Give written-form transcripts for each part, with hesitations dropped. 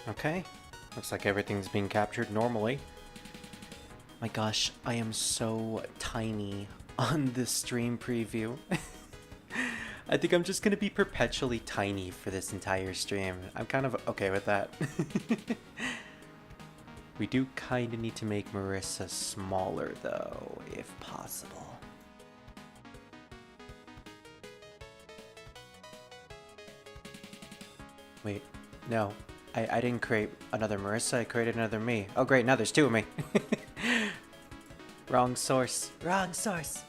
Okay, looks like everything's being captured normally. My gosh, I am so tiny on this stream preview. I think I'm just gonna be perpetually tiny for this entire stream. I'm kind of okay with that. We do kind of need to make Marissa smaller though, if possible. Wait, no. I didn't create another Marissa, I created another me. Oh great, now there's two of me. Wrong source. Wrong source.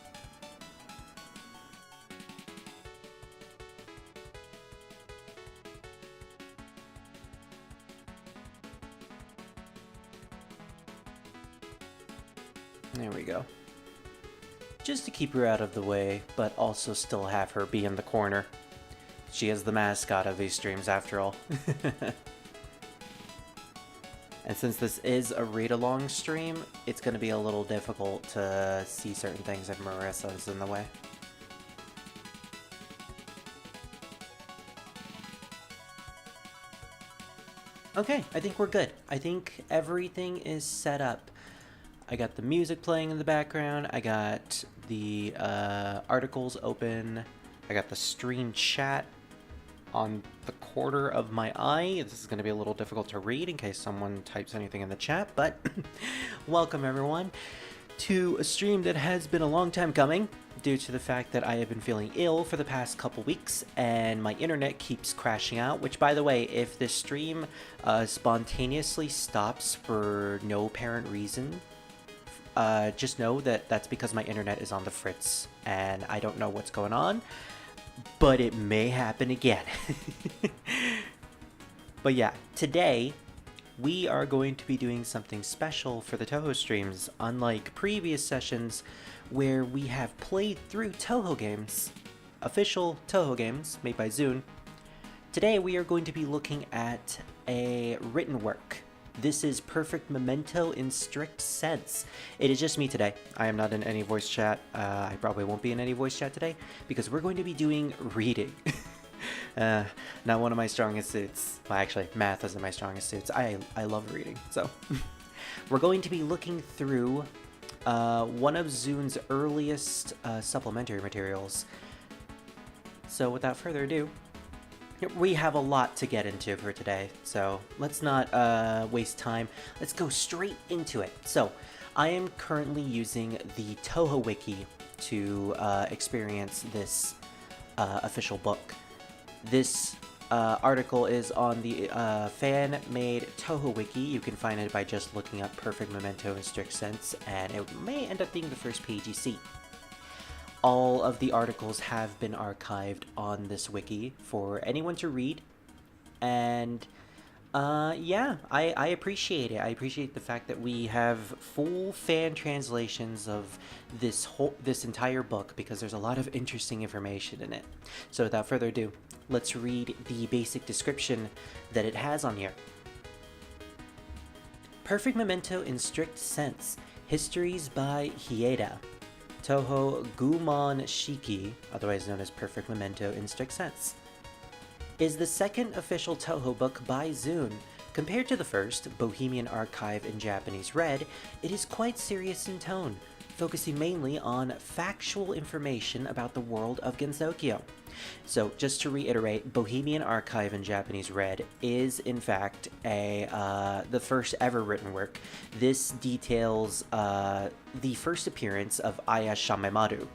There we go. Just to keep her out of the way, but also still have her be in the corner. She is the mascot of these streams after all. And since this is a read-along stream, it's going to be a little difficult to see certain things if Marissa's in the way. Okay, I think we're good. I think everything is set up. I got the music playing in the background, I got the articles open, I got the stream chat on the corner of my eye. This is going to be a little difficult to read in case someone types anything in the chat, but welcome everyone to a stream that has been a long time coming due to the fact that I have been feeling ill for the past couple weeks and my internet keeps crashing out, which by the way, if this stream spontaneously stops for no apparent reason, just know that that's because my internet is on the fritz and I don't know what's going on. But it may happen again. But yeah, today we are going to be doing something special for the Touhou streams, unlike previous sessions where we have played through Touhou games, official Touhou games made by Zune. Today we are going to be looking at a written work. This is Perfect Memento in strict sense. It is just me today. I am not in any voice chat. I probably won't be in any voice chat today because we're going to be doing reading. Not one of my strongest suits. Well, actually, math isn't my strongest suits. I love reading. So we're going to be looking through one of Zune's earliest supplementary materials. So without further ado, we have a lot to get into for today, so let's not waste time. Let's go straight into it. So, I am currently using the Touhou wiki to experience this official book. This article is on the fan-made Touhou wiki. You can find it by just looking up Perfect Memento in strict sense, and it may end up being the first page you see. All of the articles have been archived on this wiki for anyone to read, and yeah, I appreciate it. I appreciate the fact that we have full fan translations of this entire book because there's a lot of interesting information in it. So without further ado, let's read the basic description that it has on here. Perfect Memento in strict sense. Histories by Hieda. Touhou Gumon Shiki, otherwise known as Perfect Memento in strict sense, is the second official Touhou book by Zune. Compared to the first, Bohemian Archive in Japanese Red, it is quite serious in tone, focusing mainly on factual information about the world of Gensokyo. So, just to reiterate, Bohemian Archive in Japanese Red is, in fact, the first ever written work. This details the first appearance of Aya Shamemaru,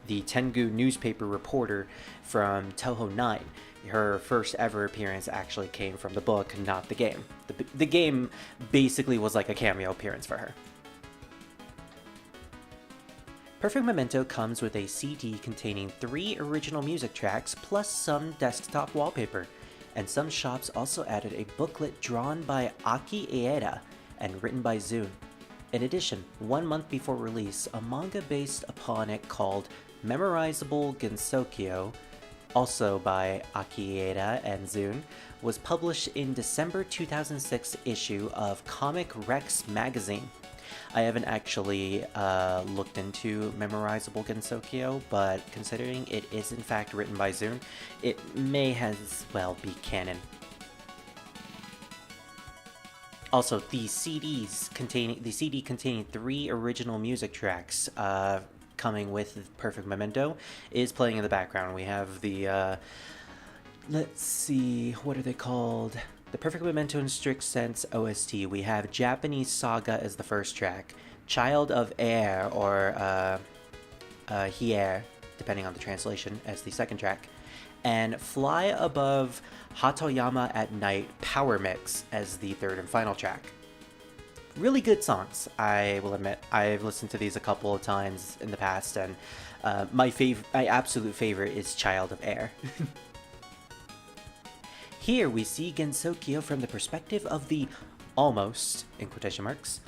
the Tengu newspaper reporter from Touhou 9. Her first ever appearance actually came from the book, not the game. The game basically was like a cameo appearance for her. Perfect Memento comes with a CD containing 3 original music tracks plus some desktop wallpaper, and some shops also added a booklet drawn by Akyuu and written by Zune. In addition, 1 month before release, a manga based upon it called Memorizable Gensokyo, also by Akyuu and Zune, was published in December 2006 issue of Comic Rex magazine. I haven't actually looked into Memorizable Gensokyo, but considering it is in fact written by Zune, it may as well be canon. Also, the CD containing 3 original music tracks, coming with Perfect Memento, is playing in the background. We have the let's see, what are they called? The Perfect Memento in Strict Sense OST. We have Japanese Saga as the first track, Child of Air, or Hieda, depending on the translation, as the second track, and Fly Above Hatoyama at Night Power Mix as the third and final track. Really good songs, I will admit. I've listened to these a couple of times in the past, and my absolute favorite is Child of Air. Here we see Gensokyo from the perspective of the almost, in quotation marks,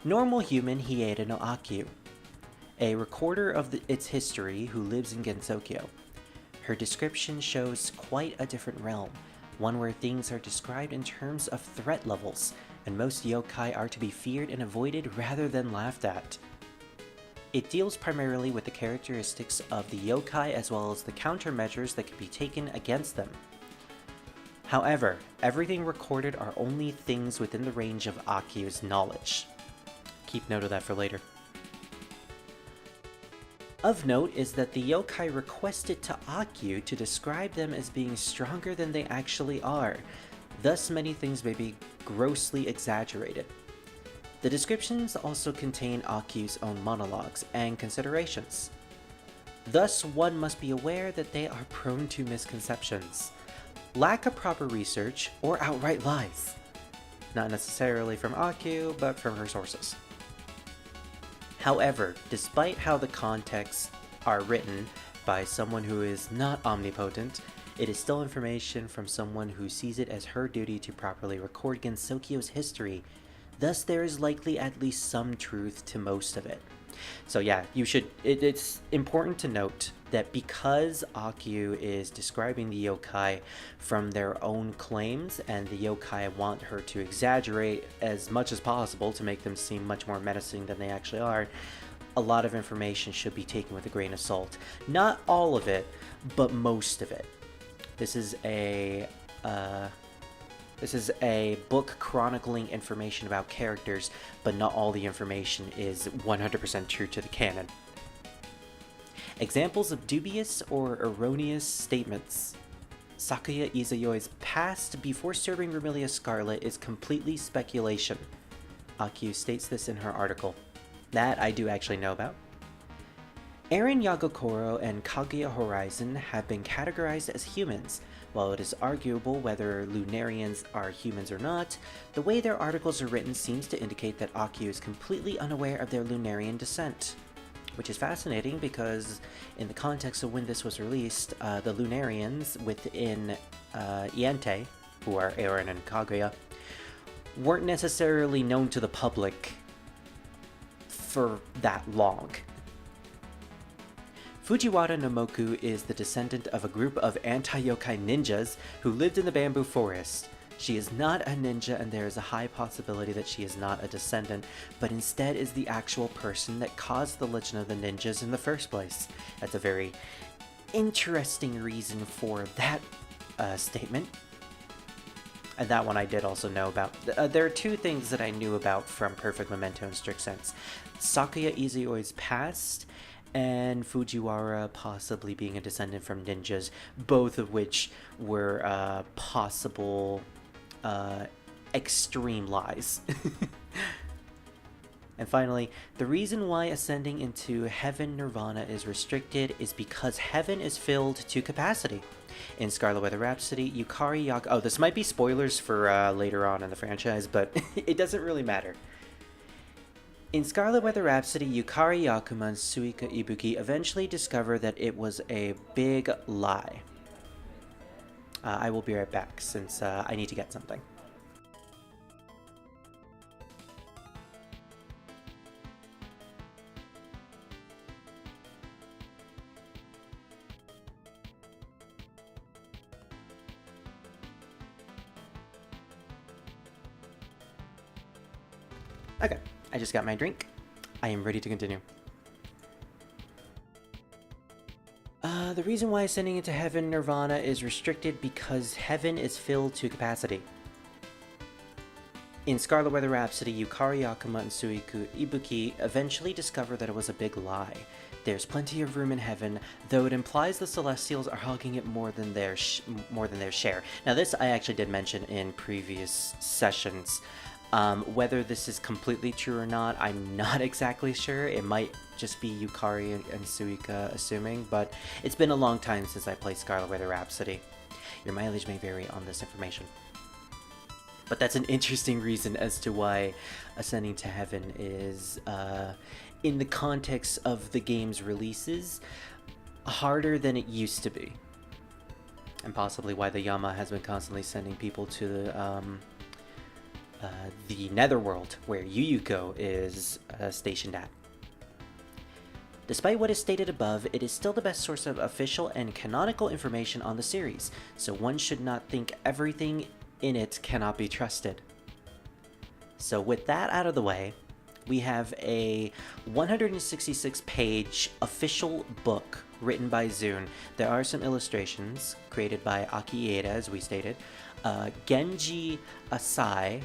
normal human Hieda no Akyuu, a recorder of its history who lives in Gensokyo. Her description shows quite a different realm, one where things are described in terms of threat levels, and most yokai are to be feared and avoided rather than laughed at. It deals primarily with the characteristics of the yokai as well as the countermeasures that can be taken against them. However, everything recorded are only things within the range of Akyuu's knowledge. Keep note of that for later. Of note is that the yokai requested to Akyuu to describe them as being stronger than they actually are, thus many things may be grossly exaggerated. The descriptions also contain Akyuu's own monologues and considerations. Thus, one must be aware that they are prone to misconceptions, lack of proper research, or outright lies. Not necessarily from Akyuu, but from her sources. However, despite how the contexts are written by someone who is not omnipotent, it is still information from someone who sees it as her duty to properly record Gensokyo's history. Thus, there is likely at least some truth to most of it. So yeah, it's important to note that because Akyuu is describing the yokai from their own claims, and the yokai want her to exaggerate as much as possible to make them seem much more menacing than they actually are, a lot of information should be taken with a grain of salt. Not all of it, but most of it. This is a book chronicling information about characters, but not all the information is 100% true to the canon. Examples of dubious or erroneous statements. Sakuya Izayoi's past before serving Vermilia Scarlet is completely speculation. Akyuu states this in her article. That I do actually know about. Eren Yagokoro and Kaguya Horizon have been categorized as humans. While it is arguable whether Lunarians are humans or not, the way their articles are written seems to indicate that Akyuu is completely unaware of their Lunarian descent. Which is fascinating because in the context of when this was released, the Lunarians within Iente, who are Eren and Kaguya, weren't necessarily known to the public for that long. Fujiwara no Moku is the descendant of a group of anti-yokai ninjas who lived in the bamboo forest. She is not a ninja, and there is a high possibility that she is not a descendant, but instead is the actual person that caused the legend of the ninjas in the first place. That's a very interesting reason for that statement. And that one I did also know about. There are 2 things that I knew about from Perfect Memento in strict sense. Sakuya Izayoi's past, and Fujiwara possibly being a descendant from ninjas, both of which were possible extreme lies. And finally, the reason why ascending into heaven nirvana is restricted is because heaven is filled to capacity. In Scarlet Weather Rhapsody, Yukari Yaku... Oh, this might be spoilers for later on in the franchise, but it doesn't really matter. In Scarlet Weather Rhapsody, Yukari Yakuma and Suika Ibuki eventually discover that it was a big lie. I will be right back, since I need to get something. Okay, I just got my drink. I am ready to continue. The reason why ascending into heaven nirvana is restricted because heaven is filled to capacity. In Scarlet Weather Rhapsody, Yukari, Akuma, and Suiku Ibuki eventually discover that it was a big lie. There's plenty of room in heaven, though it implies the Celestials are hogging it more than their share. Now, this I actually did mention in previous sessions. Whether this is completely true or not, I'm not exactly sure. It might just be Yukari and Suika assuming, but it's been a long time since I played Scarlet Weather Rhapsody. Your mileage may vary on this information. But that's an interesting reason as to why Ascending to Heaven is, in the context of the game's releases, harder than it used to be. And possibly why the Yama has been constantly sending people to the Netherworld, where Yuyuko is stationed at. Despite what is stated above, it is still the best source of official and canonical information on the series, so one should not think everything in it cannot be trusted. So with that out of the way, we have a 166-page official book written by Zune. There are some illustrations created by Hieda, as we stated, Genji Asai,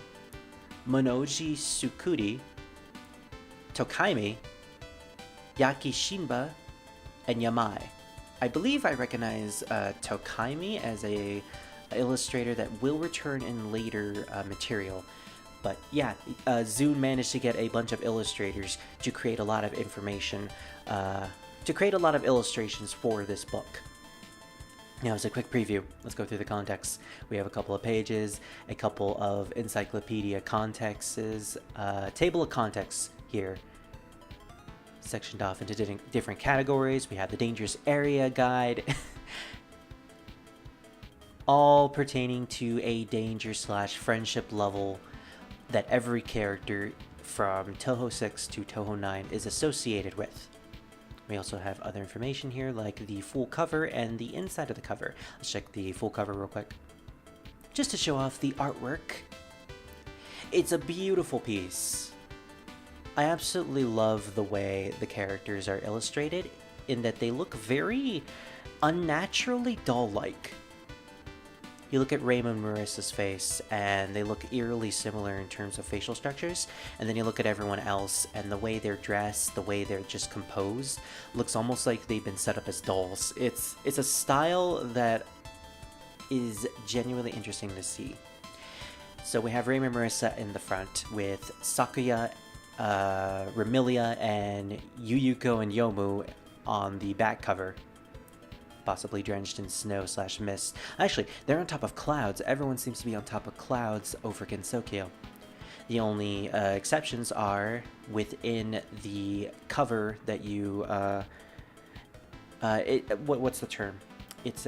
Monoji Tsukuri, Tokaimi, Yakishinba, and Yaaaaay. I believe I recognize Tokaimi as a illustrator that will return in later material. But yeah, Zune managed to get a bunch of illustrators to create a lot of information, to create a lot of illustrations for this book. Now, as a quick preview, let's go through the context. We have a couple of pages, a couple of encyclopedia contexts, table of contexts here, sectioned off into different categories. We have the dangerous area guide, all pertaining to a danger/friendship level that every character from Touhou 6 to Touhou 9 is associated with. We also have other information here like the full cover and the inside of the cover. Let's check the full cover real quick, just to show off the artwork. It's a beautiful piece. I absolutely love the way the characters are illustrated, in that they look very unnaturally doll-like. You look at Raymond Marissa's face, and they look eerily similar in terms of facial structures, and then you look at everyone else, and the way they're dressed, the way they're just composed, looks almost like they've been set up as dolls. It's a style that is genuinely interesting to see. So we have Raymond Marissa in the front, with Sakuya, Remilia, and Yuyuko and Yomu on the back cover, possibly drenched in snow/mist. Actually, they're on top of clouds. Everyone seems to be on top of clouds over Gensokyo. The only exceptions are within the cover that you... what's the term? It's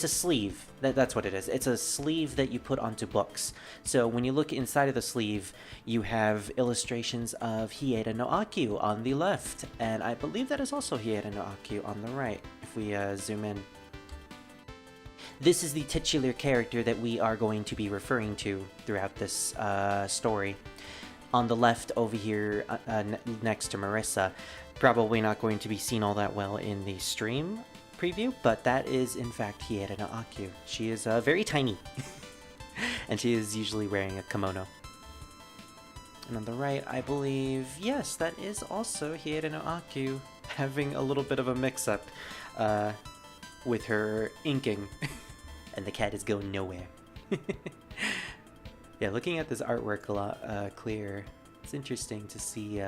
a sleeve. That's what it is. It's a sleeve that you put onto books. So when you look inside of the sleeve, you have illustrations of Hieda no Akyuu on the left, and I believe that is also Hieda no Akyuu on the right, if we zoom in. This is the titular character that we are going to be referring to throughout this story. On the left over here, next to Marissa, probably not going to be seen all that well in the stream preview, but that is in fact Hieda no Akyuu. She is very tiny, and she is usually wearing a kimono. And on the right, I believe, yes, that is also Hieda no Akyuu, having a little bit of a mix-up with her inking, and the cat is going nowhere. Yeah, looking at this artwork a lot clearer, it's interesting to see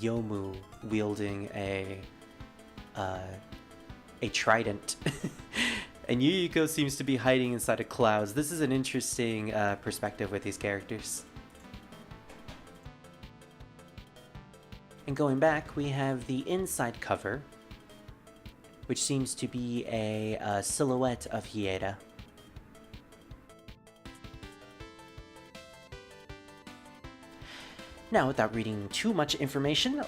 Yomu wielding a trident. And Yuyuko seems to be hiding inside of clouds. This is an interesting perspective with these characters. And going back, we have the inside cover, which seems to be a silhouette of Hieda. Now, without reading too much information,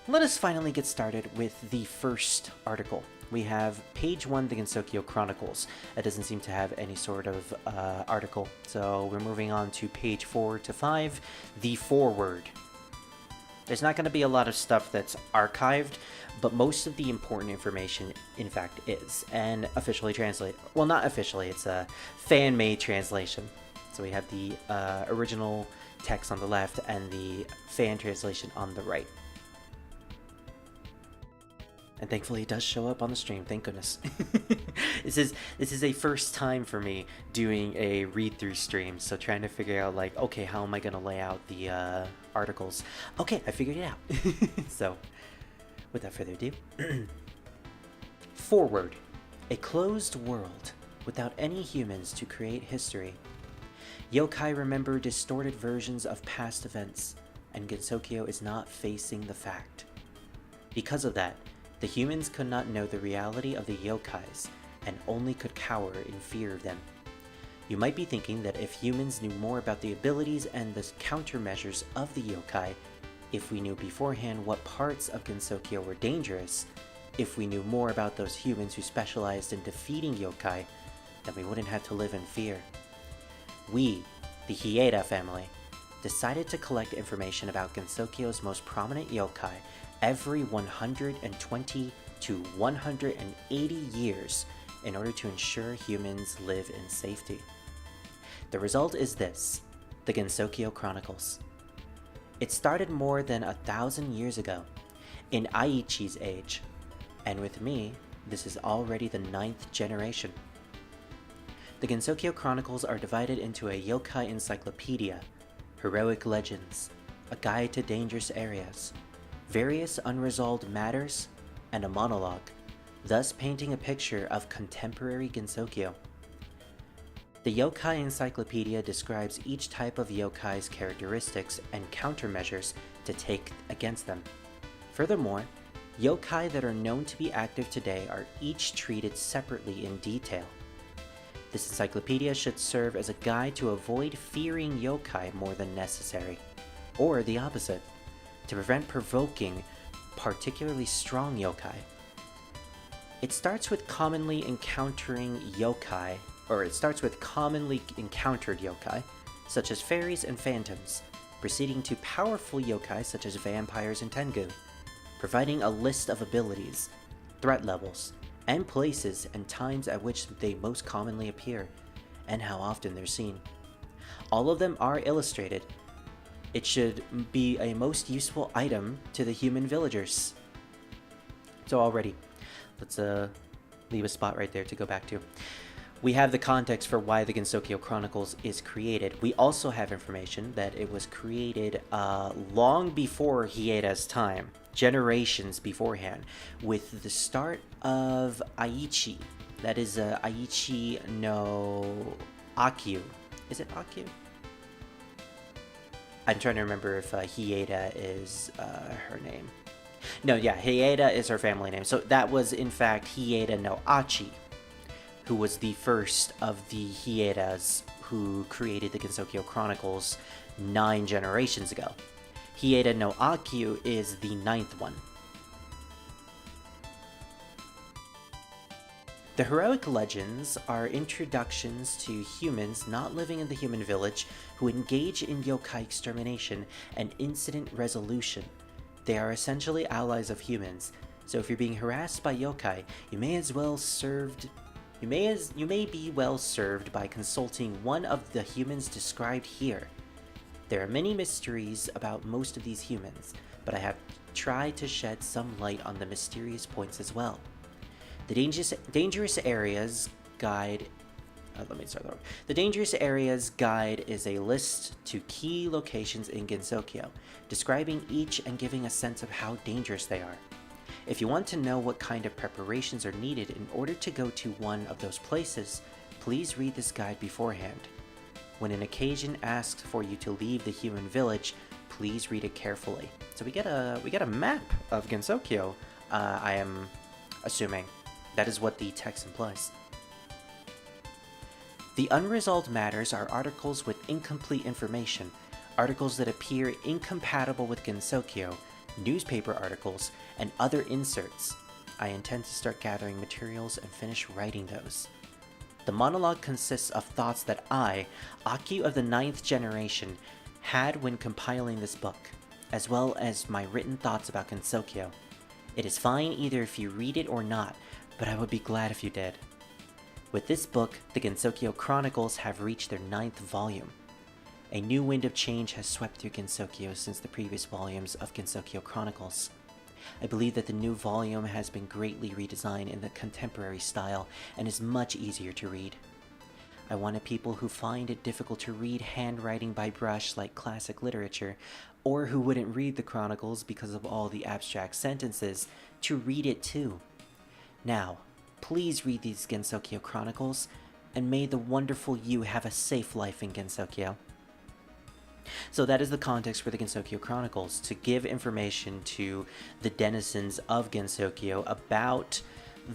let us finally get started with the first article. We have page 1, the Gensokyo Chronicles. That doesn't seem to have any sort of article. So we're moving on to page 4 to 5, the foreword. There's not going to be a lot of stuff that's archived, but most of the important information, in fact, is. And officially translated. Well, not officially, it's a fan-made translation. So we have the original text on the left and the fan translation on the right. And thankfully it does show up on the stream, thank goodness. This is a first time for me doing a read-through stream, so trying to figure out, like, okay, how am I going to lay out the articles? Okay, I figured it out. So, without further ado. Forward. A closed world, without any humans to create history. Yokai remember distorted versions of past events, and Gensokyo is not facing the fact. Because of that, the humans could not know the reality of the yokais, and only could cower in fear of them. You might be thinking that if humans knew more about the abilities and the countermeasures of the yokai, if we knew beforehand what parts of Gensokyo were dangerous, if we knew more about those humans who specialized in defeating yokai, then we wouldn't have to live in fear. We, the Hieda family, decided to collect information about Gensokyo's most prominent yokai every 120 to 180 years in order to ensure humans live in safety. The result is this, the Gensokyo Chronicles. It started more than 1,000 years ago, in Aichi's age, and with me, this is already the 9th generation. The Gensokyo Chronicles are divided into a yokai encyclopedia, heroic legends, a guide to dangerous areas, various unresolved matters, and a monologue, thus painting a picture of contemporary Gensokyo. The Yokai Encyclopedia describes each type of yokai's characteristics and countermeasures to take against them. Furthermore, yokai that are known to be active today are each treated separately in detail. This encyclopedia should serve as a guide to avoid fearing yokai more than necessary, or the opposite, to prevent provoking particularly strong yokai. It starts with commonly encountered yokai, such as fairies and phantoms, proceeding to powerful yokai such as vampires and tengu, providing a list of abilities, threat levels, and places and times at which they most commonly appear, and how often they're seen. All of them are illustrated. It should be a most useful item to the human villagers. So already, let's leave a spot right there to go back to. We have the context for why the Gensokyo Chronicles is created. We also have information that it was created long before Hieda's time, generations beforehand, with the start of Aichi. That is Aichi no Akyuu. Is it Akyuu? I'm trying to remember if Hieda is her name. No, yeah, Hieda is her family name. So that was, in fact, Hieda no Achi, who was the first of the Hiedas who created the Gensokyo Chronicles 9 generations ago. Hieda no Akyuu is the 9th one. The heroic legends are introductions to humans not living in the human village who engage in yokai extermination and incident resolution. They are essentially allies of humans, so if you're being harassed by yokai, you may be well served by consulting one of the humans described here. There are many mysteries about most of these humans, but I have tried to shed some light on the mysterious points as well. The Dangerous Areas Guide... The Dangerous Areas Guide is a list to key locations in Gensokyo, describing each and giving a sense of how dangerous they are. If you want to know what kind of preparations are needed in order to go to one of those places, please read this guide beforehand. When an occasion asks for you to leave the human village, please read it carefully. So we get a map of Gensokyo, I am assuming. That is what the text implies. The unresolved matters are articles with incomplete information, articles that appear incompatible with Gensokyo, newspaper articles, and other inserts. I intend to start gathering materials and finish writing those. The monologue consists of thoughts that I, Akyuu of the 9th generation, had when compiling this book. as well as my written thoughts about Gensokyo. It is fine either if you read it or not, but I would be glad if you did. With this book, the Gensokyo Chronicles have reached their 9th volume. A new wind of change has swept through Gensokyo since the previous volumes of Gensokyo Chronicles. I believe that the new volume has been greatly redesigned in the contemporary style and is much easier to read. I wanted people who find it difficult to read handwriting by brush like classic literature, or who wouldn't read the Chronicles because of all the abstract sentences, to read it too. Now, please read these Gensokyo Chronicles, and may the wonderful you have a safe life in Gensokyo. So that is the context for the Gensokyo Chronicles, to give information to the denizens of Gensokyo about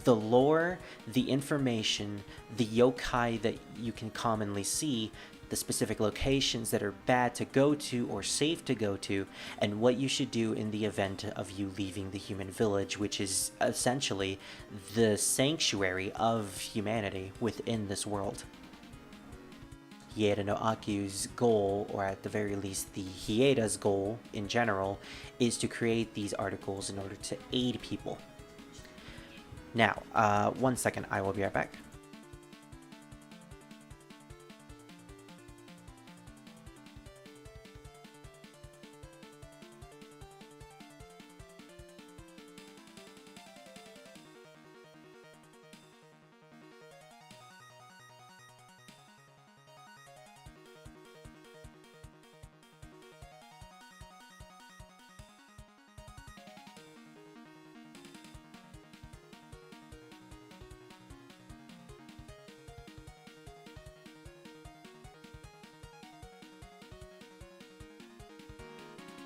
the lore, the information, the yokai that you can commonly see, the specific locations that are bad to go to or safe to go to, and what you should do in the event of you leaving the human village, which is essentially the sanctuary of humanity within this world. Hieda no Akyuu's goal, or at the very least the Hieda's goal in general, is to create these articles in order to aid people. Now, 1 second, I will be right back.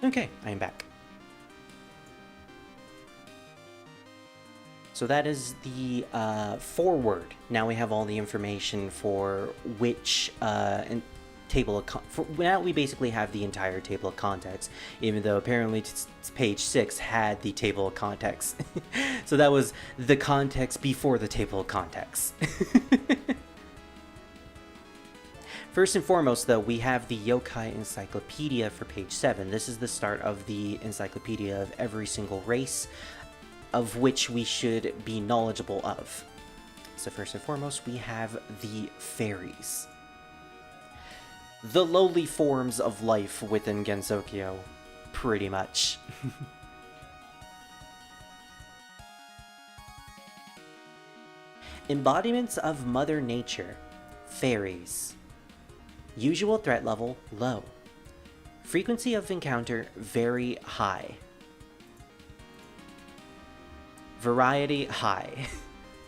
Okay, I am back. So that is the forward. Now we have all the information for which table of now we basically have the entire table of contents, even though apparently page 6 had the table of context. So that was the context before the table of context. First and foremost, though, we have the Yokai Encyclopedia for page 7. This is the start of the encyclopedia of every single race, of which we should be knowledgeable of. So first and foremost, we have the fairies. The lowly forms of life within Gensokyo, pretty much. Embodiments of Mother Nature, fairies. Usual threat level, low. Frequency of encounter, very high. Variety, high.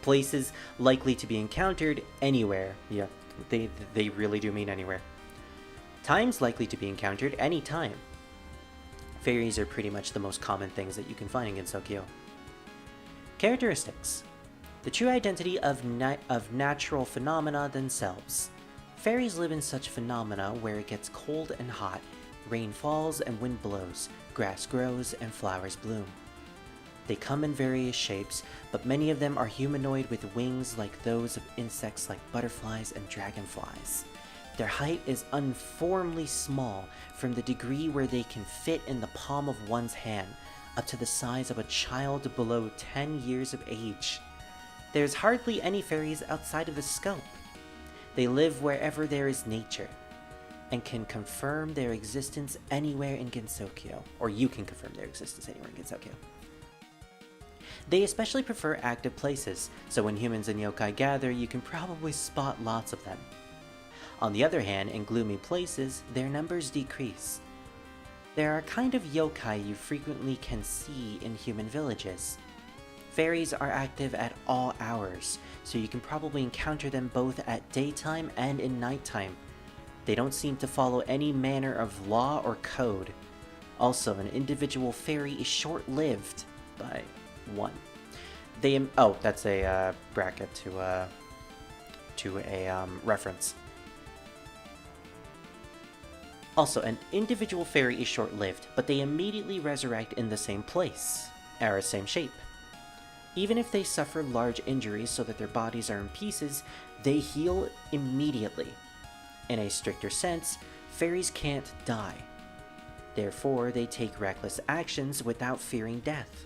Places likely to be encountered, anywhere. Yeah, they really do mean anywhere. Times likely to be encountered, anytime. Fairies are pretty much the most common things that you can find in Gensokyo. Characteristics. The true identity of natural phenomena themselves. Fairies live in such phenomena where it gets cold and hot, rain falls and wind blows, grass grows and flowers bloom. They come in various shapes, but many of them are humanoid with wings like those of insects like butterflies and dragonflies. Their height is uniformly small, from the degree where they can fit in the palm of one's hand, up to the size of a child below 10 years of age. There's hardly any fairies outside of the scope. They live wherever there is nature, and can confirm their existence anywhere in Gensokyo, or you can confirm their existence anywhere in Gensokyo. They especially prefer active places, so when humans and yokai gather, you can probably spot lots of them. On the other hand, in gloomy places, their numbers decrease. There are kind of yokai you frequently can see in human villages. Fairies are active at all hours, so you can probably encounter them both at daytime and in nighttime. They don't seem to follow any manner of law or code. Also, an individual fairy is short-lived by one. Oh, that's a bracket to a reference. Also, an individual fairy is short-lived, but they immediately resurrect in the same place, or same shape. Even if they suffer large injuries so that their bodies are in pieces, they heal immediately. In a stricter sense, fairies can't die. Therefore, they take reckless actions without fearing death.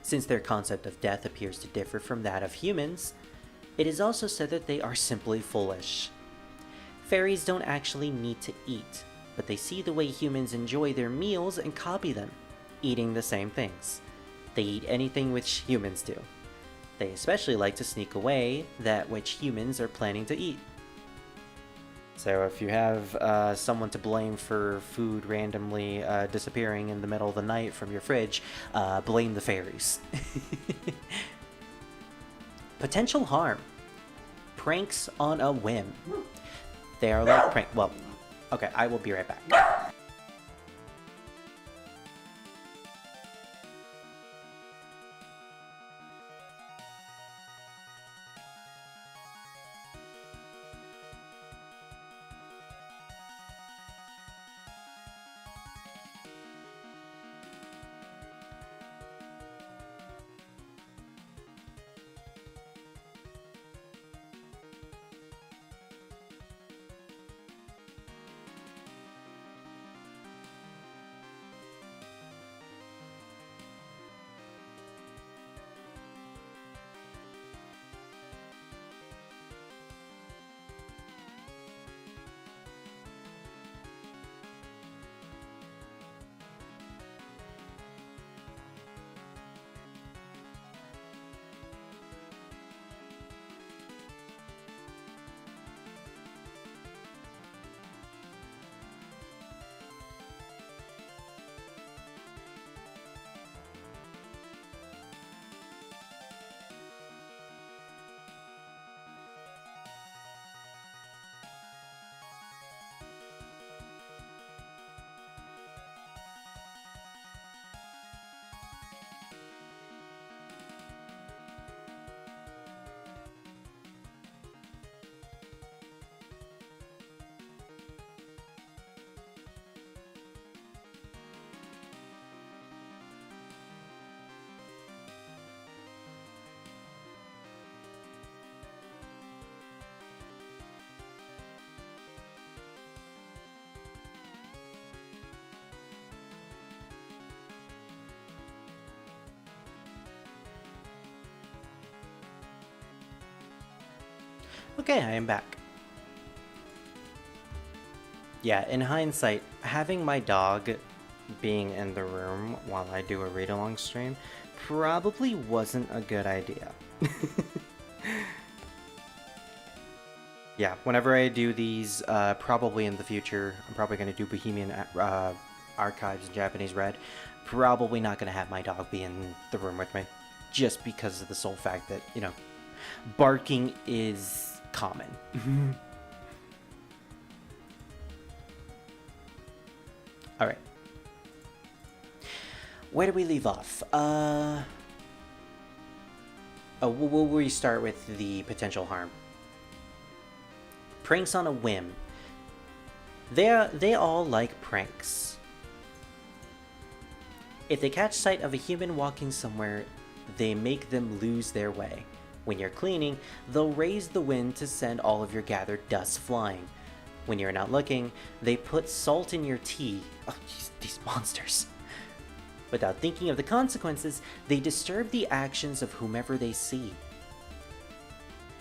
Since their concept of death appears to differ from that of humans, it is also said that they are simply foolish. Fairies don't actually need to eat, but they see the way humans enjoy their meals and copy them, eating the same things. They eat anything which humans do. They especially like to sneak away that which humans are planning to eat. So if you have someone to blame for food randomly disappearing in the middle of the night from your fridge, blame the fairies. Potential harm. Pranks on a whim. They are like well, okay, I will be right back. Okay, I am back. Yeah, in hindsight, having my dog being in the room while I do a read-along stream probably wasn't a good idea. Yeah, whenever I do these, probably in the future, I'm probably going to do Bohemian Archives in Japanese Red. Probably not going to have my dog be in the room with me, just because of the sole fact that, you know, barking is common. Alright. Where do we leave off? Oh, we'll restart with the potential harm. Pranks on a whim. They all like pranks. If they catch sight of a human walking somewhere, they make them lose their way. When you're cleaning, they'll raise the wind to send all of your gathered dust flying. When you're not looking, they put salt in your tea. Oh, geez, these monsters. Without thinking of the consequences, they disturb the actions of whomever they see.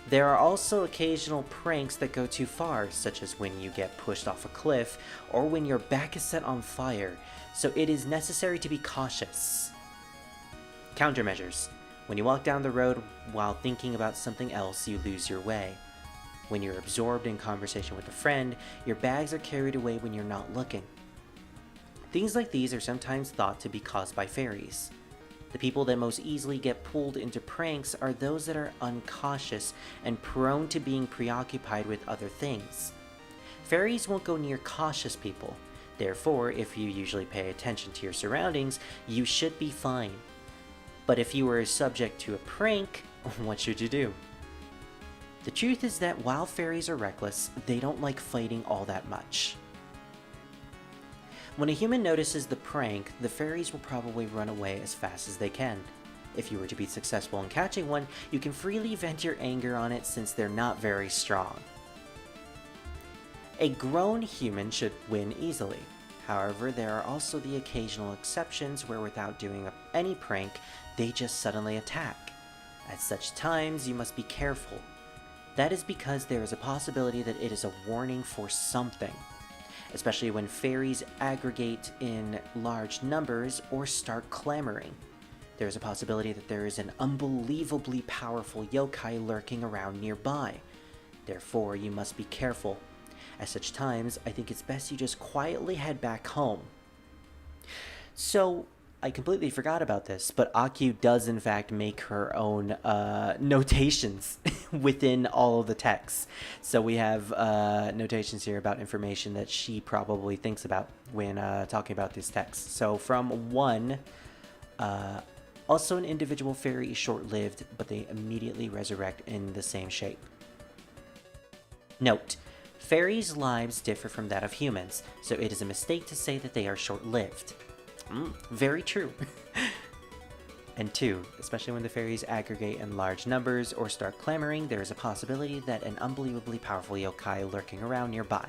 There are also occasional pranks that go too far, such as when you get pushed off a cliff, or when your back is set on fire, so it is necessary to be cautious. Countermeasures. When you walk down the road while thinking about something else, you lose your way. When you're absorbed in conversation with a friend, your bags are carried away when you're not looking. Things like these are sometimes thought to be caused by fairies. The people that most easily get pulled into pranks are those that are uncautious and prone to being preoccupied with other things. Fairies won't go near cautious people. Therefore, if you usually pay attention to your surroundings, you should be fine. But if you were subject to a prank, what should you do? The truth is that while fairies are reckless, they don't like fighting all that much. When a human notices the prank, the fairies will probably run away as fast as they can. If you were to be successful in catching one, you can freely vent your anger on it since they're not very strong. A grown human should win easily. However, there are also the occasional exceptions where without doing any prank, they just suddenly attack. At such times, you must be careful. That is because there is a possibility that it is a warning for something, especially when fairies aggregate in large numbers or start clamoring. There is a possibility that there is an unbelievably powerful yokai lurking around nearby. Therefore, you must be careful. At such times, I think it's best you just quietly head back home. So, I completely forgot about this, but Akyuu does in fact make her own notations within all of the texts. So we have notations here about information that she probably thinks about when talking about these texts. So from 1, also an individual fairy is short-lived, but they immediately resurrect in the same shape. Note, fairies' lives differ from that of humans, so it is a mistake to say that they are short-lived. Very true. And 2, especially when the fairies aggregate in large numbers or start clamoring, there is a possibility that an unbelievably powerful yokai lurking around nearby.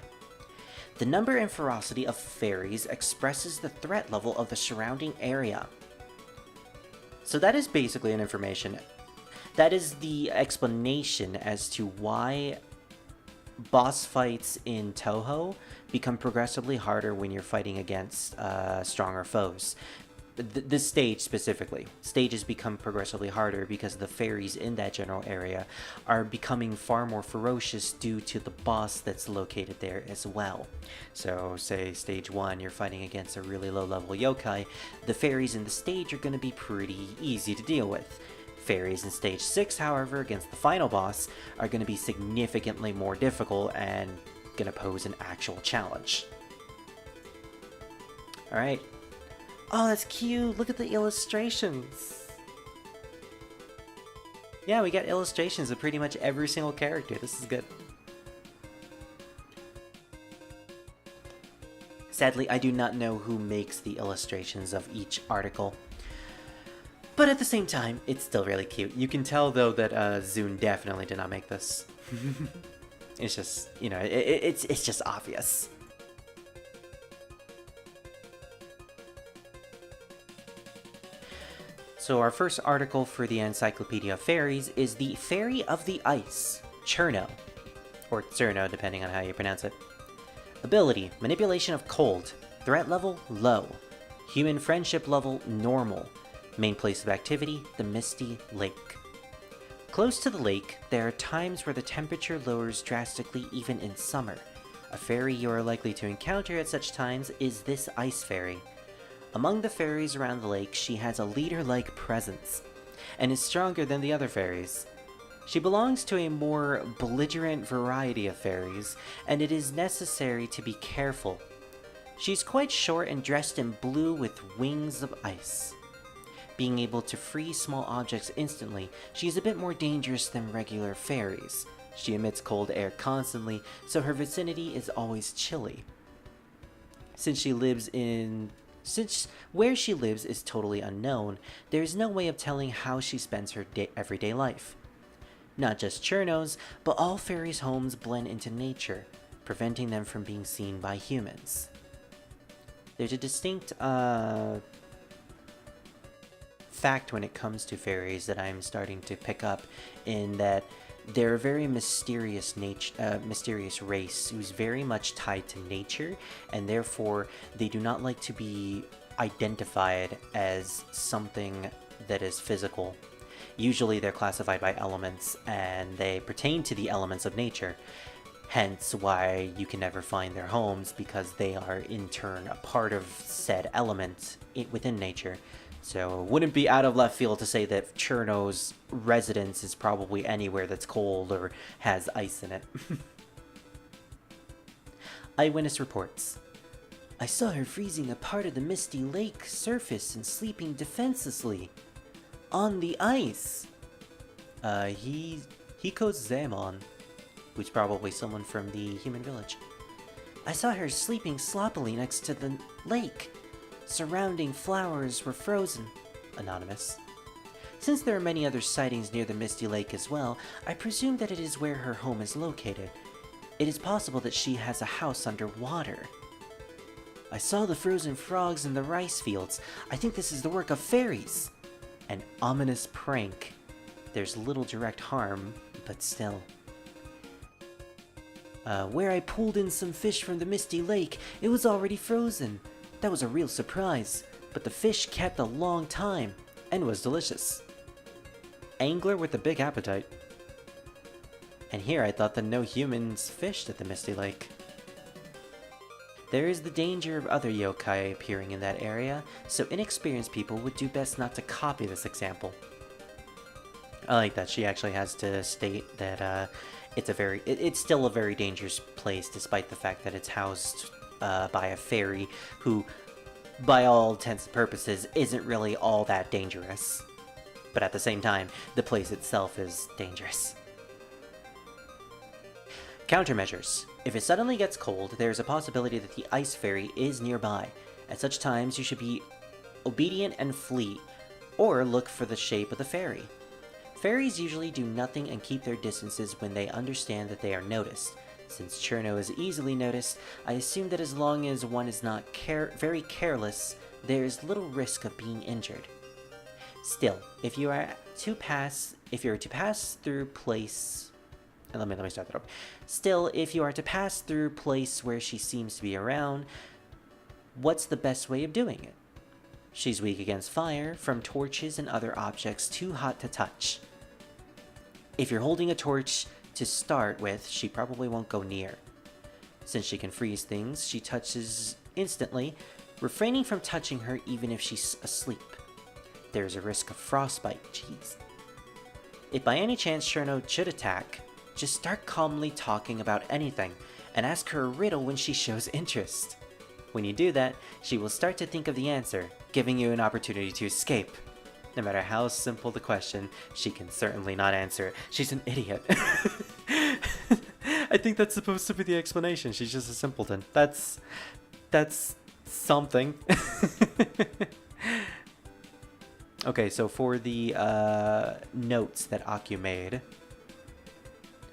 The number and ferocity of fairies expresses the threat level of the surrounding area. So that is basically an information. That is the explanation as to why boss fights in Touhou become progressively harder when you're fighting against stronger foes. This stage specifically. Stages become progressively harder because the fairies in that general area are becoming far more ferocious due to the boss that's located there as well. So say stage 1, you're fighting against a really low level yokai, the fairies in the stage are going to be pretty easy to deal with. Fairies in stage 6, however, against the final boss, are going to be significantly more difficult and going to pose an actual challenge. Alright. Oh, that's cute! Look at the illustrations! Yeah, we got illustrations of pretty much every single character. This is good. Sadly, I do not know who makes the illustrations of each article. But at the same time, it's still really cute. You can tell, though, that Zune definitely did not make this. It's just, you know, it's just obvious. So our first article for the Encyclopedia of Fairies is the Fairy of the Ice, Cherno. Or Cerno, depending on how you pronounce it. Ability, Manipulation of Cold. Threat level, low. Human friendship level, normal. Main place of activity, the Misty Lake. Close to the lake, there are times where the temperature lowers drastically even in summer. A fairy you are likely to encounter at such times is this ice fairy. Among the fairies around the lake, she has a leader-like presence, and is stronger than the other fairies. She belongs to a more belligerent variety of fairies, and it is necessary to be careful. She's quite short and dressed in blue with wings of ice. Being able to freeze small objects instantly, she is a bit more dangerous than regular fairies. She emits cold air constantly, so her vicinity is always chilly. Since where she lives is totally unknown, there is no way of telling how she spends her everyday life. Not just Chernos, but all fairies' homes blend into nature, preventing them from being seen by humans. There's a distinct fact when it comes to fairies that I'm starting to pick up, in that they're a very mysterious race who's very much tied to nature, and therefore they do not like to be identified as something that is physical. Usually they're classified by elements, and they pertain to the elements of nature. Hence why you can never find their homes, because they are in turn a part of said element within nature. So it wouldn't be out of left field to say that Cherno's residence is probably anywhere that's cold or has ice in it. Eyewitness reports. I saw her freezing a part of the Misty Lake surface and sleeping defenselessly. On the ice! Hiko's Zamon, who's probably someone from the human village. I saw her sleeping sloppily next to the lake. Surrounding flowers were frozen. Anonymous. Since there are many other sightings near the Misty Lake as well, I presume that it is where her home is located. It is possible that she has a house underwater. I saw the frozen frogs in the rice fields. I think this is the work of fairies. An ominous prank. There's little direct harm, but still. Where I pulled in some fish from the Misty Lake, it was already frozen. That was a real surprise, but the fish kept a long time, and was delicious. Angler with a big appetite. And here I thought that no humans fished at the Misty Lake. There is the danger of other yokai appearing in that area, so inexperienced people would do best not to copy this example. I like that she actually has to state that it's still a very dangerous place, despite the fact that it's housed by a fairy who, by all intents and purposes, isn't really all that dangerous. But at the same time, the place itself is dangerous. Countermeasures. If it suddenly gets cold, there is a possibility that the ice fairy is nearby. At such times, you should be obedient and flee, or look for the shape of the fairy. Fairies usually do nothing and keep their distances when they understand that they are noticed. Since Cherno is easily noticed, I assume that as long as one is not very careless, there is little risk of being injured. Still, if you are to pass through place... Let me start that up. Still, if you are to pass through place where she seems to be around, what's the best way of doing it? She's weak against fire, from torches and other objects too hot to touch. If you're holding a torch to start with, she probably won't go near. Since she can freeze things, she touches instantly, refraining from touching her even if she's asleep. There's a risk of frostbite, jeez. If by any chance Cherno should attack, just start calmly talking about anything, and ask her a riddle when she shows interest. When you do that, she will start to think of the answer, giving you an opportunity to escape. No matter how simple the question, she can certainly not answer it. She's an idiot. I think that's supposed to be the explanation. She's just a simpleton. That's something. Okay, so for the notes that Akyuu made,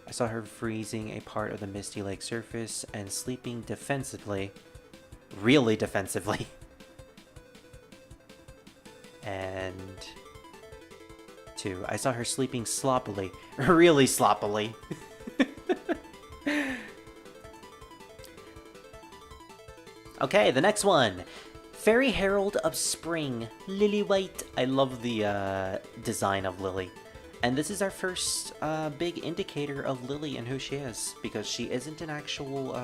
I saw her freezing a part of the Misty Lake surface and sleeping defensively. Really defensively. And 2, I saw her sleeping sloppily. Really sloppily. Okay, the next one. Fairy Herald of Spring, Lily White. I love the design of Lily. And this is our first big indicator of Lily and who she is, because she isn't an actual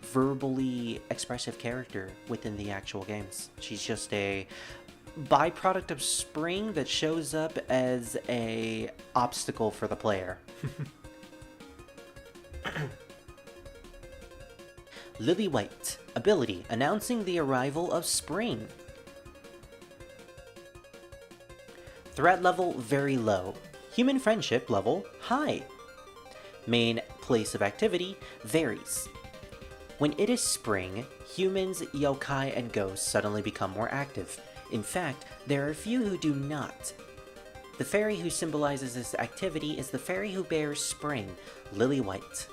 verbally expressive character within the actual games. She's just a byproduct of spring that shows up as a obstacle for the player. Lily White. Ability, announcing the arrival of spring. Threat level, very low. Human friendship level, high. Main place of activity, varies. When it is spring, humans, yokai, and ghosts suddenly become more active. In fact, there are few who do not. The fairy who symbolizes this activity is the fairy who bears spring, Lily White.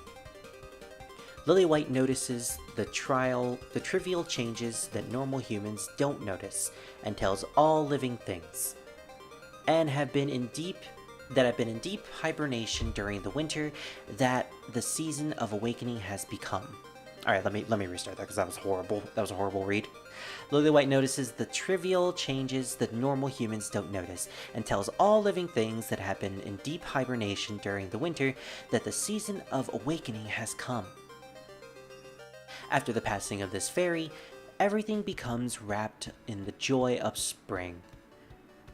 Lily White notices the trivial changes that normal humans don't notice, and tells all living things, and have been in deep hibernation during the winter, that the season of awakening has become. Alright, let me restart that because that was horrible. That was a horrible read. Lily White notices the trivial changes that normal humans don't notice, and tells all living things that have been in deep hibernation during the winter that the season of awakening has come. After the passing of this fairy, everything becomes wrapped in the joy of spring.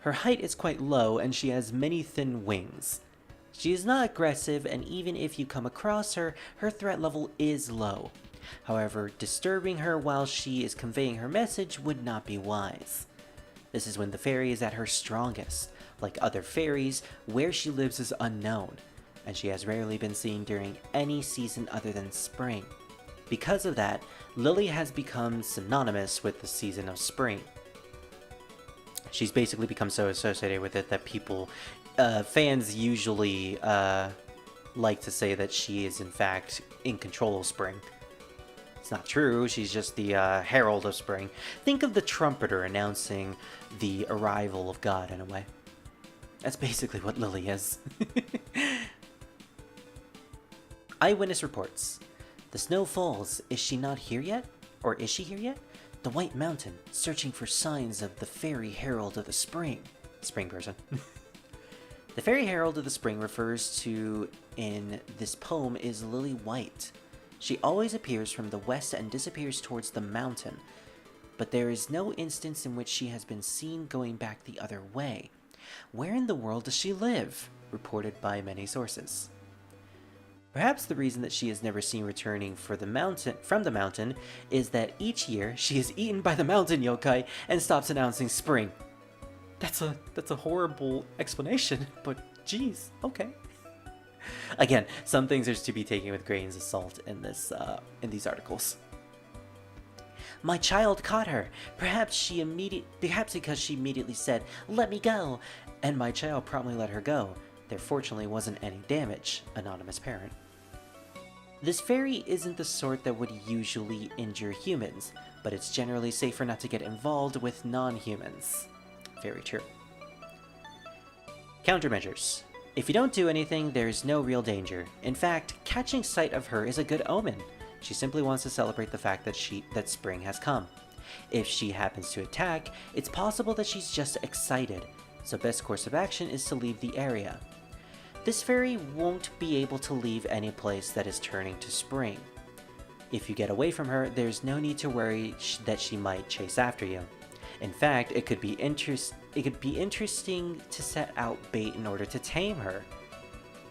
Her height is quite low, and she has many thin wings. She is not aggressive, and even if you come across her, her threat level is low. However, disturbing her while she is conveying her message would not be wise. This is when the fairy is at her strongest. Like other fairies, where she lives is unknown, and she has rarely been seen during any season other than spring. Because of that, Lily has become synonymous with the season of spring. She's basically become so associated with it that fans usually like to say that she is in fact in control of spring. It's not true, she's just the herald of spring. Think of the trumpeter announcing the arrival of God in a way. That's basically what Lily is. Eyewitness reports. The snow falls. Is she not here yet? Or is she here yet? The White Mountain, searching for signs of the fairy herald of the spring. Spring person. The fairy herald of the spring refers to in this poem is Lily White. She always appears from the west and disappears towards the mountain, but there is no instance in which she has been seen going back the other way. Where in the world does she live? Reported by many sources. Perhaps the reason that she is never seen returning from the mountain is that each year she is eaten by the mountain yokai and stops announcing spring. That's a horrible explanation, but geez, okay. Again, some things are to be taken with grains of salt in these articles. My child caught her. Perhaps because she immediately said, "Let me go," and my child promptly let her go. There fortunately wasn't any damage. Anonymous parent. This fairy isn't the sort that would usually injure humans, but it's generally safer not to get involved with non-humans. Very true. Countermeasures. If you don't do anything, there's no real danger. In fact, catching sight of her is a good omen. She simply wants to celebrate the fact that spring has come. If she happens to attack, it's possible that she's just excited, so best course of action is to leave the area. This fairy won't be able to leave any place that is turning to spring. If you get away from her, there's no need to worry that she might chase after you. In fact, it could be interesting to set out bait in order to tame her.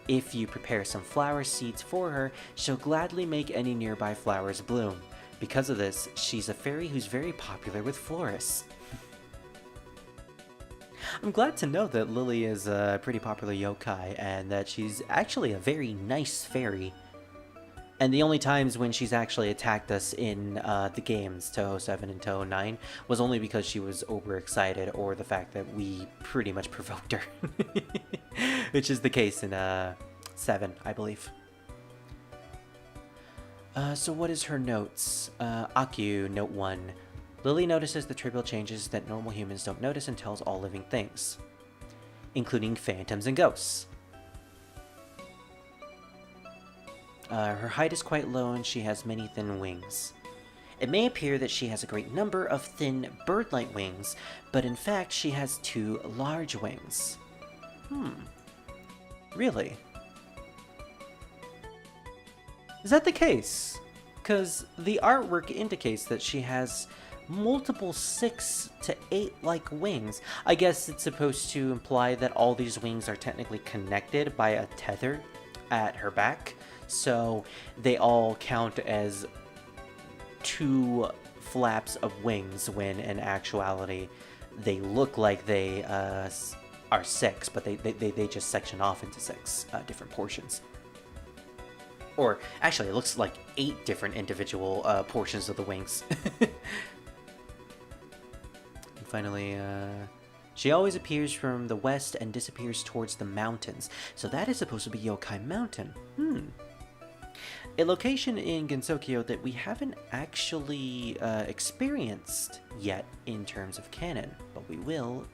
If you prepare some flower seeds for her, she'll gladly make any nearby flowers bloom. Because of this, she's a fairy who's very popular with florists. I'm glad to know that Lily is a pretty popular yokai and that she's actually a very nice fairy. And the only times when she's actually attacked us in the games, Touhou 7 and Touhou 9, was only because she was overexcited or the fact that we pretty much provoked her. Which is the case in 7, I believe. So what is her notes? Akyuu, note 1. Lily notices the trivial changes that normal humans don't notice and tells all living things, including phantoms and ghosts. Her height is quite low and she has many thin wings. It may appear that she has a great number of thin bird-like wings, but in fact she has 2 large wings. Really? Is that the case? Because the artwork indicates that she has multiple 6 to 8-like wings. I guess it's supposed to imply that all these wings are technically connected by a tether at her back. So they all count as 2 flaps of wings when in actuality they look like they are 6, but they just section off into 6 different portions. Or actually it looks like 8 different individual portions of the wings. And finally, she always appears from the west and disappears towards the mountains. So that is supposed to be Yokai Mountain. A location in Gensokyo that we haven't actually experienced yet in terms of canon, but we will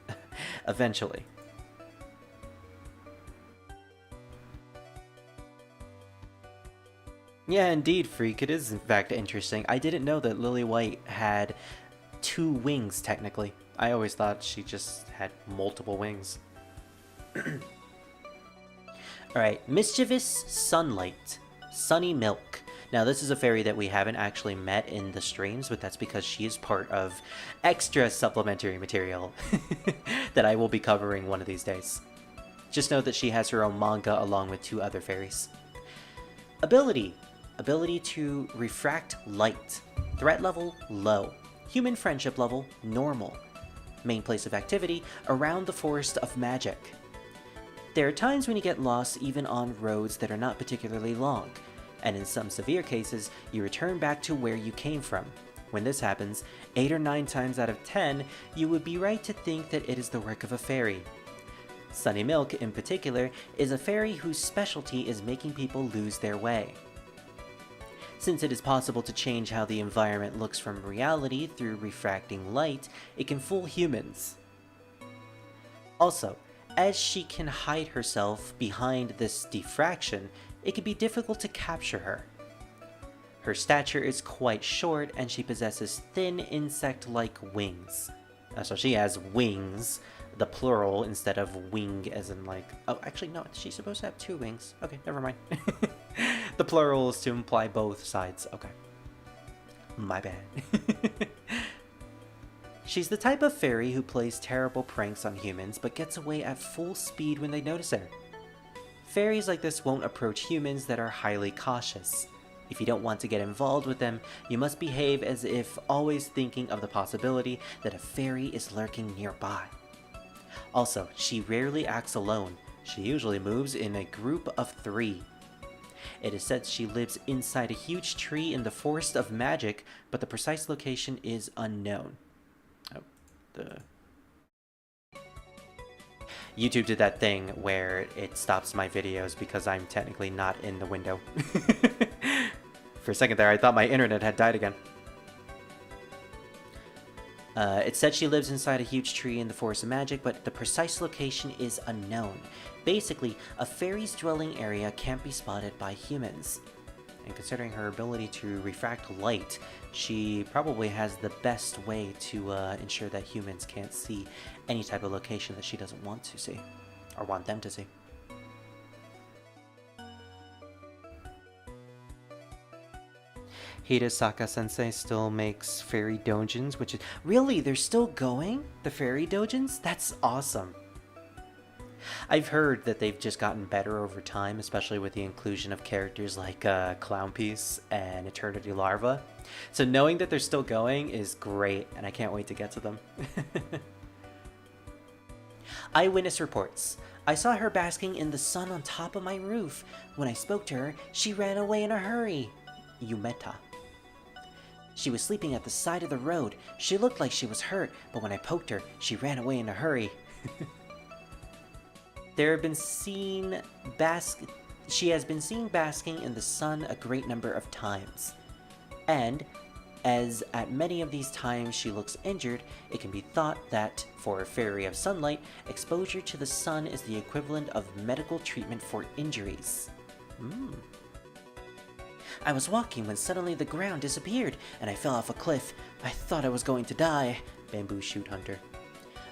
eventually. Yeah, indeed, Freak. It is in fact interesting. I didn't know that Lily White had 2 wings, technically. I always thought she just had multiple wings. Alright, Mischievous Sunlight. Sunny Milk. Now this is a fairy that we haven't actually met in the streams, but that's because she is part of extra supplementary material that I will be covering one of these days. Just know that she has her own manga along with 2 other fairies. Ability. Ability to refract light. Threat level, low. Human friendship level, normal. Main place of activity, around the Forest of Magic. There are times when you get lost even on roads that are not particularly long, and in some severe cases, you return back to where you came from. When this happens, 8 or 9 times out of 10, you would be right to think that it is the work of a fairy. Sunny Milk, in particular, is a fairy whose specialty is making people lose their way. Since it is possible to change how the environment looks from reality through refracting light, it can fool humans. Also, as she can hide herself behind this diffraction, it can be difficult to capture her. Her stature is quite short, and she possesses thin insect-like wings. So she has wings, the plural, instead of wing as in like... Oh, actually, no, she's supposed to have 2 wings. Okay, never mind. The plural is to imply both sides. Okay. My bad. She's the type of fairy who plays terrible pranks on humans, but gets away at full speed when they notice her. Fairies like this won't approach humans that are highly cautious. If you don't want to get involved with them, you must behave as if always thinking of the possibility that a fairy is lurking nearby. Also, she rarely acts alone. She usually moves in a group of 3. It is said she lives inside a huge tree in the Forest of Magic, but the precise location is unknown. YouTube did that thing where it stops my videos because I'm technically not in the window. For a second there, I thought my internet had died again. It said she lives inside a huge tree in the Forest of Magic, but the precise location is unknown. Basically, a fairy's dwelling area can't be spotted by humans. And considering her ability to refract light, she probably has the best way to ensure that humans can't see any type of location that she doesn't want to see, or want them to see. Hieda Saka-sensei still makes fairy doujins, which is... Really? They're still going? The fairy doujins? That's awesome. I've heard that they've just gotten better over time, especially with the inclusion of characters like Clownpiece and Eternity Larva. So knowing that they're still going is great, and I can't wait to get to them. Eyewitness reports. I saw her basking in the sun on top of my roof. When I spoke to her, she ran away in a hurry. Yumeta. She was sleeping at the side of the road. She looked like she was hurt, but when I poked her, she ran away in a hurry. She has been seen basking in the sun a great number of times. And, as at many of these times she looks injured, it can be thought that, for a fairy of sunlight, exposure to the sun is the equivalent of medical treatment for injuries. I was walking when suddenly the ground disappeared, and I fell off a cliff. I thought I was going to die. Bamboo Shoot Hunter.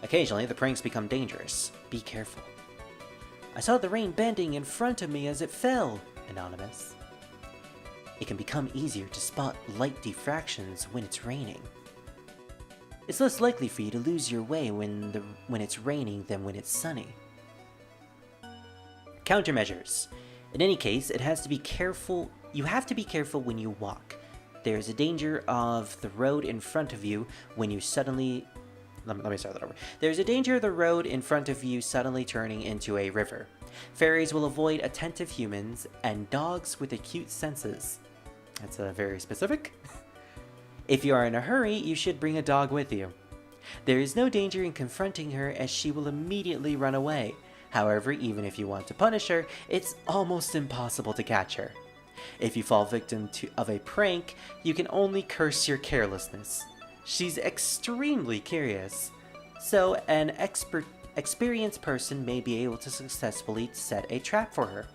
Occasionally, the pranks become dangerous. Be careful. I saw the rain bending in front of me as it fell. Anonymous. It can become easier to spot light diffractions when it's raining. It's less likely for you to lose your way when it's raining than when it's sunny. Countermeasures. In any case, you have to be careful when you walk. There is a danger of the road in front of you when you suddenly... Let me start that over. There's a danger of the road in front of you suddenly turning into a river. Fairies will avoid attentive humans and dogs with acute senses. That's very specific. If you are in a hurry, you should bring a dog with you. There is no danger in confronting her as she will immediately run away. However, even if you want to punish her, it's almost impossible to catch her. If you fall victim of a prank, you can only curse your carelessness. She's extremely curious, so an experienced person may be able to successfully set a trap for her.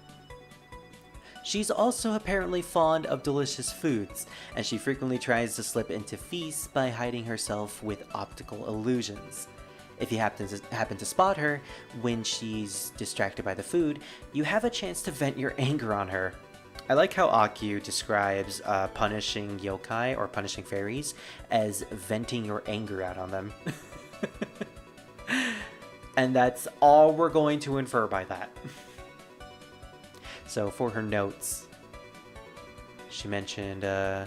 She's also apparently fond of delicious foods, and she frequently tries to slip into feasts by hiding herself with optical illusions. If you happen to spot her when she's distracted by the food, you have a chance to vent your anger on her. I like how Akyuu describes punishing yokai, or punishing fairies, as venting your anger out on them. And that's all we're going to infer by that. So for her notes, she mentioned 8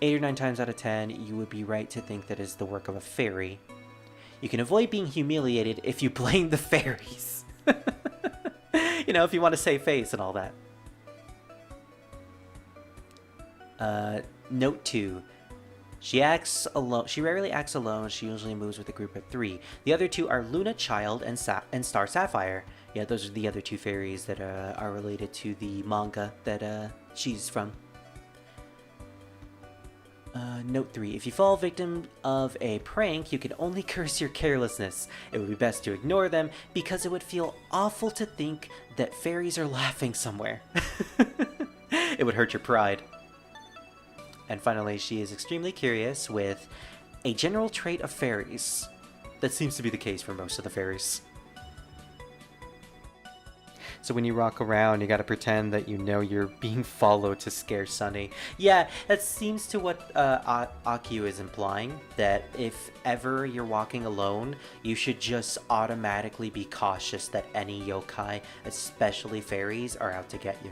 or 9 times out of 10, you would be right to think that is the work of a fairy. You can avoid being humiliated if you blame the fairies. You know, if you want to save face and all that. Note 2. She acts alone. She rarely acts alone. She usually moves with a group of 3. The other 2 are Luna Child and Star Sapphire. Yeah, those are the other 2 fairies that are related to the manga that she's from. Note 3. If you fall victim of a prank, you can only curse your carelessness. It would be best to ignore them because it would feel awful to think that fairies are laughing somewhere. It would hurt your pride. And finally, she is extremely curious with a general trait of fairies. That seems to be the case for most of the fairies. So when you walk around, you gotta pretend that you know you're being followed to scare Sunny. Yeah, that seems to what Akyuu is implying, that if ever you're walking alone, you should just automatically be cautious that any yokai, especially fairies, are out to get you.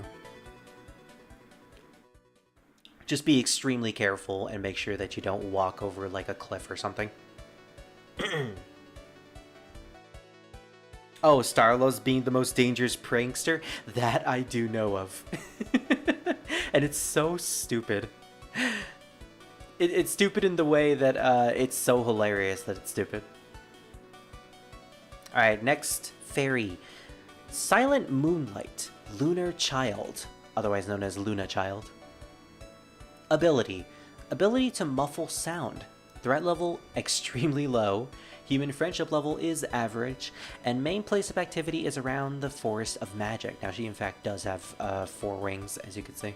Just be extremely careful and make sure that you don't walk over like a cliff or something. Oh, Starlow's being the most dangerous prankster? That I do know of. And it's so stupid. It's stupid in the way that it's so hilarious that it's stupid. Alright, next fairy. Silent Moonlight, Lunar Child, otherwise known as Luna Child. Ability. Ability to muffle sound. Threat level extremely low. Human friendship level is average, and main place of activity is around the Forest of Magic. Now, she in fact does have 4 wings, as you can see.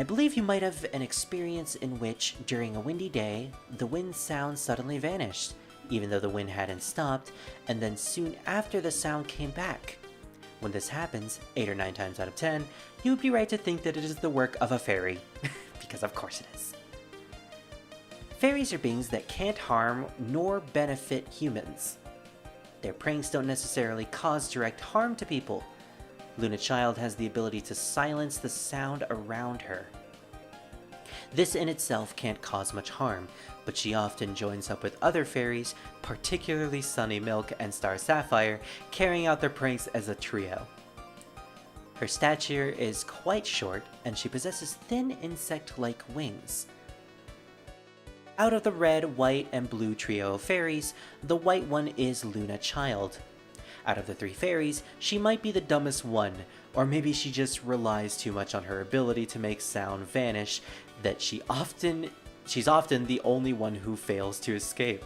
I believe you might have an experience in which, during a windy day, the wind sound suddenly vanished, even though the wind hadn't stopped, and then soon after the sound came back. When this happens, 8 or 9 times out of 10, you would be right to think that it is the work of a fairy, because of course it is. Fairies are beings that can't harm nor benefit humans. Their pranks don't necessarily cause direct harm to people. Luna Child has the ability to silence the sound around her. This in itself can't cause much harm, but she often joins up with other fairies, particularly Sunny Milk and Star Sapphire, carrying out their pranks as a trio. Her stature is quite short, and she possesses thin insect-like wings. Out of the red, white, and blue trio of fairies, the white one is Luna Child. Out of the 3 fairies, she might be the dumbest one, or maybe she just relies too much on her ability to make sound vanish, that she's often the only one who fails to escape.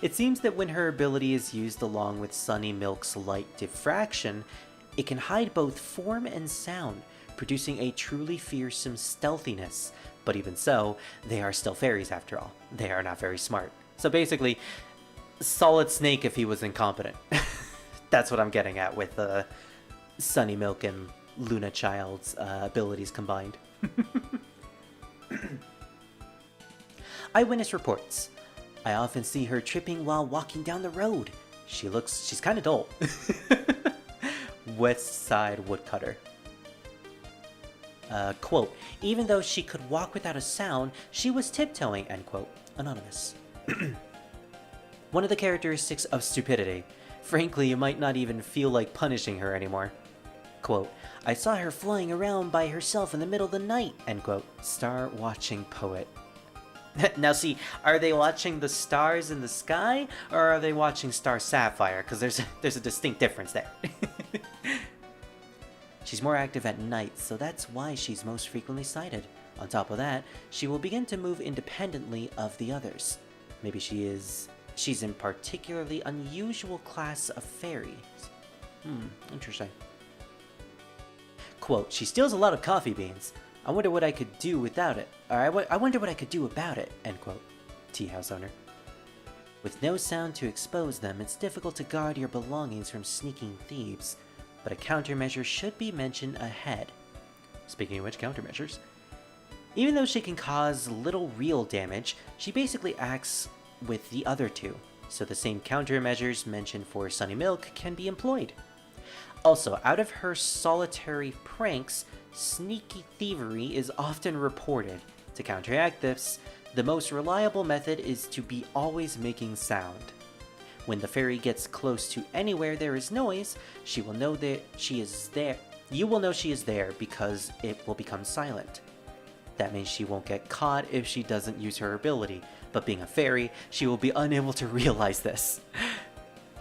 It seems that when her ability is used along with Sunny Milk's light diffraction, it can hide both form and sound, producing a truly fearsome stealthiness. But even so, they are still fairies after all. They are not very smart. So basically, Solid Snake if he was incompetent. That's what I'm getting at with Sunny Milk and Luna Child's abilities combined. Eyewitness reports. I often see her tripping while walking down the road. She's kind of dull. West Side Woodcutter. Quote, even though she could walk without a sound, she was tiptoeing, end quote. Anonymous. One of the characteristics of stupidity. Frankly, you might not even feel like punishing her anymore. Quote, I saw her flying around by herself in the middle of the night, end quote. Star watching poet. Now see, are they watching the stars in the sky, or are they watching Star Sapphire? Because there's a distinct difference there. She's more active at night, so that's why she's most frequently sighted. On top of that, she will begin to move independently of the others. Maybe she's in particularly unusual class of fairies. Interesting. Quote, she steals a lot of coffee beans. I wonder what I could do without it. Or I wonder what I could do about it, end quote. Tea house owner. With no sound to expose them, it's difficult to guard your belongings from sneaking thieves. But a countermeasure should be mentioned ahead. Speaking of which, countermeasures. Even though she can cause little real damage, she basically acts with the other 2, so the same countermeasures mentioned for Sunny Milk can be employed. Also, out of her solitary pranks, sneaky thievery is often reported. To counteract this, the most reliable method is to be always making sound. When the fairy gets close to anywhere there is noise, she will know that she is there. You will know she is there because it will become silent. That means she won't get caught if she doesn't use her ability, but being a fairy, she will be unable to realize this.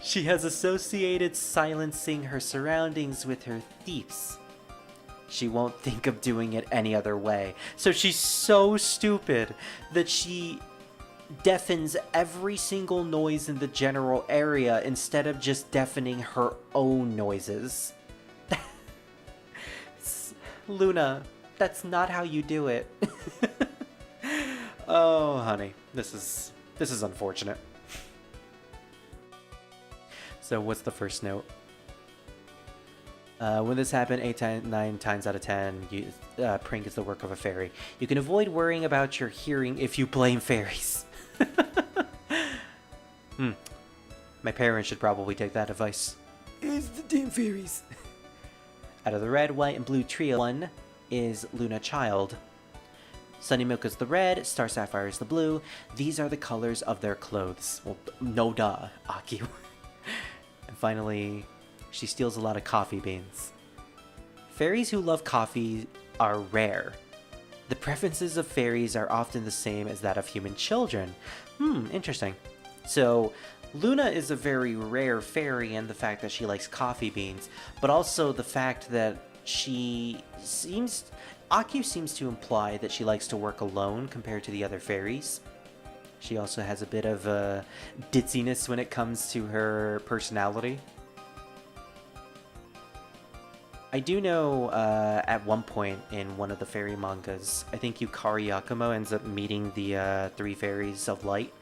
She has associated silencing her surroundings with her thieves. She won't think of doing it any other way. So she's so stupid that she deafens every single noise in the general area instead of just deafening her own noises. Luna, that's not how you do it. Oh, honey, this is unfortunate. So what's the first note? When this happened 9 times out of 10, prank is the work of a fairy. You can avoid worrying about your hearing if you blame fairies. My parents should probably take that advice. It's the damn fairies. Out of the red, white, and blue trio, one is Luna Child. Sunny Milk is the red, Star Sapphire is the blue. These are the colors of their clothes. Well, no duh, Akyuu. And finally, she steals a lot of coffee beans. Fairies who love coffee are rare. The preferences of fairies are often the same as that of human children. Interesting. So, Luna is a very rare fairy in the fact that she likes coffee beans, but also the fact that Akyuu seems to imply that she likes to work alone compared to the other fairies. She also has a bit of ditziness when it comes to her personality. I do know at one point in one of the fairy mangas, I think Yukari Yakumo ends up meeting the 3 fairies of light,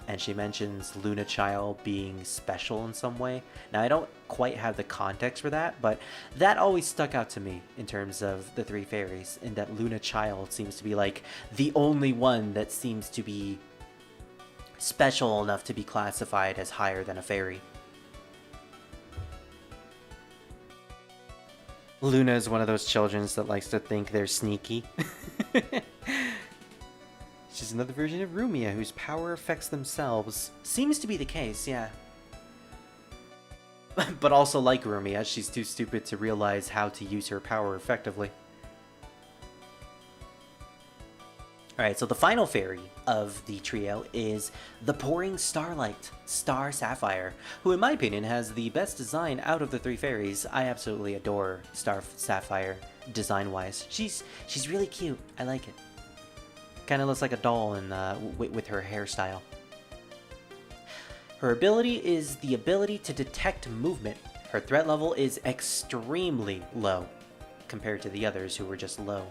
and she mentions Luna Child being special in some way. Now, I don't quite have the context for that, but that always stuck out to me in terms of the 3 fairies, in that Luna Child seems to be like the only one that seems to be special enough to be classified as higher than a fairy. Luna is one of those children that likes to think they're sneaky. She's another version of Rumia, whose power affects themselves. Seems to be the case, yeah. But also like Rumia, she's too stupid to realize how to use her power effectively. Alright, so the final fairy of the trio is the Pouring Starlight, Star Sapphire, who in my opinion has the best design out of the 3 fairies. I absolutely adore Star Sapphire design-wise. She's really cute. I like it. Kind of looks like a doll in, with her hairstyle. Her ability is the ability to detect movement. Her threat level is extremely low compared to the others who were just low.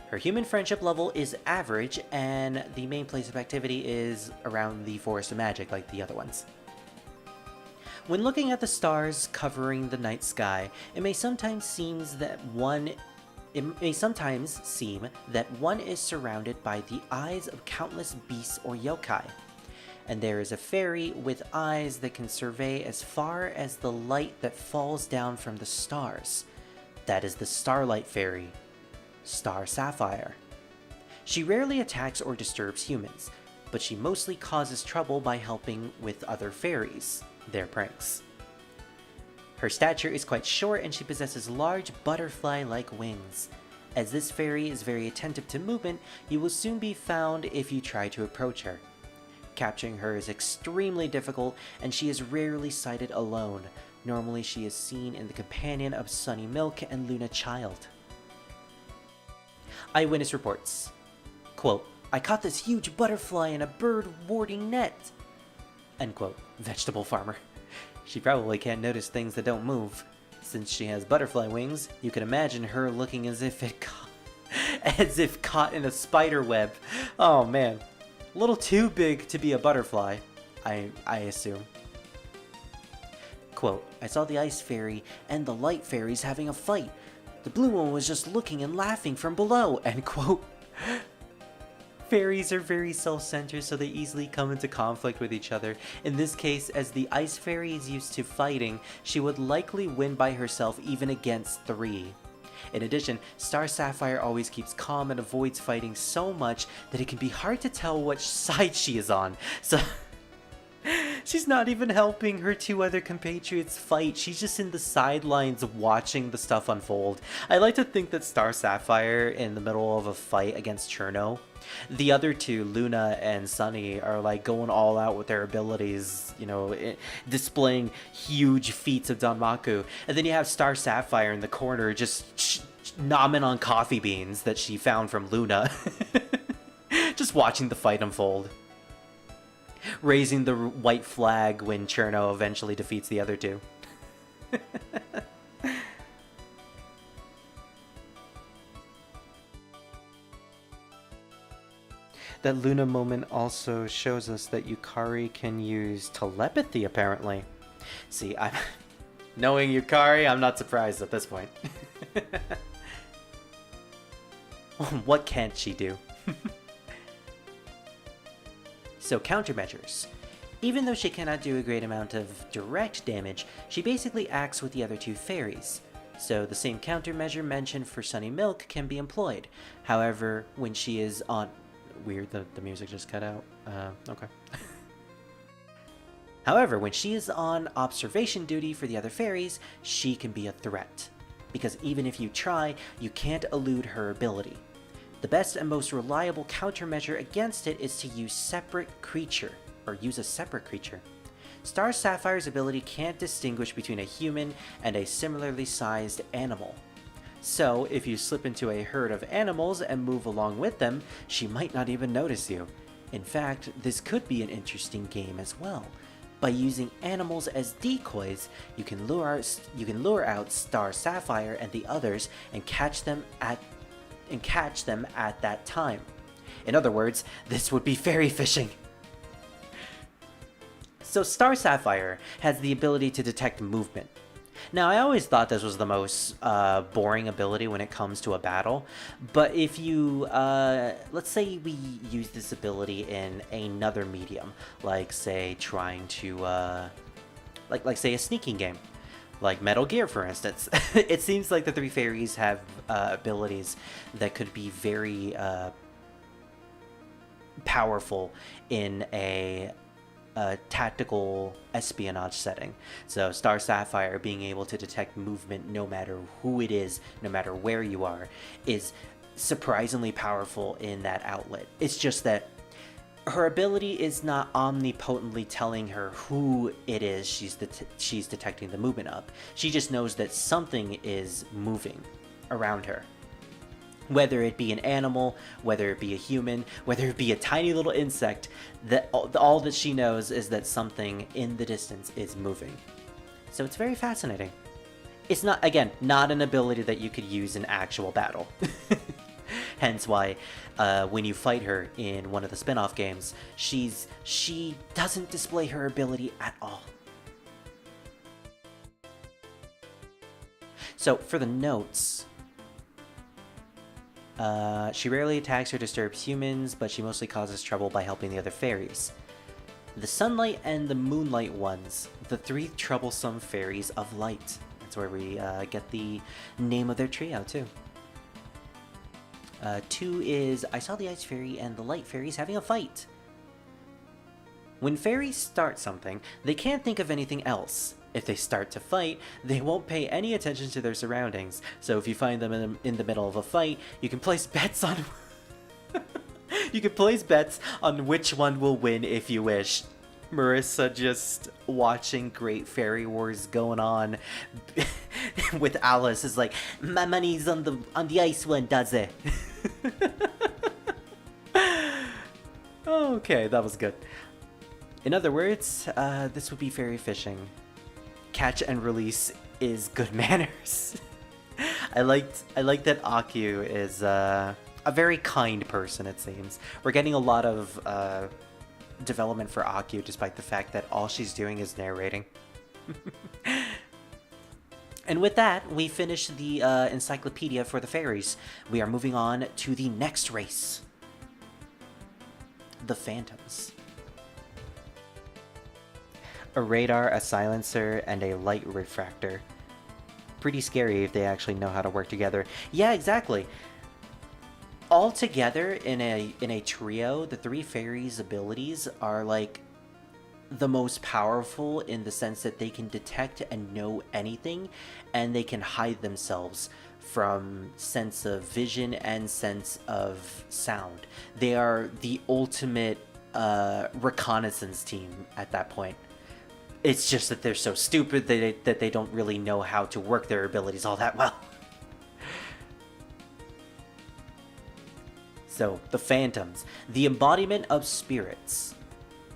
Her human friendship level is average, and the main place of activity is around the Forest of Magic like the other ones. When looking at the stars covering the night sky, it may sometimes seem that one is surrounded by the eyes of countless beasts or yokai, and there is a fairy with eyes that can survey as far as the light that falls down from the stars. That is the Starlight Fairy, Star Sapphire. She rarely attacks or disturbs humans, but she mostly causes trouble by helping with other fairies, their pranks. Her stature is quite short and she possesses large butterfly-like wings. As this fairy is very attentive to movement, you will soon be found if you try to approach her. Capturing her is extremely difficult, and she is rarely sighted alone. Normally she is seen in the companion of Sunny Milk and Luna Child. Eyewitness reports. Quote, "I caught this huge butterfly in a bird warding net." End quote. Vegetable farmer. She probably can't notice things that don't move. Since she has butterfly wings, you can imagine her looking as if caught in a spider web. Oh man. A little too big to be a butterfly, I assume. Quote, "I saw the ice fairy and the light fairies having a fight. The blue one was just looking and laughing from below." End quote. Fairies are very self-centered, so they easily come into conflict with each other. In this case, as the ice fairy is used to fighting, she would likely win by herself even against 3. In addition, Star Sapphire always keeps calm and avoids fighting so much that it can be hard to tell which side she is on. So she's not even helping her 2 other compatriots fight. She's just in the sidelines watching the stuff unfold. I like to think that Star Sapphire, in the middle of a fight against Cherno, the other 2, Luna and Sunny, are like going all out with their abilities, you know, displaying huge feats of Danmaku. And then you have Star Sapphire in the corner just nomming on coffee beans that she found from Luna. Just watching the fight unfold. Raising the white flag when Cherno eventually defeats the other two. That Luna moment also shows us that Yukari can use telepathy, apparently. See, knowing Yukari, I'm not surprised at this point. What can't she do? So, countermeasures. Even though she cannot do a great amount of direct damage, she basically acts with the other two fairies. So the same countermeasure mentioned for Sunny Milk can be employed. However, when she is on... Weird, the music just cut out. Okay. However, when she is on observation duty for the other fairies, she can be a threat. Because even if you try, you can't elude her ability. The best and most reliable countermeasure against it is to use use a separate creature. Star Sapphire's ability can't distinguish between a human and a similarly sized animal. So, if you slip into a herd of animals and move along with them, she might not even notice you. In fact, this could be an interesting game as well. By using animals as decoys, you can lure out Star Sapphire and the others and catch them at that time. In other words, this would be fairy fishing. So Star Sapphire has the ability to detect movement. Now, I always thought this was the most boring ability when it comes to a battle, but if you, let's say we use this ability in another medium, like say trying to, like say a sneaking game, like Metal Gear, for instance. It seems like the three fairies have abilities that could be very powerful in a tactical espionage setting. So Star Sapphire being able to detect movement no matter who it is, no matter where you are, is surprisingly powerful in that outlet. It's just that her ability is not omnipotently telling her who it is she's detecting the movement of. She just knows that something is moving around her. Whether it be an animal, whether it be a human, whether it be a tiny little insect, that all that she knows is that something in the distance is moving. So it's very fascinating. It's not, again, not an ability that you could use in actual battle. Hence why when you fight her in one of the spin-off games, she doesn't display her ability at all. So for the notes... she rarely attacks or disturbs humans, but she mostly causes trouble by helping the other fairies. The Sunlight and the Moonlight ones, the three troublesome fairies of light. That's where we get the name of their trio, too. 2 is, I saw the Ice Fairy and the Light Fairies having a fight. When fairies start something, they can't think of anything else. If they start to fight, they won't pay any attention to their surroundings. So if you find them in the middle of a fight, you can place bets on... you can place bets on which one will win if you wish. Marissa just watching Great Fairy Wars going on with Alice is like, my money's on the ice one, does it? Okay, that was good. In other words, this would be fairy fishing. Catch and release is good manners. I like that Akyuu is a very kind person, it seems. We're getting a lot of development for Akyuu, despite the fact that all she's doing is narrating. And with that, we finish the encyclopedia for the fairies. We are moving on to the next race. The Phantoms. A radar, a silencer, and a light refractor. Pretty scary if they actually know how to work together. Yeah, exactly. All together in a trio, the three fairies' abilities are like the most powerful in the sense that they can detect and know anything, and they can hide themselves from sense of vision and sense of sound. They are the ultimate reconnaissance team at that point. It's just that they're so stupid that they don't really know how to work their abilities all that well. So, the phantoms, the embodiment of spirits.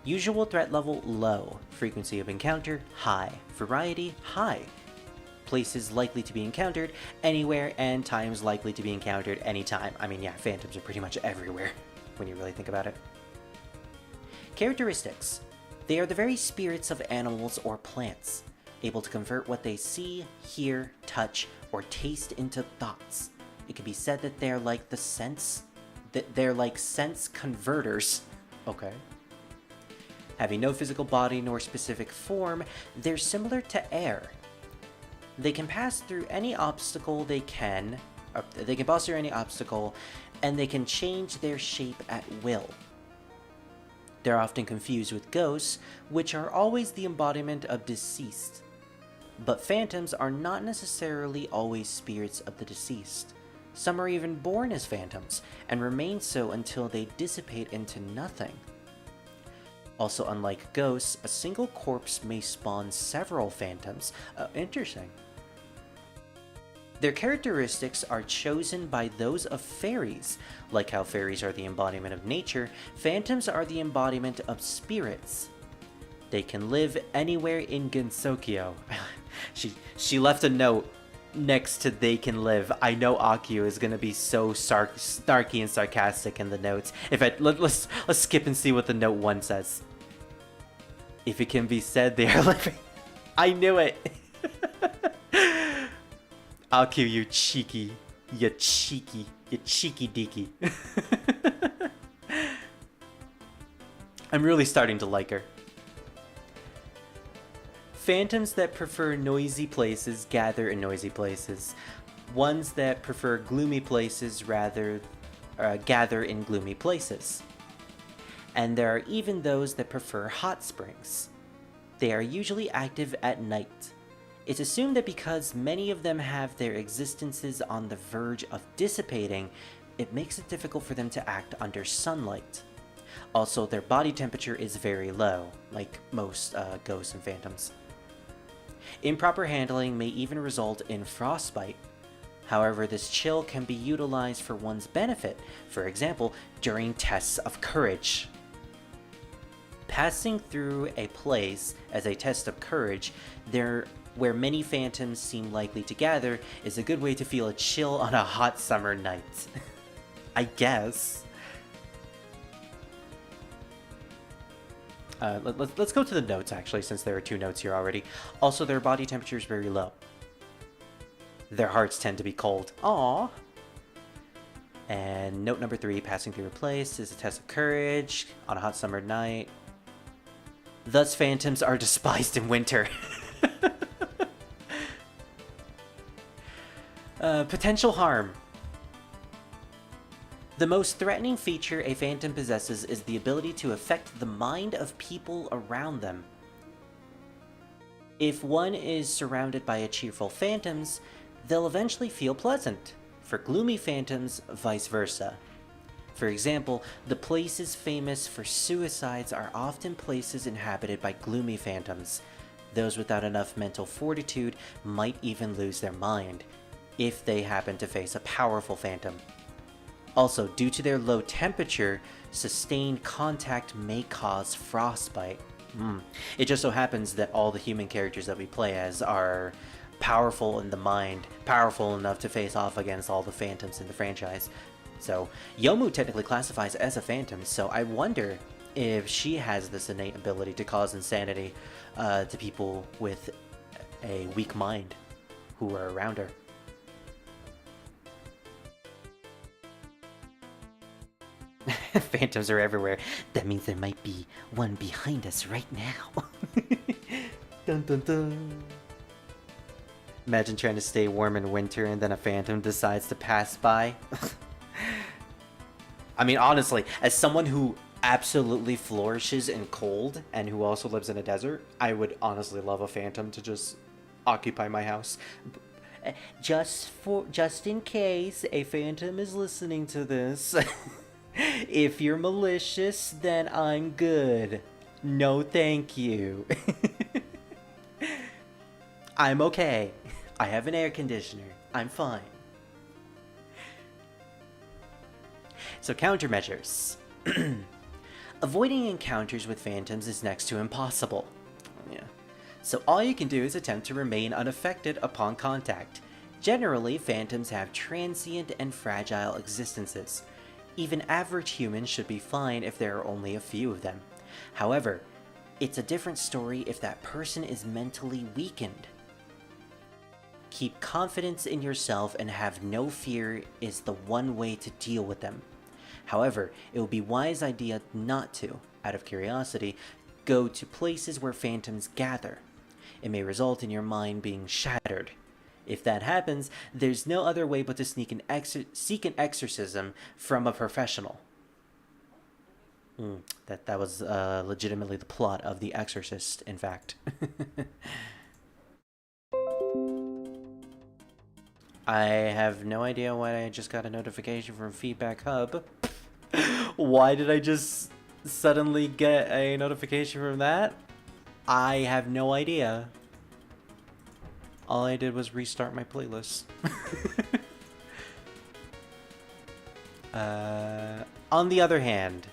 Usual threat level low, frequency of encounter high, variety high. Places likely to be encountered anywhere, and times likely to be encountered anytime. I mean, yeah, phantoms are pretty much everywhere when you really think about it. Characteristics. They are the very spirits of animals or plants, able to convert what they see, hear, touch, or taste into thoughts. It can be said that they're like sense converters. Okay. Having no physical body nor specific form, they're similar to air. They can pass through any obstacle and they can change their shape at will. They're often confused with ghosts, which are always the embodiment of deceased. But phantoms are not necessarily always spirits of the deceased. Some are even born as phantoms, and remain so until they dissipate into nothing. Also, unlike ghosts, a single corpse may spawn several phantoms. Interesting. Their characteristics are chosen by those of fairies. Like how fairies are the embodiment of nature, phantoms are the embodiment of spirits. They can live anywhere in Gensokyo. She left a note next to they can live. I know Akyuu is gonna be so snarky and sarcastic in the notes. Let's skip and see what the note 1 says. If it can be said, they are living. I knew it. Akyuu, you cheeky deeky. I'm really starting to like her. Phantoms that prefer noisy places gather in noisy places. Ones that prefer gloomy places gather in gloomy places. And there are even those that prefer hot springs. They are usually active at night. It's assumed that because many of them have their existences on the verge of dissipating, it makes it difficult for them to act under sunlight. Also, their body temperature is very low, like most ghosts and phantoms. Improper handling may even result in frostbite. However, this chill can be utilized for one's benefit, for example, during tests of courage. Passing through a place as a test of courage, where many phantoms seem likely to gather, is a good way to feel a chill on a hot summer night. I guess. Let's go to the notes, actually, since there are 2 notes here already. Also, their body temperature is very low. Their hearts tend to be cold. Aww. And note number 3, passing through a place is a test of courage on a hot summer night. Thus, phantoms are despised in winter. Potential harm. The most threatening feature a phantom possesses is the ability to affect the mind of people around them. If one is surrounded by cheerful phantoms, they'll eventually feel pleasant. For gloomy phantoms, vice versa. For example, the places famous for suicides are often places inhabited by gloomy phantoms. Those without enough mental fortitude might even lose their mind, if they happen to face a powerful phantom. Also, due to their low temperature, sustained contact may cause frostbite. It just so happens that all the human characters that we play as are powerful in the mind, powerful enough to face off against all the phantoms in the franchise. So, Yomu technically classifies as a phantom, so I wonder if she has this innate ability to cause insanity to people with a weak mind who are around her. Phantoms are everywhere. That means there might be one behind us right now. Dun dun dun. Imagine trying to stay warm in winter and then a phantom decides to pass by. I mean, honestly, as someone who absolutely flourishes in cold and who also lives in a desert, I would honestly love a phantom to just occupy my house. Just in case a phantom is listening to this. If you're malicious, then I'm good. No thank you. I'm okay. I have an air conditioner. I'm fine. So countermeasures. Avoiding encounters with phantoms is next to impossible. Yeah. So all you can do is attempt to remain unaffected upon contact. Generally, phantoms have transient and fragile existences. Even average humans should be fine if there are only a few of them. However, it's a different story if that person is mentally weakened. Keep confidence in yourself and have no fear is the one way to deal with them. However, it would be a wise idea not to, out of curiosity, go to places where phantoms gather. It may result in your mind being shattered. If that happens, there's no other way but to seek an exorcism from a professional. That was legitimately the plot of The Exorcist, in fact. I have no idea why I just got a notification from Feedback Hub. Why did I just suddenly get a notification from that? I have no idea. All I did was restart my playlist. On the other hand,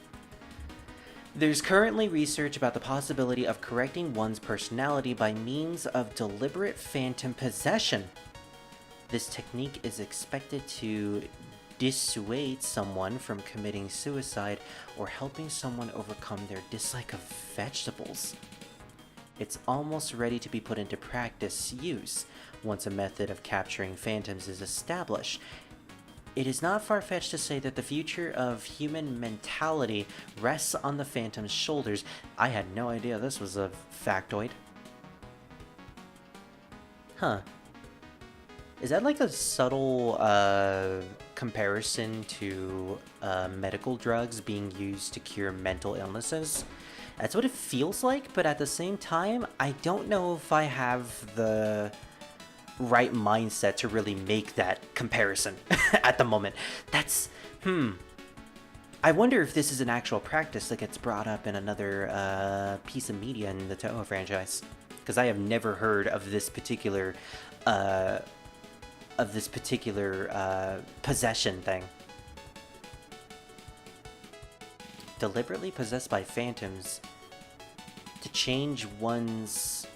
there's currently research about the possibility of correcting one's personality by means of deliberate phantom possession. This technique is expected to dissuade someone from committing suicide or helping someone overcome their dislike of vegetables. It's almost ready to be put into practice use once a method of capturing phantoms is established. It is not far-fetched to say that the future of human mentality rests on the phantom's shoulders. I had no idea this was a factoid. Huh. Is that like a subtle comparison to medical drugs being used to cure mental illnesses? That's what it feels like, but at the same time, I don't know if I have the right mindset to really make that comparison at the moment. That's, I wonder if this is an actual practice that gets brought up in another piece of media in the Touhou franchise. Because I have never heard of this particular possession thing. Deliberately possessed by phantoms to change one's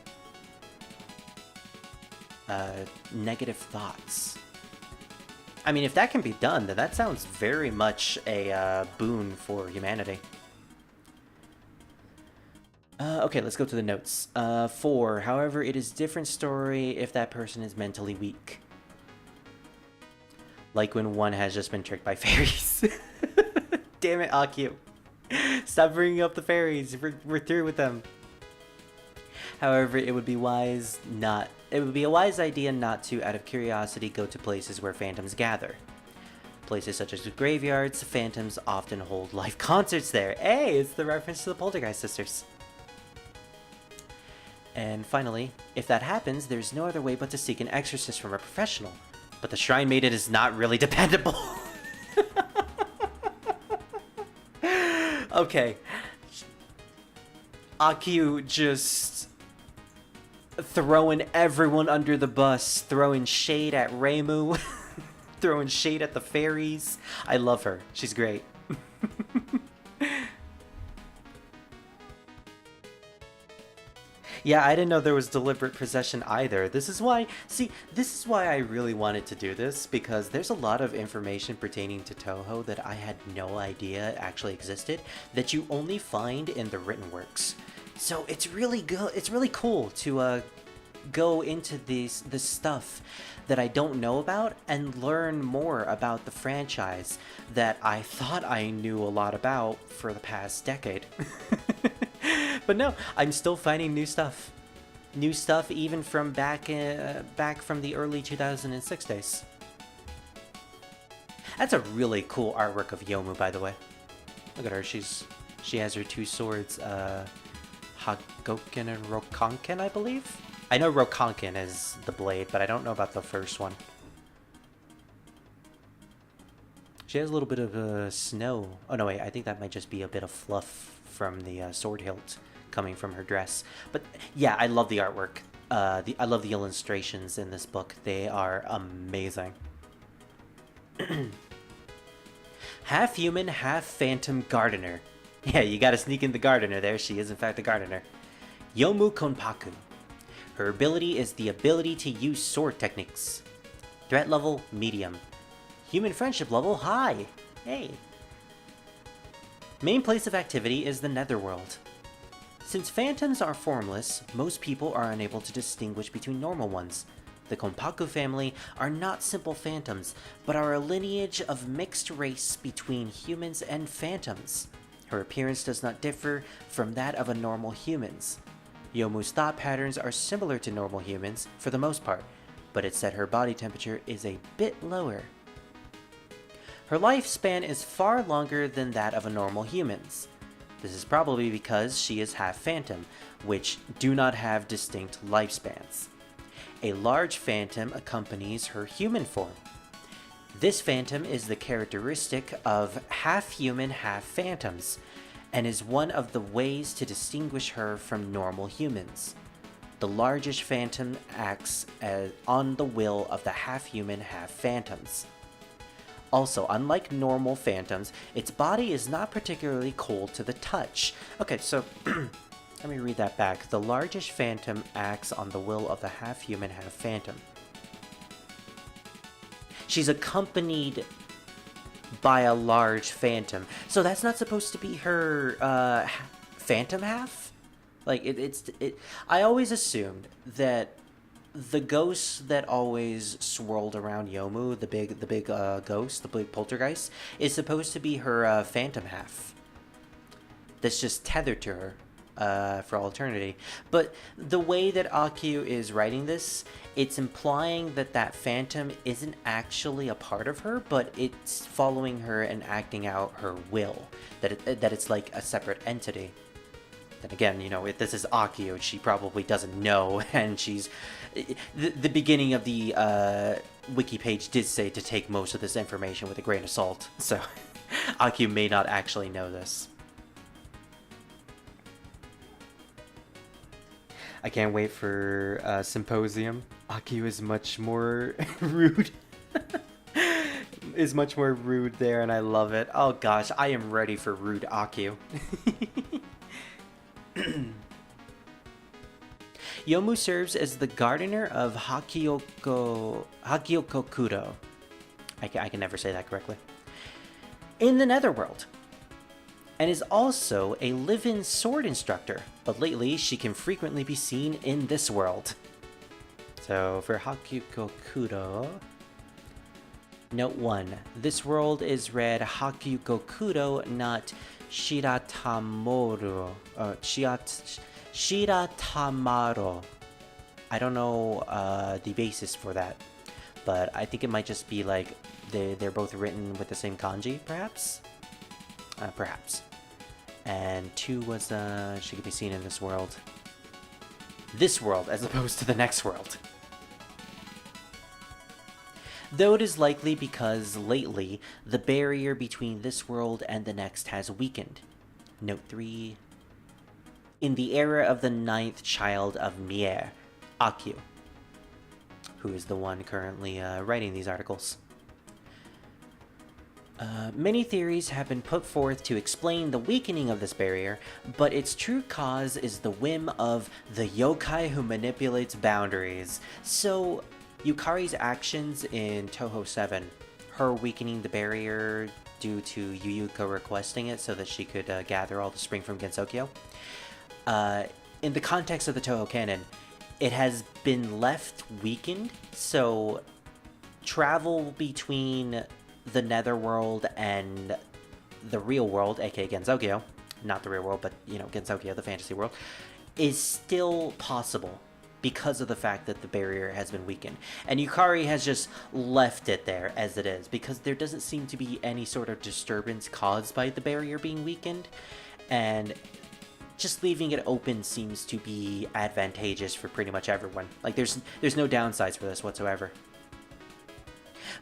negative thoughts. I mean, if that can be done, then that sounds very much a boon for humanity. Okay, let's go to the notes. 4. However, it is a different story if that person is mentally weak. Like when one has just been tricked by fairies. Damn it, Akyuu. Stop bringing up the fairies. We're through with them. However, it would be a wise idea not to, out of curiosity, go to places where phantoms gather. Places such as graveyards, phantoms often hold live concerts there. Hey, it's the reference to the Poltergeist sisters. And finally, if that happens, there's no other way but to seek an exorcist from a professional. But the Shrine Maiden is not really dependable. Okay. Akyuu just throwing everyone under the bus, throwing shade at Reimu, throwing shade at the fairies. I love her. She's great. Yeah, I didn't know there was deliberate possession either. This is why I really wanted to do this, because there's a lot of information pertaining to Touhou that I had no idea actually existed, that you only find in the written works. So it's really good. It's really cool to go into this stuff that I don't know about and learn more about the franchise that I thought I knew a lot about for the past decade. But no, I'm still finding new stuff. New stuff even from back from the early 2006 days. That's a really cool artwork of Yomu, by the way. Look at her, she has her two swords, Hagoken and Rokanken, I believe? I know Rokanken is the blade, but I don't know about the first one. She has a little bit of snow. Oh no, wait, I think that might just be a bit of fluff from the sword hilt coming from her dress. But yeah, I love the artwork. I love the illustrations in this book. They are amazing. Half human, half phantom gardener. Yeah, you gotta sneak in the gardener there. She is in fact a gardener. Yomu Konpaku. Her ability is the ability to use sword techniques. Threat level, medium. Human friendship level, high. Hey. Main place of activity is the Netherworld. Since phantoms are formless, most people are unable to distinguish between normal ones. The Konpaku family are not simple phantoms, but are a lineage of mixed race between humans and phantoms. Her appearance does not differ from that of a normal human's. Yomu's thought patterns are similar to normal humans for the most part, but it's that her body temperature is a bit lower. Her lifespan is far longer than that of a normal human's. This is probably because she is half phantom, which do not have distinct lifespans. A large phantom accompanies her human form. This phantom is the characteristic of half human, half phantoms, and is one of the ways to distinguish her from normal humans. The largest phantom acts on the will of the half human, half phantoms. Also, unlike normal phantoms, its body is not particularly cold to the touch. Okay, so let me read that back. The largest phantom acts on the will of the half human, half phantom. She's accompanied by a large phantom. So that's not supposed to be her phantom half? Like, I always assumed that the ghost that always swirled around Yomu, the big ghost, the big poltergeist, is supposed to be her phantom half. That's just tethered to her for all eternity. But the way that Akyuu is writing this, it's implying that that phantom isn't actually a part of her, but it's following her and acting out her will. That it's like a separate entity. Then again, you know, if this is Akyuu, she probably doesn't know, and she's... The beginning of the wiki page did say to take most of this information with a grain of salt, so Akyuu may not actually know this. I can't wait for Symposium. Akyuu is much more rude. Is much more rude there, and I love it. Oh gosh, I am ready for rude Akyuu. Yomu serves as the gardener of Hakyokokuro. I can never say that correctly. In the Netherworld. And is also a live-in sword instructor, but lately she can frequently be seen in this world. So for Hakyokokuro... Note 1. This world is read Hakyokokuro, not Shiratamaro. Shiratamaro. I don't know the basis for that, but I think it might just be like they're both written with the same kanji, perhaps? Perhaps. And 2 was she could be seen in this world. This world, as opposed to the next world. Though it is likely because lately, the barrier between this world and the next has weakened. Note 3. In the era of the 9th child of Mier, Akyuu, who is the one currently writing these articles. Many theories have been put forth to explain the weakening of this barrier, but its true cause is the whim of the yokai who manipulates boundaries. So, Yukari's actions in Touhou 7, her weakening the barrier due to Yuyuka requesting it so that she could gather all the spring from Gensokyo. In the context of the Touhou canon, it has been left weakened, so travel between the Netherworld and the real world, aka Gensokyo, not the real world, but, you know, Gensokyo, the fantasy world, is still possible because of the fact that the barrier has been weakened. And Yukari has just left it there as it is, because there doesn't seem to be any sort of disturbance caused by the barrier being weakened, and just leaving it open seems to be advantageous for pretty much everyone. Like, there's no downsides for this whatsoever.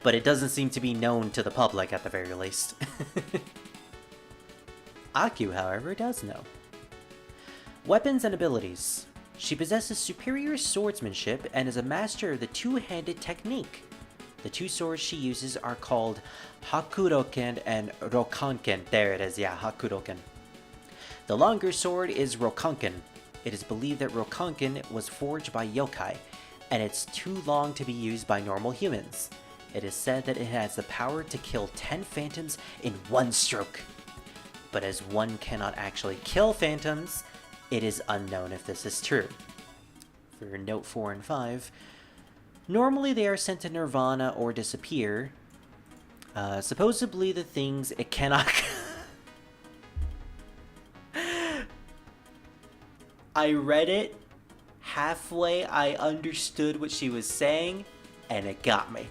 But it doesn't seem to be known to the public, at the very least. Akyuu, however, does know. Weapons and abilities. She possesses superior swordsmanship and is a master of the two-handed technique. The two swords she uses are called Hakuroken and Rokanken. There it is, yeah, Hakuroken. The longer sword is Rokanken. It is believed that Rokanken was forged by yokai, and it's too long to be used by normal humans. It is said that it has the power to kill 10 phantoms in one stroke. But as one cannot actually kill phantoms, it is unknown if this is true. For note 4 and 5, normally they are sent to Nirvana or disappear. Supposedly the things it cannot... I read it, halfway I understood what she was saying, and it got me.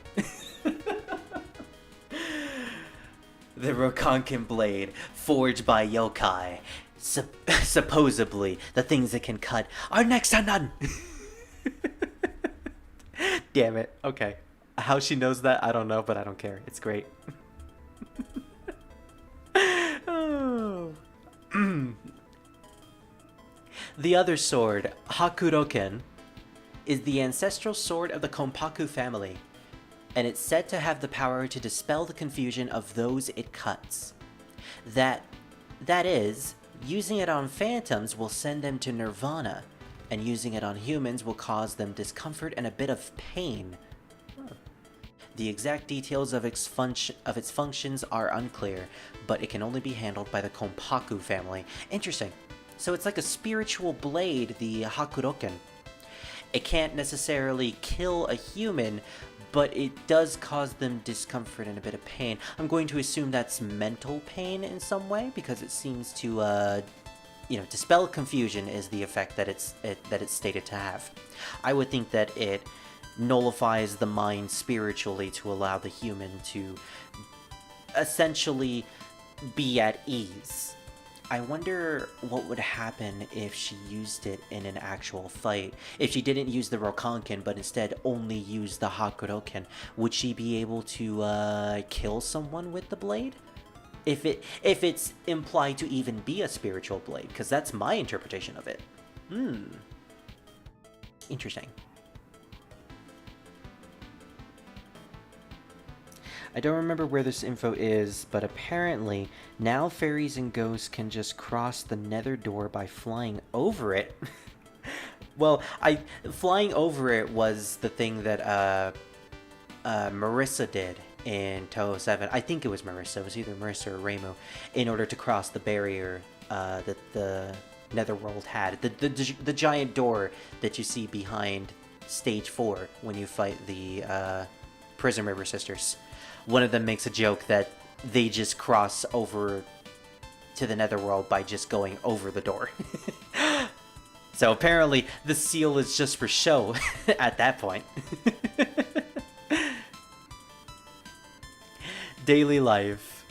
The Rokanken blade, forged by yokai. Supposedly, the things it can cut are next to none. Damn it. Okay. How she knows that, I don't know, but I don't care. It's great. Oh. The other sword, Hakuroken, is the ancestral sword of the Konpaku family, and it's said to have the power to dispel the confusion of those it cuts. That is, using it on phantoms will send them to Nirvana, and using it on humans will cause them discomfort and a bit of pain. The exact details of its functions are unclear, but it can only be handled by the Konpaku family. Interesting. So it's like a spiritual blade, the Hakuroken. It can't necessarily kill a human, but it does cause them discomfort and a bit of pain. I'm going to assume that's mental pain in some way, because it seems to, dispel confusion is the effect that it's stated to have. I would think that it nullifies the mind spiritually to allow the human to essentially be at ease. I wonder what would happen if she used it in an actual fight. If she didn't use the Rokanken, but instead only used the Hakuroken, would she be able to kill someone with the blade? If it's implied to even be a spiritual blade, because that's my interpretation of it. Interesting. I don't remember where this info is, but apparently now fairies and ghosts can just cross the nether door by flying over it. Well, flying over it was the thing that Marissa did in Touhou 7. I think it was Marissa. It was either Marissa or Reimu, in order to cross the barrier that the Netherworld had. The giant door that you see behind Stage 4 when you fight the Prison River Sisters. One of them makes a joke that they just cross over to the Netherworld by just going over the door. So apparently the seal is just for show at that point. Daily life.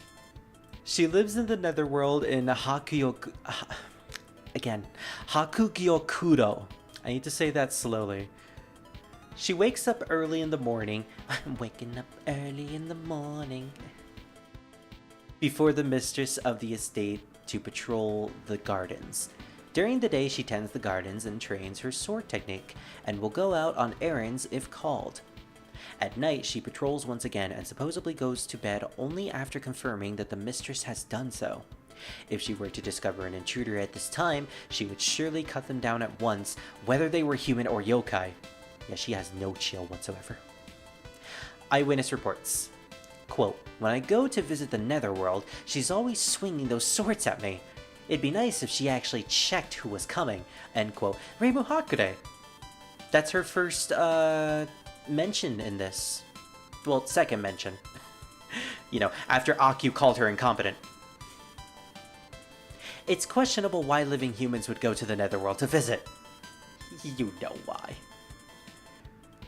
She lives in the Netherworld in Hakugyokuro. I need to say that slowly. She wakes up early in the morning. I'm waking up early in the morning. Before the mistress of the estate to patrol the gardens. During the day, she tends the gardens and trains her sword technique, and will go out on errands if called. At night, she patrols once again and supposedly goes to bed only after confirming that the mistress has done so. If she were to discover an intruder at this time, she would surely cut them down at once, whether they were human or yokai. Yeah, she has no chill whatsoever. Eyewitness reports. Quote, when I go to visit the Netherworld, she's always swinging those swords at me. It'd be nice if she actually checked who was coming. End quote. Reimu Hakure. That's her first, mention in this. Well, second mention. After Akyuu called her incompetent. It's questionable why living humans would go to the Netherworld to visit. You know why.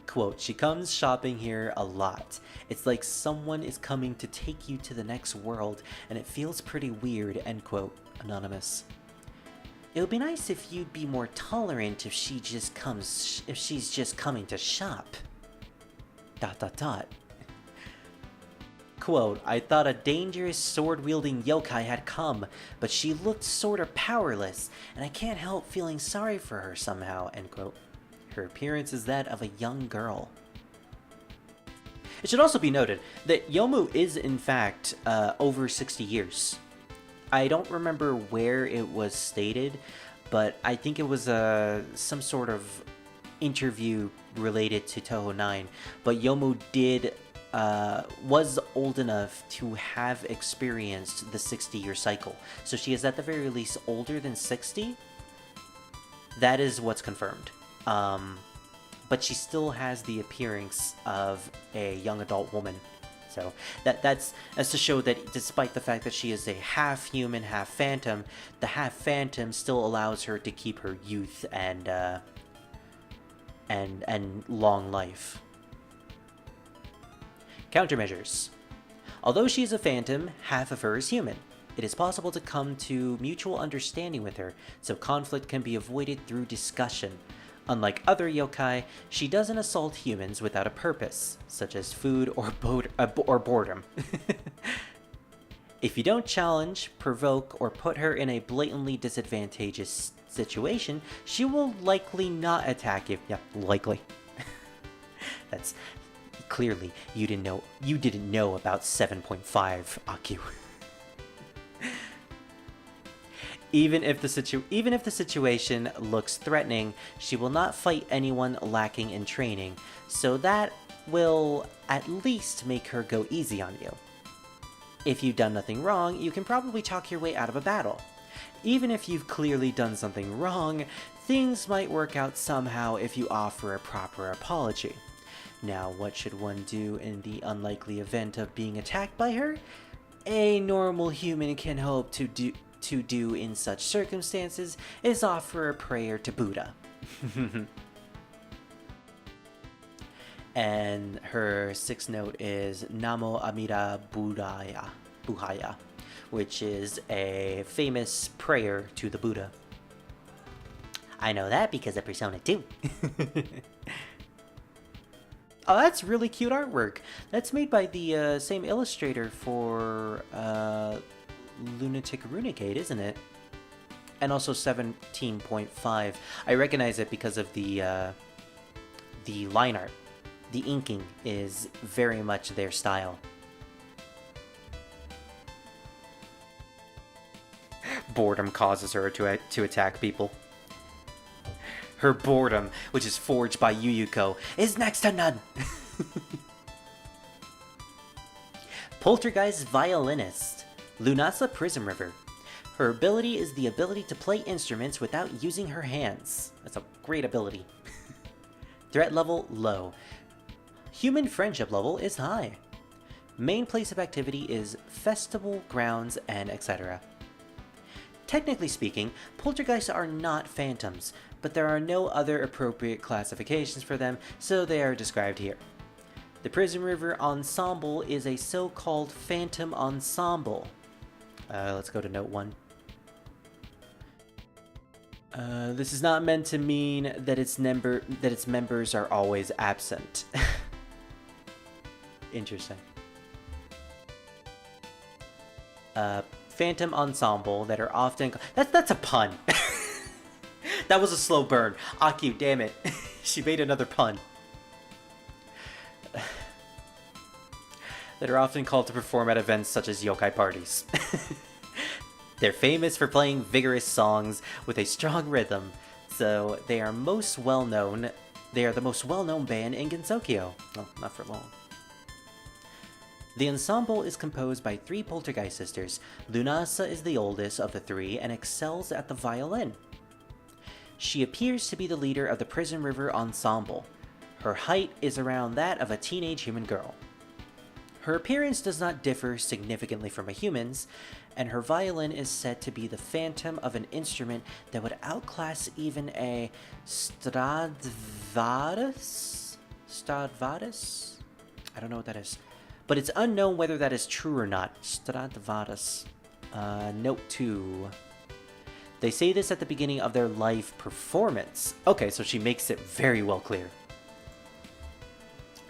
Quote, she comes shopping here a lot. It's like someone is coming to take you to the next world, and it feels pretty weird, end quote. Anonymous. It would be nice if you'd be more tolerant if she's just coming to shop. ... Quote, I thought a dangerous sword-wielding yokai had come, but she looked sorta powerless, and I can't help feeling sorry for her somehow, end quote. Her appearance is that of a young girl. It should also be noted that Yomu is, in fact, over 60 years. I don't remember where it was stated, but I think it was some sort of interview related to Touhou 9. But Yomu was old enough to have experienced the 60-year cycle. So she is at the very least older than 60. That is what's confirmed. But she still has the appearance of a young adult woman. So that's to show that despite the fact that she is a half human, half phantom, the half phantom still allows her to keep her youth and long life. Countermeasures. Although she is a phantom, half of her is human. It is possible to come to mutual understanding with her, so conflict can be avoided through discussion. Unlike other yokai, she doesn't assault humans without a purpose, such as food or boredom. If you don't challenge, provoke, or put her in a blatantly disadvantageous situation, she will likely not attack you. Yeah, likely. That's clearly you didn't know about 7.5 Akyuu. Even if the situation looks threatening, she will not fight anyone lacking in training, so that will at least make her go easy on you. If you've done nothing wrong, you can probably talk your way out of a battle. Even if you've clearly done something wrong, things might work out somehow if you offer a proper apology. Now, what should one do in the unlikely event of being attacked by her? A normal human can hope to do in such circumstances is offer a prayer to Buddha. And her sixth note is Namo Amida Buddhaya, which is a famous prayer to the Buddha. I know that because of Persona 2. Oh, that's really cute artwork. That's made by the same illustrator for Lunatic Runecade, isn't it? And also 17.5. I recognize it because of the line art. The inking is very much their style. Boredom causes her to attack people. Her boredom, which is forged by Yuyuko, is next to none. Poltergeist Violinist. Lunasa Prism River. Her ability is the ability to play instruments without using her hands. That's a great ability. Threat level, low. Human friendship level is high. Main place of activity is festival, grounds, and etc. Technically speaking, poltergeists are not phantoms, but there are no other appropriate classifications for them, so they are described here. The Prism River Ensemble is a so-called phantom ensemble. Let's go to note 1. This is not meant to mean that its members are always absent. Interesting. Phantom ensemble that are often... That's a pun. That was a slow burn. Akyuu, damn it. She made another pun. That are often called to perform at events such as yokai parties. They're famous for playing vigorous songs with a strong rhythm, so they are the most well-known band in Gensokyo. Well, not for long. The ensemble is composed by 3 poltergeist sisters. Lunasa is the oldest of the 3 and excels at the violin. She appears to be the leader of the Prism River Ensemble. Her height is around that of a teenage human girl. Her appearance does not differ significantly from a human's, and her violin is said to be the phantom of an instrument that would outclass even a Stradivarius? Stradivarius? I don't know what that is. But it's unknown whether that is true or not. Stradivarius. Note 2. They say this at the beginning of their live performance. Okay, so she makes it very well clear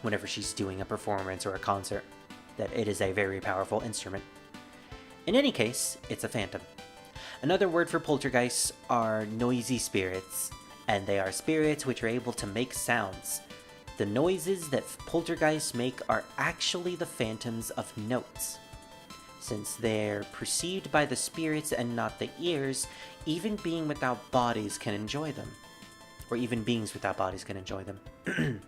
whenever she's doing a performance or a concert that it is a very powerful instrument. In any case, it's a phantom. Another word for poltergeists are noisy spirits, and they are spirits which are able to make sounds. The noises that poltergeists make are actually the phantoms of notes. Since they're perceived by the spirits and not the ears, even beings without bodies can enjoy them. Or even beings without bodies can enjoy them.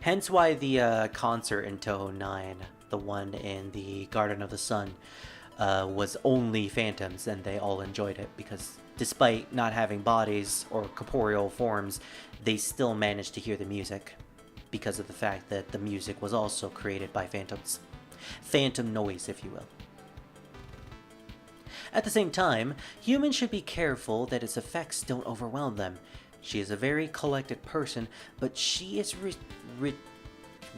Hence why the concert in Touhou 9, the one in the Garden of the Sun, was only phantoms, and they all enjoyed it, because despite not having bodies or corporeal forms, they still managed to hear the music, because of the fact that the music was also created by phantoms. Phantom noise, if you will. At the same time, humans should be careful that its effects don't overwhelm them. She is a very collected person, but she is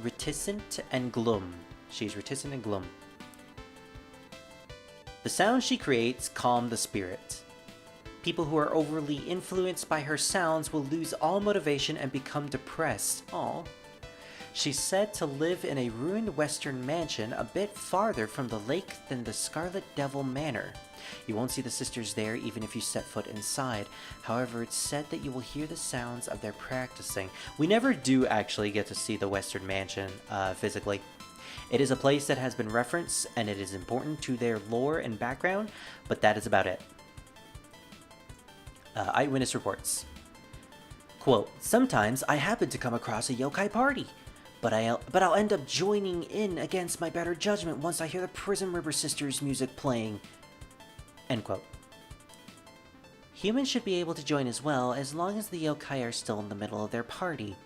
reticent and glum. She's reticent and glum. The sounds she creates calm the spirit. People who are overly influenced by her sounds will lose all motivation and become depressed. Aww. She's said to live in a ruined western mansion a bit farther from the lake than the Scarlet Devil Manor. You won't see the sisters there even if you set foot inside. However, it's said that you will hear the sounds of their practicing. We never do actually get to see the western mansion physically. It is a place that has been referenced, and it is important to their lore and background, but that is about it. Eyewitness reports. Quote, sometimes I happen to come across a yokai party, but I'll end up joining in against my better judgment once I hear the Prism River Sisters music playing. End quote. Humans should be able to join as well, as long as the yokai are still in the middle of their party.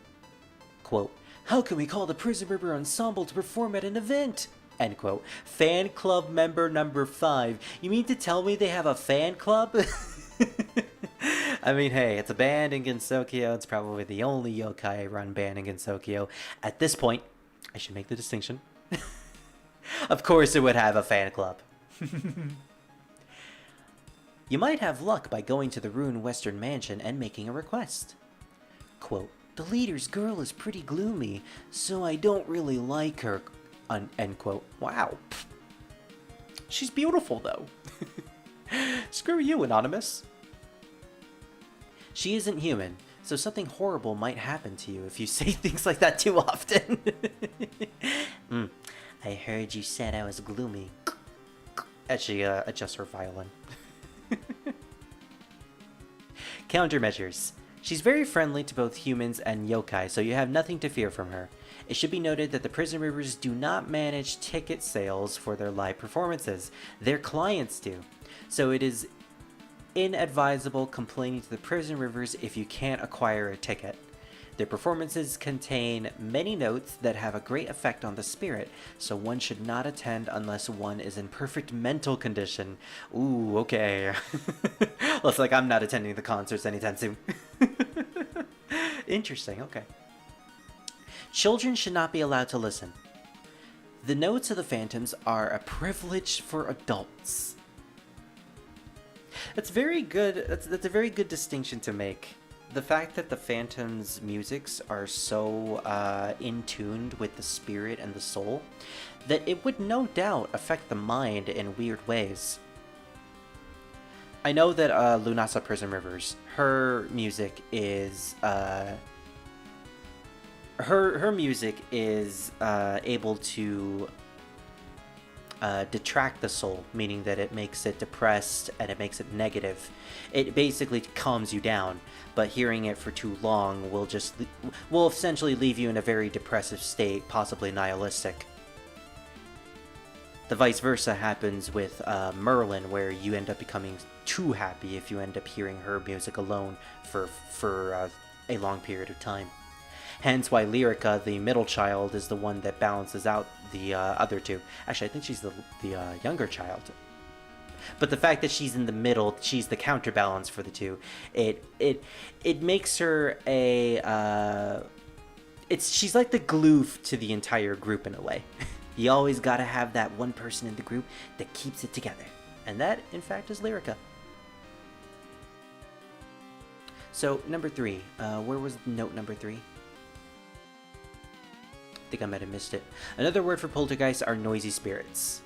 Quote, how can we call the Prism River Ensemble to perform at an event? End quote. Fan club member number 5. You mean to tell me they have a fan club? I mean, hey, it's a band in Gensokyo. It's probably the only yokai-run band in Gensokyo. At this point, I should make the distinction. Of course it would have a fan club. You might have luck by going to the ruined western mansion and making a request. Quote, the leader's girl is pretty gloomy, so I don't really like her. End quote. Wow. She's beautiful, though. Screw you, Anonymous. She isn't human, so something horrible might happen to you if you say things like that too often. I heard you said I was gloomy. As she adjusts her violin. Countermeasures. She's very friendly to both humans and yokai, so you have nothing to fear from her. It should be noted that the Prison Rivers do not manage ticket sales for their live performances. Their clients do. So it is inadvisable complaining to the Prison Rivers if you can't acquire a ticket. Their performances contain many notes that have a great effect on the spirit, so one should not attend unless one is in perfect mental condition. Ooh, okay. Looks like I'm not attending the concerts anytime soon. Interesting, okay. Children should not be allowed to listen. The notes of the phantoms are a privilege for adults. That's very good. That's a very good distinction to make. The fact that the Phantom's musics are so in tuned with the spirit and the soul, that it would no doubt affect the mind in weird ways. I know that Lunasa Prison Rivers, her music is her music is able to detract the soul, meaning that it makes it depressed and it makes it negative. It basically calms you down, but hearing it for too long will essentially leave you in a very depressive state, possibly nihilistic. The vice versa happens with Merlin, where you end up becoming too happy if you end up hearing her music alone for a long period of time. Hence why Lyrica, the middle child, is the one that balances out the other two. Actually, I think she's the younger child. But the fact that she's in the middle, she's the counterbalance for the two. It makes her she's like the glue to the entire group in a way. You always gotta have that one person in the group that keeps it together. And that, in fact, is Lyrica. So, number 3. Where was note number 3? I think I might have missed it. Another word for poltergeists are noisy spirits.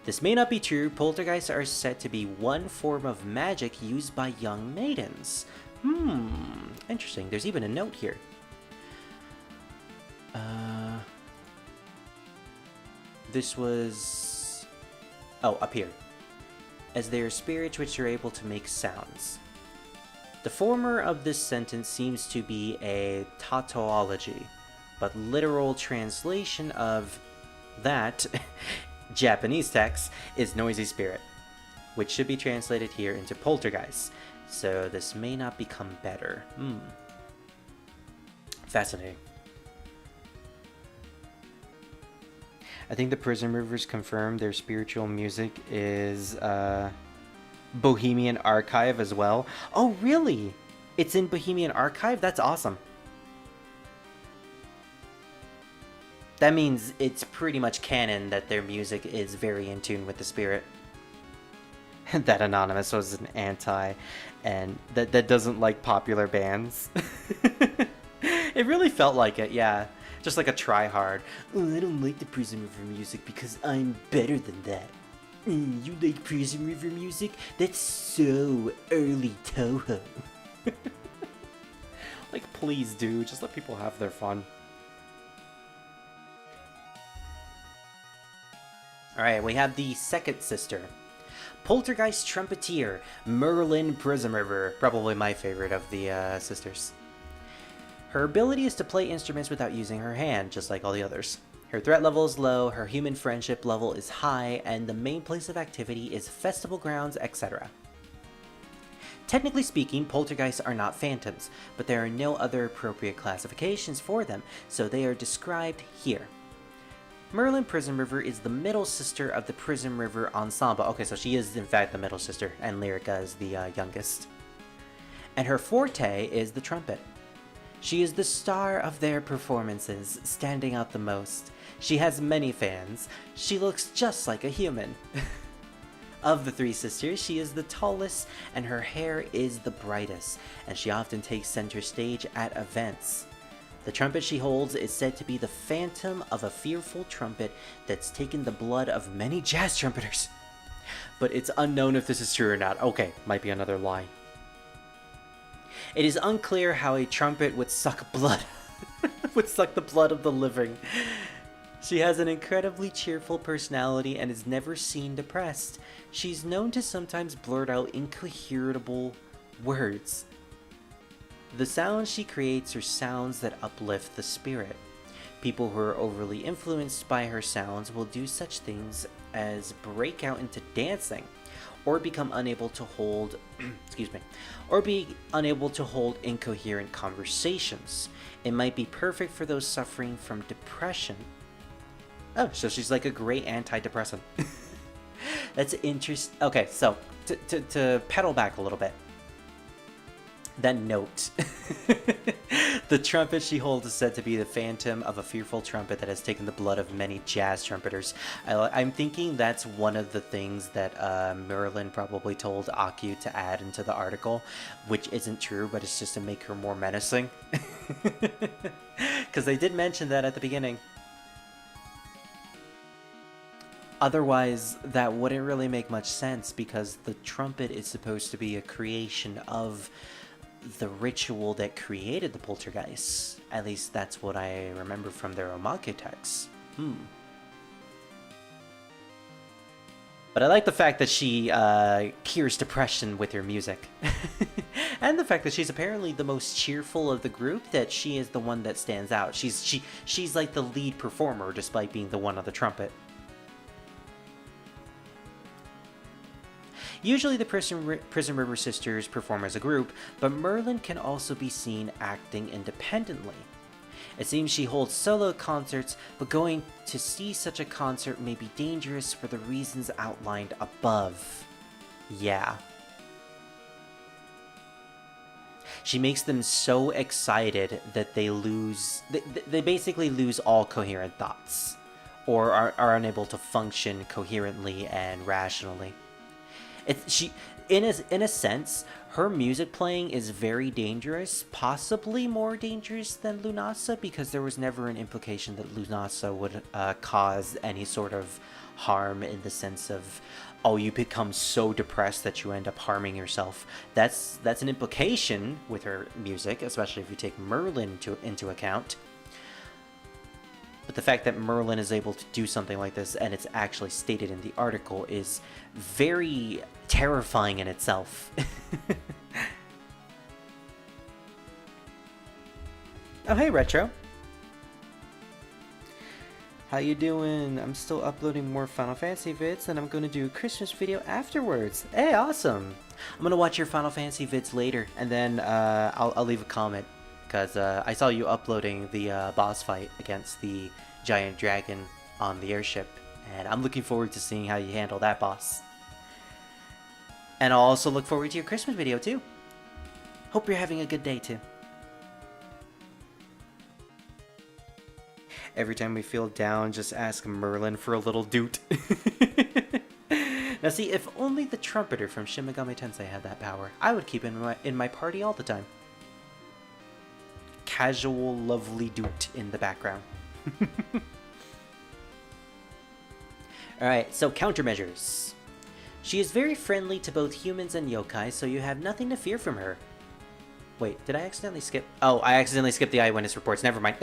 This may not be true. Poltergeists are said to be one form of magic used by young maidens. Interesting. There's even a note here. This was... Oh, up here. As they are spirits which are able to make sounds. The former of this sentence seems to be a tautology, but literal translation of that Japanese text is noisy spirit, which should be translated here into poltergeist. So this may not become better. Fascinating. I think the Prison Rivers confirmed their spiritual music is Bohemian Archive as well. Oh, really? It's in Bohemian Archive? That's awesome. That means it's pretty much canon that their music is very in tune with the spirit. That Anonymous was an anti, and that doesn't like popular bands. It really felt like it, yeah. Just like a try-hard. Oh, I don't like the Prison River music because I'm better than that. You like Prison River music? That's so early Touhou. Like, please do. Just let people have their fun. Alright, we have the second sister. Poltergeist Trumpeter, Merlin Prison River. Probably my favorite of the sisters. Her ability is to play instruments without using her hand, just like all the others. Her threat level is low, her human friendship level is high, and the main place of activity is festival grounds, etc. Technically speaking, poltergeists are not phantoms, but there are no other appropriate classifications for them, so they are described here. Merlin Prison River is the middle sister of the Prison River Ensemble. Okay, so she is in fact the middle sister, and Lyrica is the youngest. And her forte is the trumpet. She is the star of their performances, standing out the most. She has many fans. She looks just like a human. Of the three sisters, she is the tallest, and her hair is the brightest, and she often takes center stage at events. The trumpet she holds is said to be the phantom of a fearful trumpet that's taken the blood of many jazz trumpeters. But it's unknown if this is true or not. Okay, might be another lie. It is unclear how a trumpet would suck blood. Would suck the blood of the living. She has an incredibly cheerful personality and is never seen depressed. She's known to sometimes blurt out incoherable words. The sounds she creates are sounds that uplift the spirit. People who are overly influenced by her sounds will do such things as break out into dancing, or become unable to hold, or be unable to hold incoherent conversations. It might be perfect for those suffering from depression. Oh, so she's like a great antidepressant. That's interesting. Okay, so to pedal back a little bit. That note. The trumpet she holds is said to be the phantom of a fearful trumpet that has taken the blood of many jazz trumpeters. I'm thinking that's one of the things that Merlin probably told Akyuu to add into the article, which isn't true, but it's just to make her more menacing. Because they did mention that at the beginning. Otherwise, that wouldn't really make much sense, because the trumpet is supposed to be a creation of the ritual that created the poltergeist. At least that's what I remember from their Omake texts. But I like the fact that she cures depression with her music. And the fact that she's apparently the most cheerful of the group, that she is the one that stands out. She's like the lead performer despite being the one on the trumpet. Usually the Prison River Sisters perform as a group, but Merlin can also be seen acting independently. It seems she holds solo concerts, but going to see such a concert may be dangerous for the reasons outlined above. Yeah. She makes them so excited that they basically lose all coherent thoughts, or are unable to function coherently and rationally. In a sense, her music playing is very dangerous, possibly more dangerous than Lunasa, because there was never an implication that Lunasa would cause any sort of harm in the sense of, oh, you become so depressed that you end up harming yourself. That's an implication with her music, especially if you take Merlin into account. But the fact that Merlin is able to do something like this, and it's actually stated in the article, is very terrifying in itself. Oh, hey, Retro. How you doing? I'm still uploading more Final Fantasy vids, and I'm going to do a Christmas video afterwards. Hey, awesome! I'm going to watch your Final Fantasy vids later, and then I'll leave a comment, because I saw you uploading the boss fight against the giant dragon on the airship, and I'm looking forward to seeing how you handle that boss. And I'll also look forward to your Christmas video, too. Hope you're having a good day, too. Every time we feel down, just ask Merlin for a little doot. Now see, if only the trumpeter from Shin Megami Tensei had that power, I would keep him in my party all the time. Casual, lovely doot in the background. Alright, so countermeasures. She is very friendly to both humans and yokai, so you have nothing to fear from her. Wait, did I accidentally skip? Oh, I accidentally skipped the eyewitness reports. Never mind.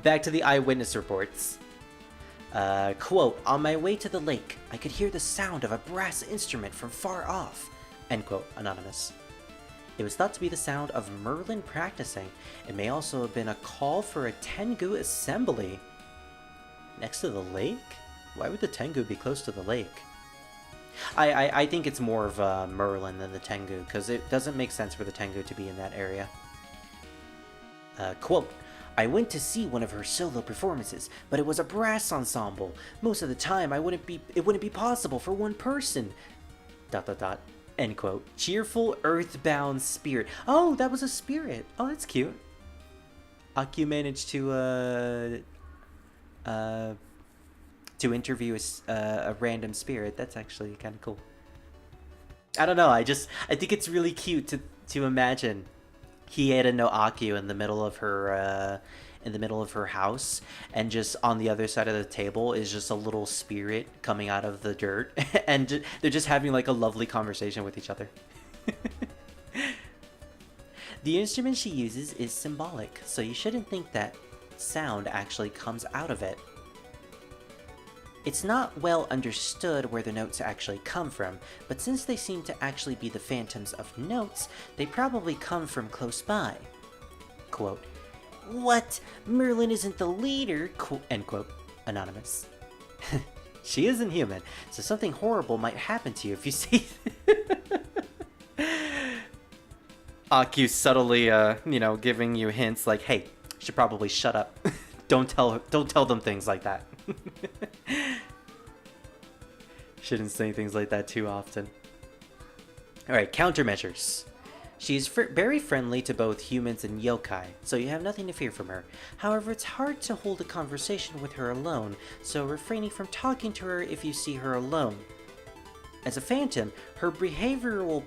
Back to the eyewitness reports. Quote, on my way to the lake, I could hear the sound of a brass instrument from far off. End quote, anonymous. It was thought to be the sound of Merlin practicing. It may also have been a call for a Tengu assembly. Next to the lake? Why would the Tengu be close to the lake? I think it's more of Merlin than the Tengu, because it doesn't make sense for the Tengu to be in that area. Quote, I went to see one of her solo performances, but it was a brass ensemble. Most of the time, it wouldn't be possible for one person. ... End quote. Cheerful, earthbound spirit. Oh, that was a spirit. Oh, that's cute. Akyuu managed to interview a random spirit. That's actually kind of cool. I don't know. I think it's really cute to imagine Hieda no Akyuu in the middle of her house, and just on the other side of the table is just a little spirit coming out of the dirt, and they're just having like a lovely conversation with each other. The instrument she uses is symbolic, so you shouldn't think that sound actually comes out of it. It's not well understood where the notes actually come from, but since they seem to actually be the phantoms of notes, they probably come from close by. Quote, what? Merlin isn't the leader? End quote. Anonymous. She isn't human, so something horrible might happen to you if you see... Akyuu subtly, giving you hints like, hey, you should probably shut up. Don't tell them things like that. Shouldn't say things like that too often. Alright, countermeasures. She is very friendly to both humans and yokai, so you have nothing to fear from her. However, it's hard to hold a conversation with her alone, so refraining from talking to her if you see her alone. As a phantom, her behavioral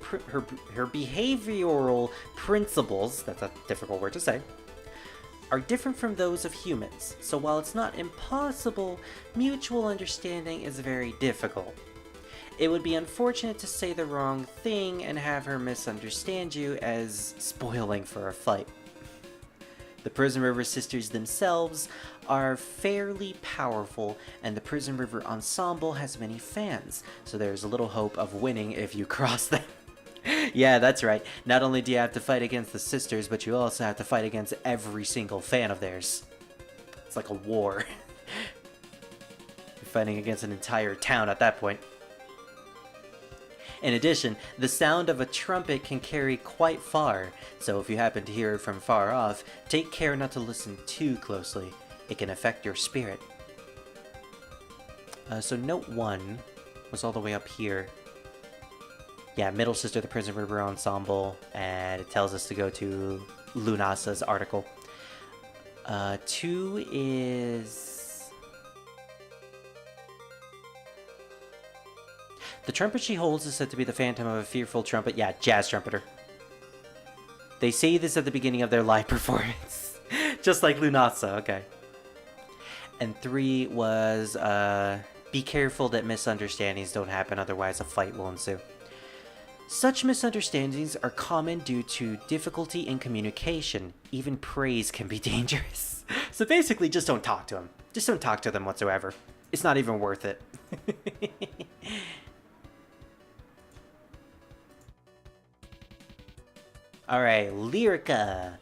principles, that's a difficult word to say, are different from those of humans, so while it's not impossible, mutual understanding is very difficult. It would be unfortunate to say the wrong thing and have her misunderstand you as spoiling for a fight. The Prison River sisters themselves are fairly powerful, and the Prison River Ensemble has many fans, so there's a little hope of winning if you cross them. Yeah, that's right. Not only do you have to fight against the sisters, but you also have to fight against every single fan of theirs. It's like a war. You're fighting against an entire town at that point. In addition, the sound of a trumpet can carry quite far, so if you happen to hear it from far off, take care not to listen too closely. It can affect your spirit. So note 1 was all the way up here. Yeah, Middle Sister, the Prison River Ensemble, and it tells us to go to Lunasa's article. 2 is... The trumpet she holds is said to be the phantom of a fearful trumpet. Yeah, jazz trumpeter. They say this at the beginning of their live performance. Just like Lunasa, okay. And 3 was, be careful that misunderstandings don't happen, otherwise a fight will ensue. Such misunderstandings are common due to difficulty in communication. Even praise can be dangerous. So basically, just don't talk to him. Just don't talk to them whatsoever. It's not even worth it. Alright, Lyrica.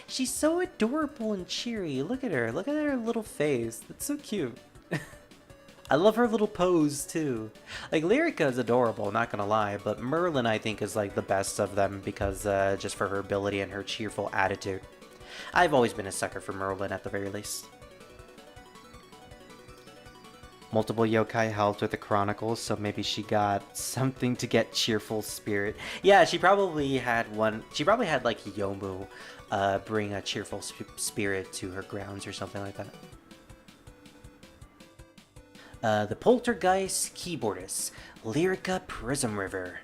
She's so adorable and cheery. Look at her. Look at her little face. That's so cute. I love her little pose, too. Like, Lyrica is adorable, not gonna lie, but Merlin, I think, is, like, the best of them because, just for her ability and her cheerful attitude. I've always been a sucker for Merlin, at the very least. Multiple yokai helped with the Chronicles, so maybe she got something to get cheerful spirit. Yeah, she probably had one. She probably had, like, Yomu bring a cheerful spirit to her grounds or something like that. The Poltergeist Keyboardist, Lyrica Prism River.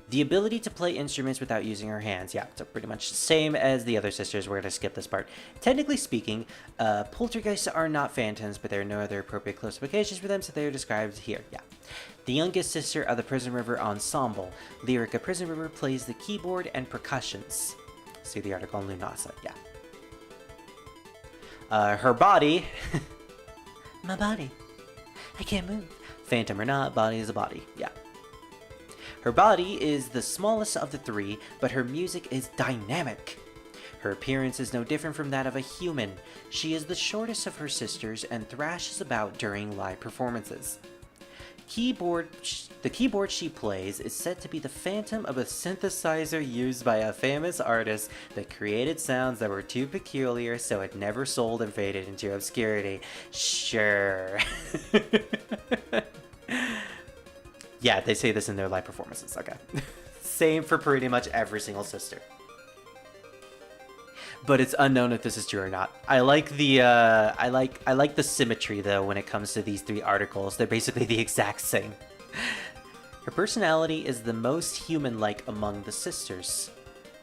The ability to play instruments without using her hands. Yeah, so pretty much the same as the other sisters. We're going to skip this part. Technically speaking, poltergeists are not phantoms, but there are no other appropriate close applications for them, so they are described here. Yeah. The youngest sister of the Prism River Ensemble, Lyrica Prism River plays the keyboard and percussions. See the article on Lunasa, yeah. Her body... My body. I can't move. Phantom or not, body is a body, yeah. Her body is the smallest of the three, but her music is dynamic. Her appearance is no different from that of a human. She is the shortest of her sisters and thrashes about during live performances. The keyboard she plays is said to be the phantom of a synthesizer used by a famous artist that created sounds that were too peculiar, so it never sold and faded into obscurity. Sure. Yeah, they say this in their live performances, okay. Same for pretty much every single sister. But it's unknown if this is true or not. I like the I like the symmetry though when it comes to these three articles. They're basically the exact same. Her personality is the most human-like among the sisters,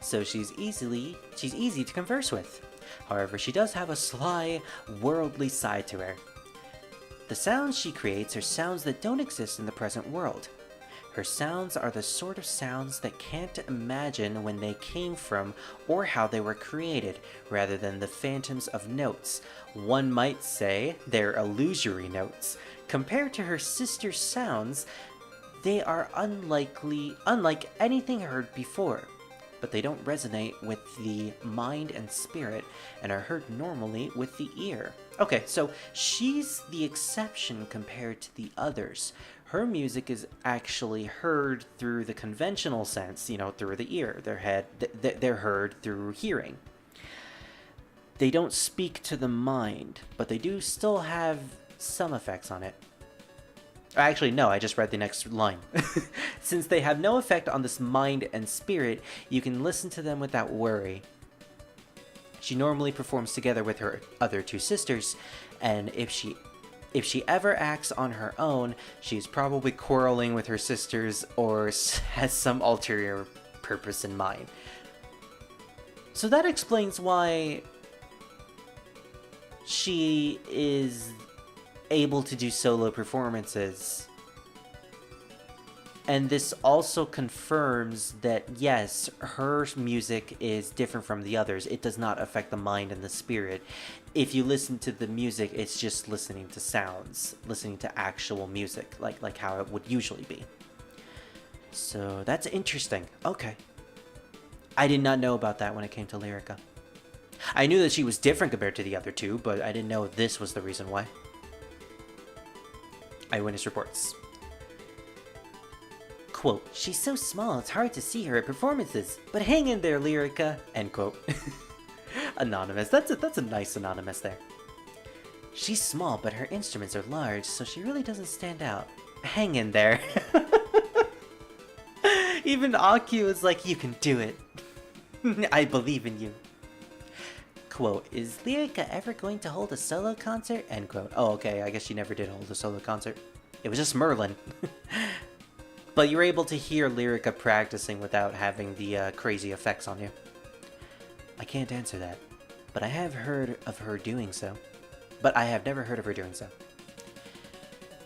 so she's easy to converse with. However, she does have a sly, worldly side to her. The sounds she creates are sounds that don't exist in the present world. Her sounds are the sort of sounds that can't imagine when they came from or how they were created, rather than the phantoms of notes. One might say they're illusory notes. Compared to her sister's sounds, they are unlike anything heard before, but they don't resonate with the mind and spirit and are heard normally with the ear. Okay, so she's the exception compared to the others. Her music is actually heard through the conventional sense, you know, through the ear. They're heard through hearing. They don't speak to the mind, but they do still have some effects on it. Actually, no, I just read the next line. Since they have no effect on this mind and spirit, you can listen to them without worry. She normally performs together with her other two sisters, and if she ever acts on her own, she's probably quarreling with her sisters or has some ulterior purpose in mind. So that explains why she is able to do solo performances. And this also confirms that, yes, her music is different from the others. It does not affect the mind and the spirit. If you listen to the music, it's just listening to sounds, listening to actual music, like how it would usually be. So that's interesting. Okay. I did not know about that when it came to Lyrica. I knew that she was different compared to the other two, but I didn't know this was the reason why. Eyewitness reports. Quote, she's so small it's hard to see her at performances, but hang in there, Lyrica, end quote. Anonymous, that's a nice anonymous there. She's small, but her instruments are large, so she really doesn't stand out. Hang in there. Even Akyuu is like, you can do it. I believe in you. Quote, is Lyrica ever going to hold a solo concert? End quote. Oh, okay, I guess she never did hold a solo concert. It was just Merlin. But you're able to hear Lyrica practicing without having the crazy effects on you. I can't answer that, but I have heard of her doing so. But I have never heard of her doing so.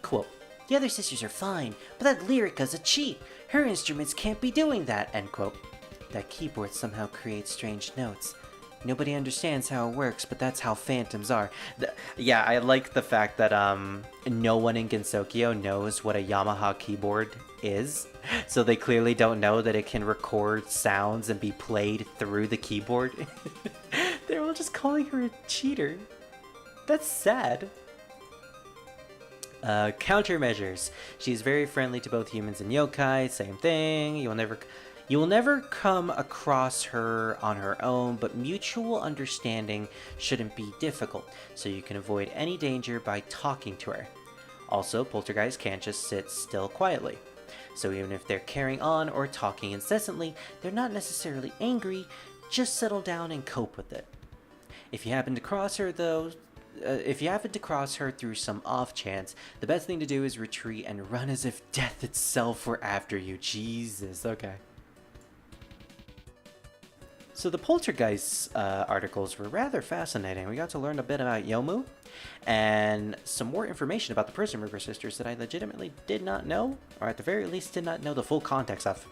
Quote, the other sisters are fine, but that Lyrica's a cheat. Her instruments can't be doing that, end quote. That keyboard somehow creates strange notes. Nobody understands how it works, but that's how phantoms are. Yeah, I like the fact that no one in Gensokyo knows what a Yamaha keyboard is, so they clearly don't know that it can record sounds and be played through the keyboard. They're all just calling her a cheater. That's sad. Countermeasures. She's very friendly to both humans and yokai. Same thing. You will never come across her on her own, but mutual understanding shouldn't be difficult, so you can avoid any danger by talking to her. Also, poltergeists can't just sit still quietly. So even if they're carrying on or talking incessantly, they're not necessarily angry, just settle down and cope with it. If you happen to cross her, though, through some off chance, the best thing to do is retreat and run as if death itself were after you. Jesus, okay. So the poltergeist articles were rather fascinating. We got to learn a bit about Yomu and some more information about the Prison River Sisters that I legitimately did not know, or at the very least did not know the full context of.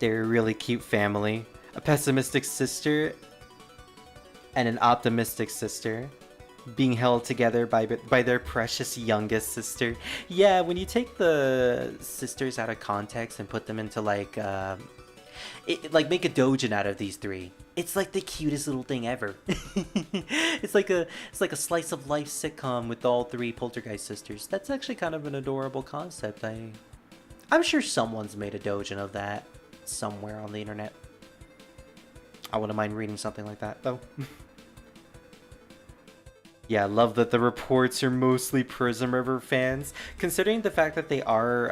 They're a really cute family. A pessimistic sister and an optimistic sister being held together by their precious youngest sister. Yeah, when you take the sisters out of context and put them into like make a doujin out of these three, it's like the cutest little thing ever. It's like a slice of life sitcom with all three poltergeist sisters. That's actually kind of an adorable concept. I'm sure someone's made a doujin of that somewhere on the internet. I wouldn't mind reading something like that though. Yeah, I love that the reports are mostly Prism River fans. Considering the fact that they are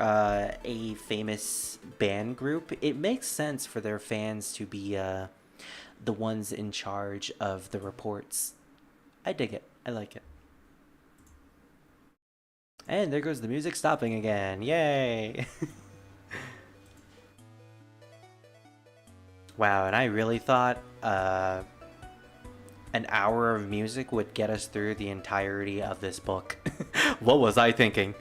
a famous band group, it makes sense for their fans to be the ones in charge of the reports. I dig it. I like it. And there goes the music stopping again. Yay! Wow, and I really thought an hour of music would get us through the entirety of this book. What was I thinking?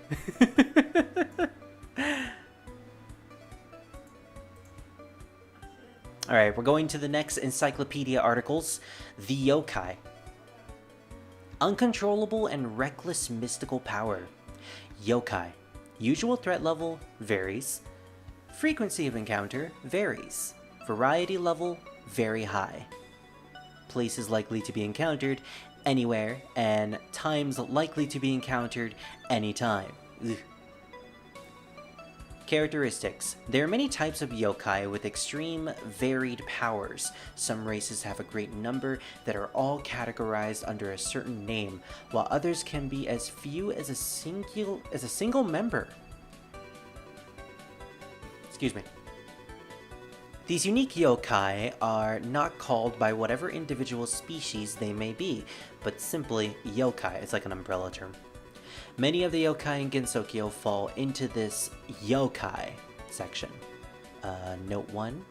Alright, we're going to the next encyclopedia articles. The Yokai. Uncontrollable and reckless mystical power. Yokai. Usual threat level varies. Frequency of encounter varies. Variety level very high. Places likely to be encountered anywhere, and times likely to be encountered anytime. Ugh. Characteristics. There are many types of yokai with extreme varied powers. Some races have a great number that are all categorized under a certain name, while others can be as few as a single member. Excuse me. These unique yokai are not called by whatever individual species they may be, but simply yokai. It's like an umbrella term. Many of the yokai in Gensokyo fall into this yokai section. Note 1.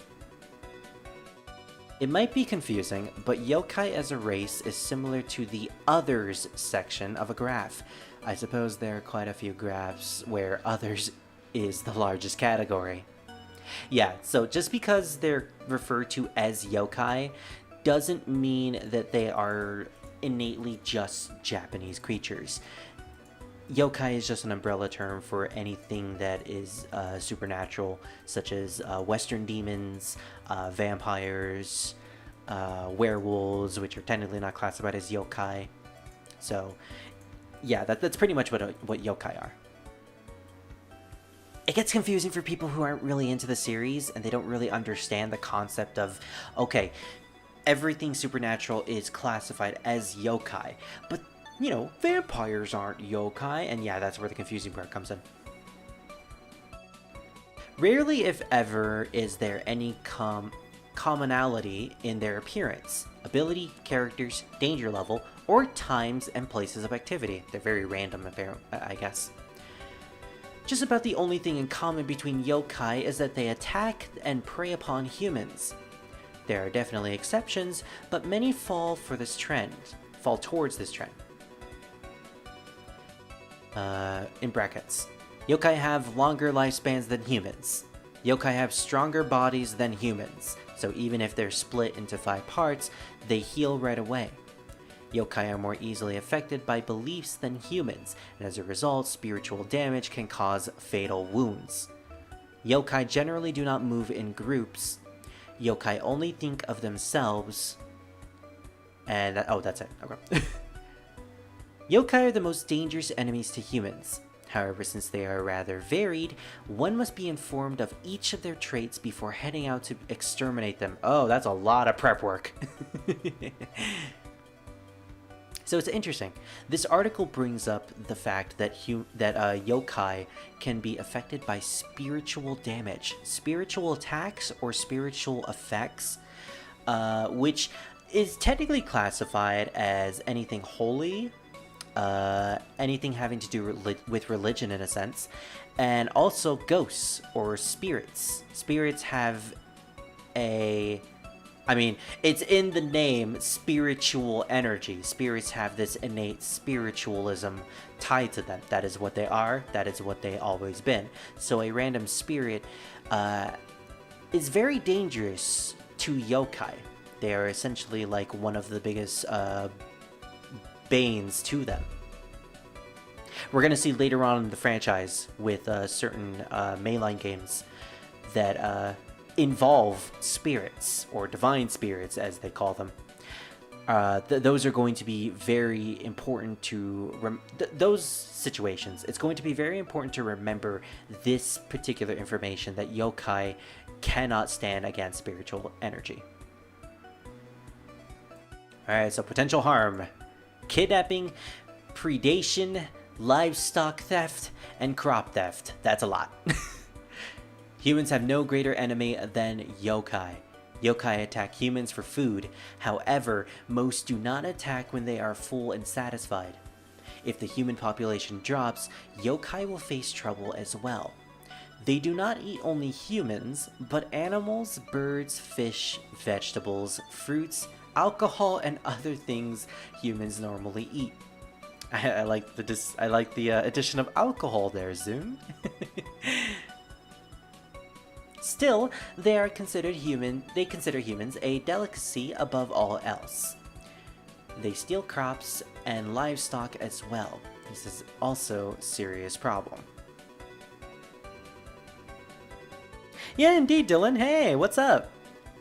It might be confusing, but yokai as a race is similar to the others section of a graph. I suppose there are quite a few graphs where others is the largest category. Yeah, so just because they're referred to as yokai doesn't mean that they are innately just Japanese creatures. Yokai is just an umbrella term for anything that is supernatural, such as Western demons, vampires, werewolves, which are technically not classified as yokai. So, yeah, that's pretty much what yokai are. It gets confusing for people who aren't really into the series and they don't really understand the concept of, okay, everything supernatural is classified as yokai, but, you know, vampires aren't yokai, and yeah, that's where the confusing part comes in. Rarely, if ever, is there any commonality in their appearance, ability, characters, danger level, or times and places of activity. They're very random, I guess. Just about the only thing in common between yokai is that they attack and prey upon humans. There are definitely exceptions, but many fall towards this trend. In brackets. Yokai have longer lifespans than humans. Yokai have stronger bodies than humans, so even if they're split into 5 parts, they heal right away. Yokai are more easily affected by beliefs than humans, and as a result, spiritual damage can cause fatal wounds. Yokai generally do not move in groups. Yokai only think of themselves. And that's it. Okay. Yokai are the most dangerous enemies to humans. However, since they are rather varied, one must be informed of each of their traits before heading out to exterminate them. Oh, that's a lot of prep work. So it's interesting. This article brings up the fact that yokai can be affected by spiritual damage, spiritual attacks, or spiritual effects, which is technically classified as anything holy, anything having to do with religion in a sense, and also ghosts or spirits. Spirits have it's in the name, spiritual energy. Spirits have this innate spiritualism tied to them. That is what they are. That is what they always been. So a random spirit is very dangerous to yokai. They are essentially like one of the biggest banes to them. We're going to see later on in the franchise with certain mainline games that involve spirits, or divine spirits as they call them. Those are going to be very important to those situations. It's going to be very important to remember this particular information, that yokai cannot stand against spiritual energy. Alright, so potential harm: kidnapping, predation, livestock theft, and crop theft. That's a lot. Humans have no greater enemy than yokai. Yokai attack humans for food. However, most do not attack when they are full and satisfied. If the human population drops, yokai will face trouble as well. They do not eat only humans, but animals, birds, fish, vegetables, fruits, alcohol, and other things humans normally eat. I like the addition of alcohol there, Zoom. Still, they consider humans a delicacy above all else. They steal crops and livestock as well. This is also a serious problem. Yeah, indeed, Dylan. Hey, what's up?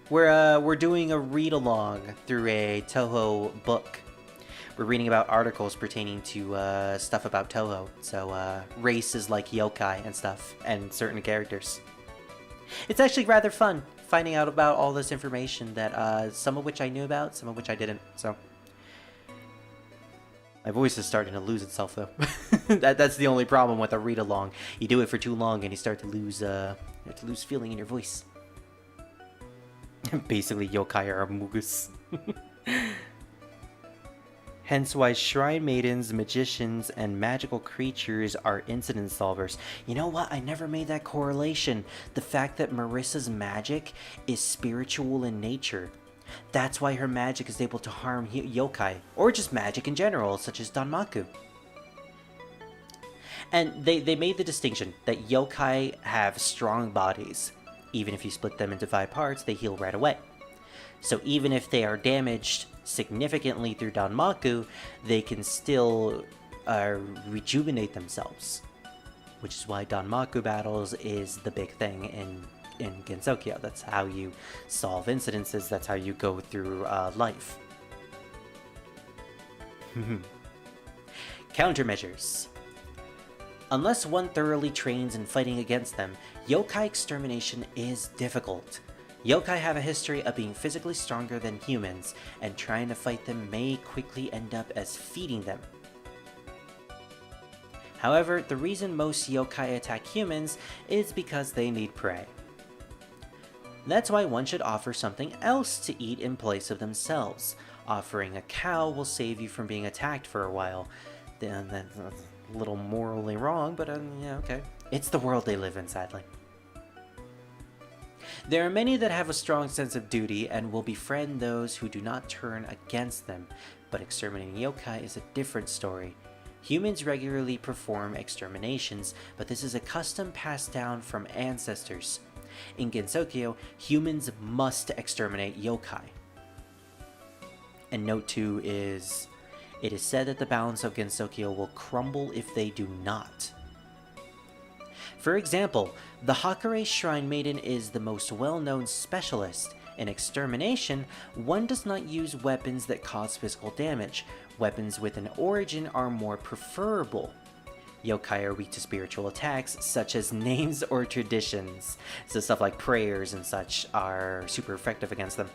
We're doing a read-along through a Touhou book. We're reading about articles pertaining to stuff about Touhou. So races like yokai and stuff, and certain characters. It's actually rather fun finding out about all this information that some of which I knew about, some of which I didn't. So my voice is starting to lose itself, though. That's the only problem with a read-along. You do it for too long, and you start to lose feeling in your voice. Basically, yokai are mugus. Hence why shrine maidens, magicians, and magical creatures are incident solvers. You know what? I never made that correlation. The fact that Marissa's magic is spiritual in nature. That's why her magic is able to harm yokai, or just magic in general, such as Danmaku. And they made the distinction that yokai have strong bodies. Even if you split them into 5 parts, they heal right away. So even if they are damaged significantly through Danmaku, they can still rejuvenate themselves. Which is why Danmaku battles is the big thing in Gensokyo. That's how you solve incidences, that's how you go through life. Countermeasures. Unless one thoroughly trains in fighting against them, yokai extermination is difficult. Yokai have a history of being physically stronger than humans, and trying to fight them may quickly end up as feeding them. However, the reason most yokai attack humans is because they need prey. That's why one should offer something else to eat in place of themselves. Offering a cow will save you from being attacked for a while. Then that's a little morally wrong, but yeah, okay. It's the world they live in, sadly. There are many that have a strong sense of duty and will befriend those who do not turn against them, but exterminating yokai is a different story. Humans regularly perform exterminations, but this is a custom passed down from ancestors. In Gensokyo, humans must exterminate yokai. And note 2 is, it is said that the balance of Gensokyo will crumble if they do not. For example, the Hakare Shrine Maiden is the most well-known specialist. In extermination, one does not use weapons that cause physical damage. Weapons with an origin are more preferable. Yokai are weak to spiritual attacks, such as names or traditions. So stuff like prayers and such are super effective against them.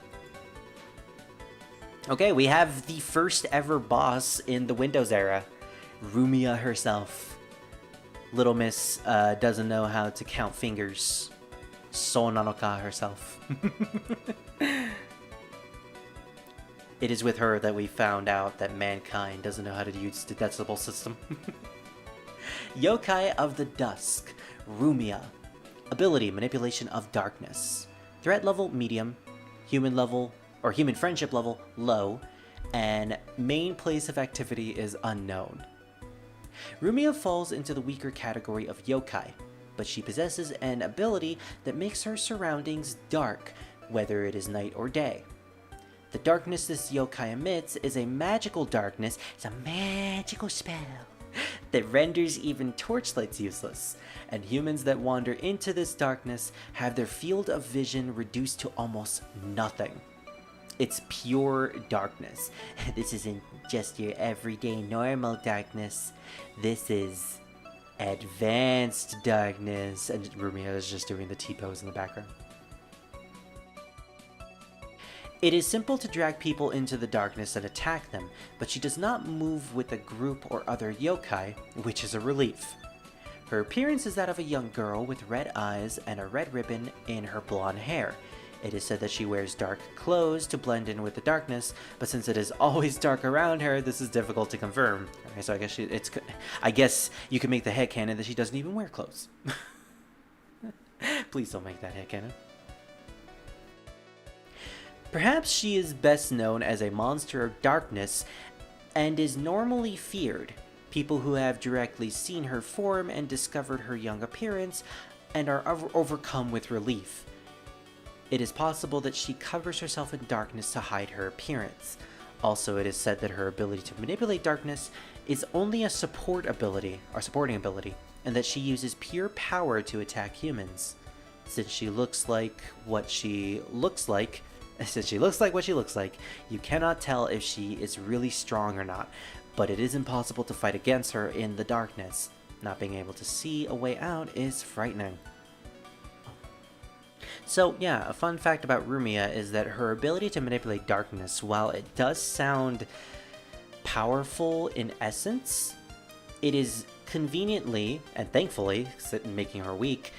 Okay, we have the first ever boss in the Windows era. Rumiya herself. Little Miss doesn't know how to count fingers. Sonanoka herself. It is with her that we found out that mankind doesn't know how to use the decimal system. Yokai of the Dusk, Rumiya. Ability, Manipulation of Darkness. Threat level, medium. Human level, or human friendship level, low. And main place of activity is unknown. Rumiya falls into the weaker category of yokai, but she possesses an ability that makes her surroundings dark, whether it is night or day. The darkness this yokai emits is a magical darkness. It's a magical spell that renders even torchlights useless, and humans that wander into this darkness have their field of vision reduced to almost nothing. It's pure darkness. This isn't just your everyday normal darkness. This is advanced darkness. And Rumiya is just doing the T-pose in the background. It is simple to drag people into the darkness and attack them, but she does not move with a group or other yokai, which is a relief. Her appearance is that of a young girl with red eyes and a red ribbon in her blonde hair. It is said that she wears dark clothes to blend in with the darkness, but since it is always dark around her, this is difficult to confirm. Okay, so I guess you can make the headcanon that she doesn't even wear clothes. Please don't make that headcanon. Perhaps she is best known as a monster of darkness and is normally feared. People who have directly seen her form and discovered her young appearance and are overcome with relief. It is possible that she covers herself in darkness to hide her appearance. Also, it is said that her ability to manipulate darkness is only a supporting ability, and that she uses pure power to attack humans. Since she looks like what she looks like, you cannot tell if she is really strong or not, but it is impossible to fight against her in the darkness. Not being able to see a way out is frightening. So yeah, a fun fact about Rumiya is that her ability to manipulate darkness, while it does sound powerful in essence, it is conveniently, and thankfully, making her weak,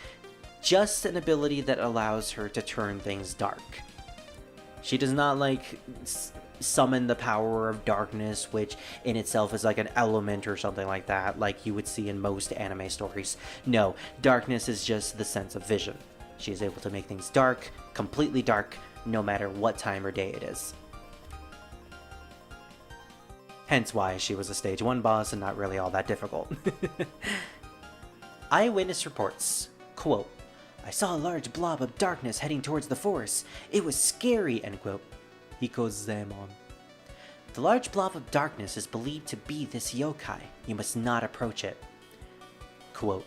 just an ability that allows her to turn things dark. She does not summon the power of darkness, which in itself is like an element or something like that, like you would see in most anime stories. No, darkness is just the sense of vision. She is able to make things dark, completely dark, no matter what time or day it is. Hence why she was a stage 1 boss and not really all that difficult. Eyewitness reports, quote, "I saw a large blob of darkness heading towards the forest. It was scary," end quote. Hikozemon. The large blob of darkness is believed to be this yokai. You must not approach it. Quote,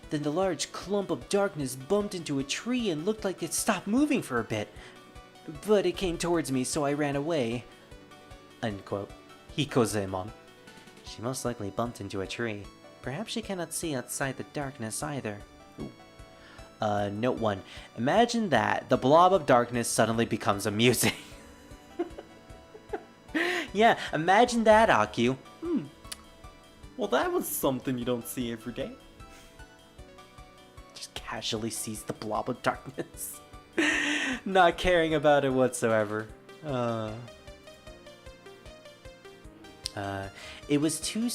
"Then the large clump of darkness bumped into a tree and looked like it stopped moving for a bit. But it came towards me, so I ran away." Unquote. Hikozemon. She most likely bumped into a tree. Perhaps she cannot see outside the darkness either. Ooh. Note 1. Imagine that the blob of darkness suddenly becomes amusing. Yeah, imagine that, Akyuu. Well, that was something you don't see every day. Just casually sees the blob of darkness. Not caring about it whatsoever. It was too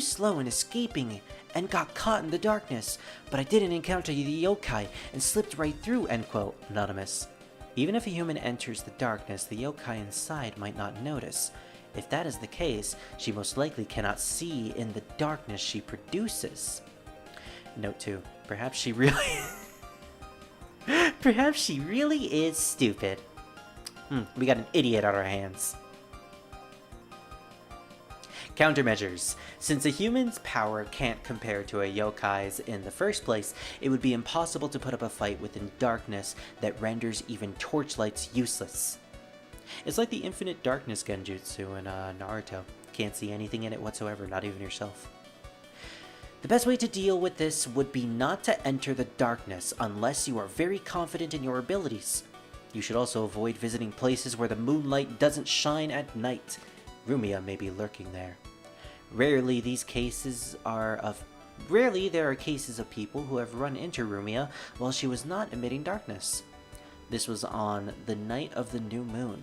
slow in escaping and got caught in the darkness, but I didn't encounter the yokai and slipped right through, end quote. Anonymous. Even if a human enters the darkness, the yokai inside might not notice. If that is the case, she most likely cannot see in the darkness she produces. Note 2. Perhaps she really... Perhaps she really is stupid. We got an idiot on our hands. Countermeasures. Since a human's power can't compare to a yokai's in the first place, it would be impossible to put up a fight within darkness that renders even torchlights useless. It's like the infinite darkness genjutsu in Naruto. Can't see anything in it whatsoever, not even yourself. The best way to deal with this would be not to enter the darkness unless you are very confident in your abilities. You should also avoid visiting places where the moonlight doesn't shine at night. Rumia may be lurking there. Rarely there are cases of people who have run into Rumia while she was not emitting darkness. This was on the night of the new moon.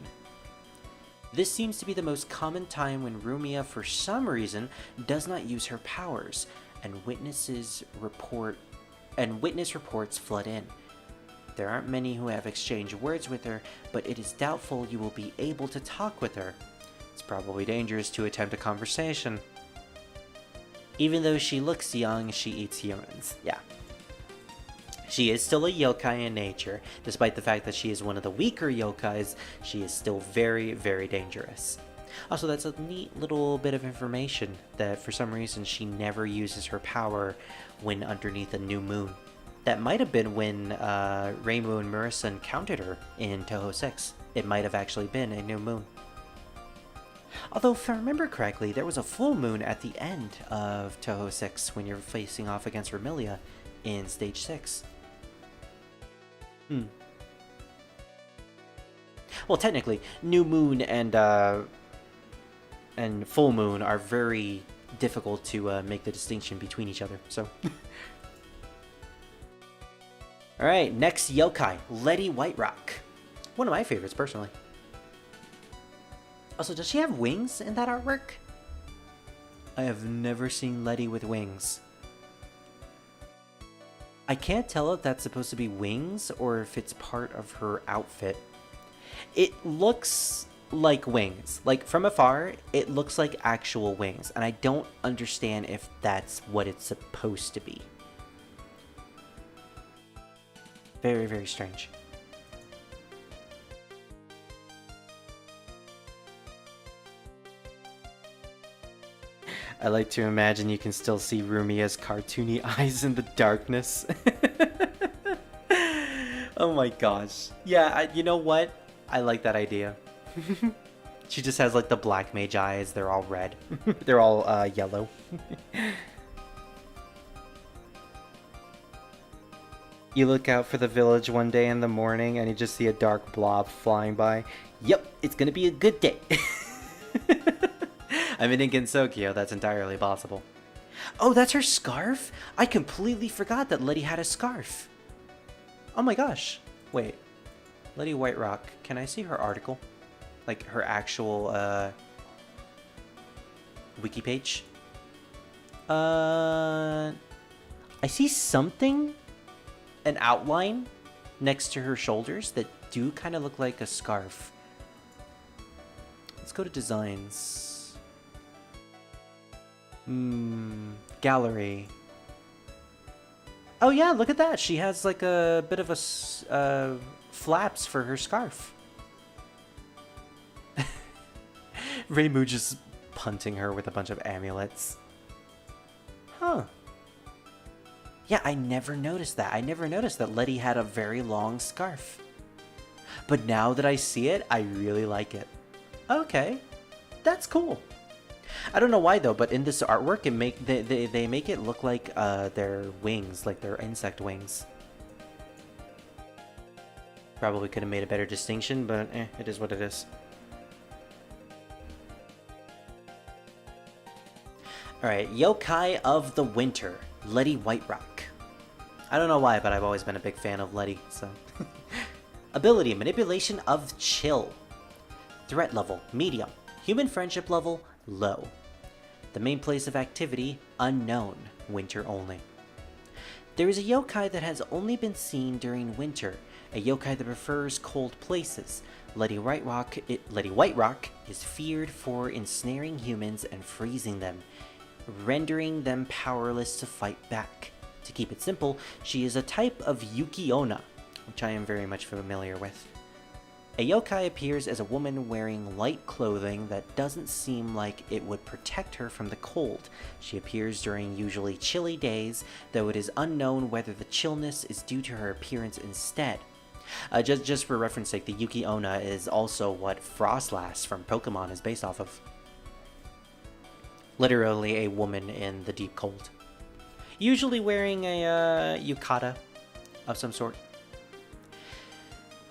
This seems to be the most common time when Rumia, for some reason, does not use her powers, and witness reports flood in. There aren't many who have exchanged words with her, but it is doubtful you will be able to talk with her. It's probably dangerous to attempt a conversation. Even though she looks young, she eats humans. Yeah. She is still a yokai in nature. Despite the fact that she is one of the weaker yokais, she is still very, very dangerous. Also, that's a neat little bit of information that for some reason she never uses her power when underneath a new moon. That might have been when Rainbow and Marissa encountered her in Touhou 6. It might have actually been a new moon. Although, if I remember correctly, there was a full moon at the end of Touhou 6 when you're facing off against Vermilia in Stage 6. Well, technically, new moon and full moon are very difficult to make the distinction between each other, so... Alright, next yokai, Letty Whiterock. One of my favorites, personally. Also, does she have wings in that artwork? I have never seen Letty with wings. I can't tell if that's supposed to be wings or if it's part of her outfit. It looks like wings. Like, from afar, it looks like actual wings, and I don't understand if that's what it's supposed to be. Very, very strange. I like to imagine you can still see Rumia's cartoony eyes in the darkness. Oh my gosh. Yeah, you know what? I like that idea. She just has like the black mage eyes. They're all red. They're all yellow. You look out for the village one day in the morning and you just see a dark blob flying by. Yep, it's gonna be a good day. I mean, in Gensokyo, that's entirely possible. Oh, that's her scarf? I completely forgot that Letty had a scarf. Oh my gosh. Wait. Letty Whiterock. Can I see her article? Like, her actual, wiki page? I see something, an outline, next to her shoulders that do kind of look like a scarf. Let's go to designs. Gallery. Oh yeah, look at that. She has like a bit of a flaps for her scarf. Reimu just punting her with a bunch of amulets. Huh. Yeah, I never noticed that. I never noticed that Letty had a very long scarf. But now that I see it, I really like it. Okay. That's cool. I don't know why though, but in this artwork, they make it look like their wings, like their insect wings. Probably could have made a better distinction, but it is what it is. Alright, Yokai of the Winter, Letty Whiterock. I don't know why, but I've always been a big fan of Letty, so... Ability, Manipulation of Chill. Threat level, Medium. Human friendship level, Low. The main place of activity, Unknown, Winter only. There is a yokai that has only been seen during winter, a yokai that prefers cold places. Letty Whiterock is feared for ensnaring humans and freezing them, rendering them powerless to fight back. To keep it simple, she is a type of Yuki-onna, which I am very much familiar with. A yokai appears as a woman wearing light clothing that doesn't seem like it would protect her from the cold. She appears during usually chilly days, though it is unknown whether the chillness is due to her appearance instead. Just for reference sake, the Yuki-onna is also what Frostlass from Pokemon is based off of. Literally a woman in the deep cold. Usually wearing a yukata of some sort.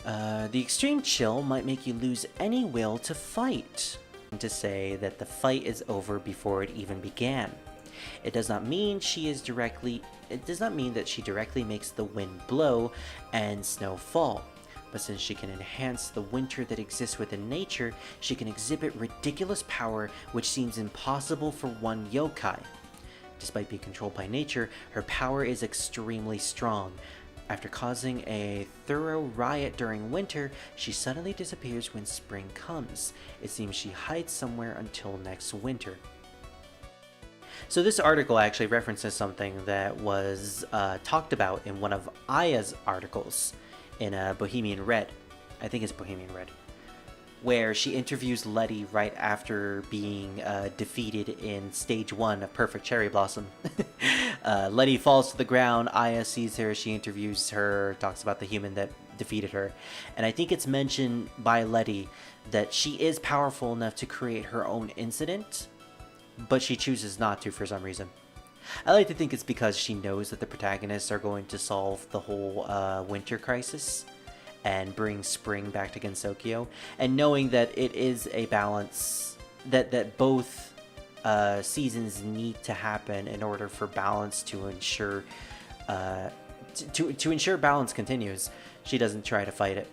The extreme chill might make you lose any will to fight. To say that the fight is over before it even began. It does not mean that she directly makes the wind blow and snow fall. But since she can enhance the winter that exists within nature, she can exhibit ridiculous power which seems impossible for one yokai. Despite being controlled by nature, her power is extremely strong. After causing a thorough riot during winter, she suddenly disappears when spring comes. It seems she hides somewhere until next winter. So this article actually references something that was talked about in one of Aya's articles in Bohemian Red. I think it's Bohemian Red. Where she interviews Letty right after being defeated in Stage 1 of Perfect Cherry Blossom. Letty falls to the ground, Aya sees her, she interviews her, talks about the human that defeated her. And I think it's mentioned by Letty that she is powerful enough to create her own incident, but she chooses not to for some reason. I like to think it's because she knows that the protagonists are going to solve the whole winter crisis and bring spring back to Gensokyo, and knowing that it is a balance, that both seasons need to happen in order for balance to ensure to ensure balance continues. She doesn't try to fight it.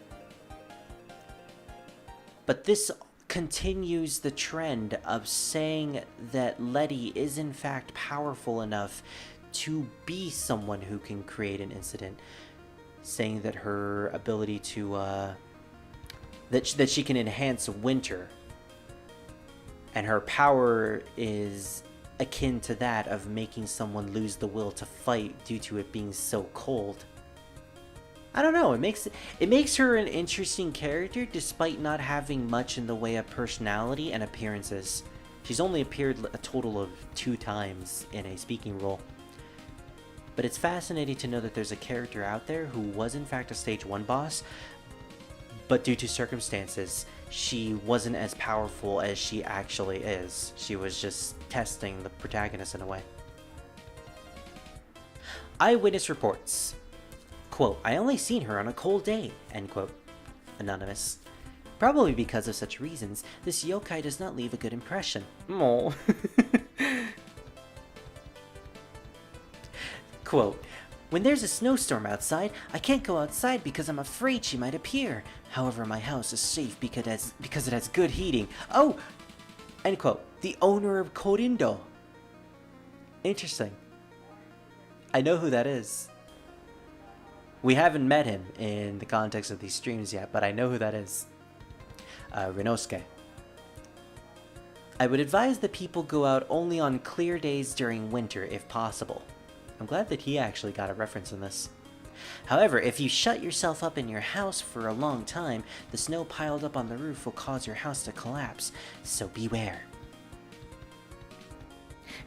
But this continues the trend of saying that Letty is in fact powerful enough to be someone who can create an incident. Saying that her ability to that she can enhance winter, and her power is akin to that of making someone lose the will to fight due to it being so cold. I don't know, it makes her an interesting character despite not having much in the way of personality and appearances. She's only appeared a total of 2 times in a speaking role. But it's fascinating to know that there's a character out there who was in fact a Stage 1 boss, but due to circumstances, she wasn't as powerful as she actually is. She was just testing the protagonist in a way. Eyewitness reports. Quote, "I only seen her on a cold day," end quote. Anonymous. "Probably because of such reasons, this yokai does not leave a good impression." Mole. Quote, "When there's a snowstorm outside, I can't go outside because I'm afraid she might appear. However, my house is safe because it has good heating." Oh! End quote. The owner of Korindo. Interesting. I know who that is. We haven't met him in the context of these streams yet, but I know who that is. Rinosuke. "I would advise that people go out only on clear days during winter if possible." I'm glad that he actually got a reference in this. "However, if you shut yourself up in your house for a long time, the snow piled up on the roof will cause your house to collapse, so beware."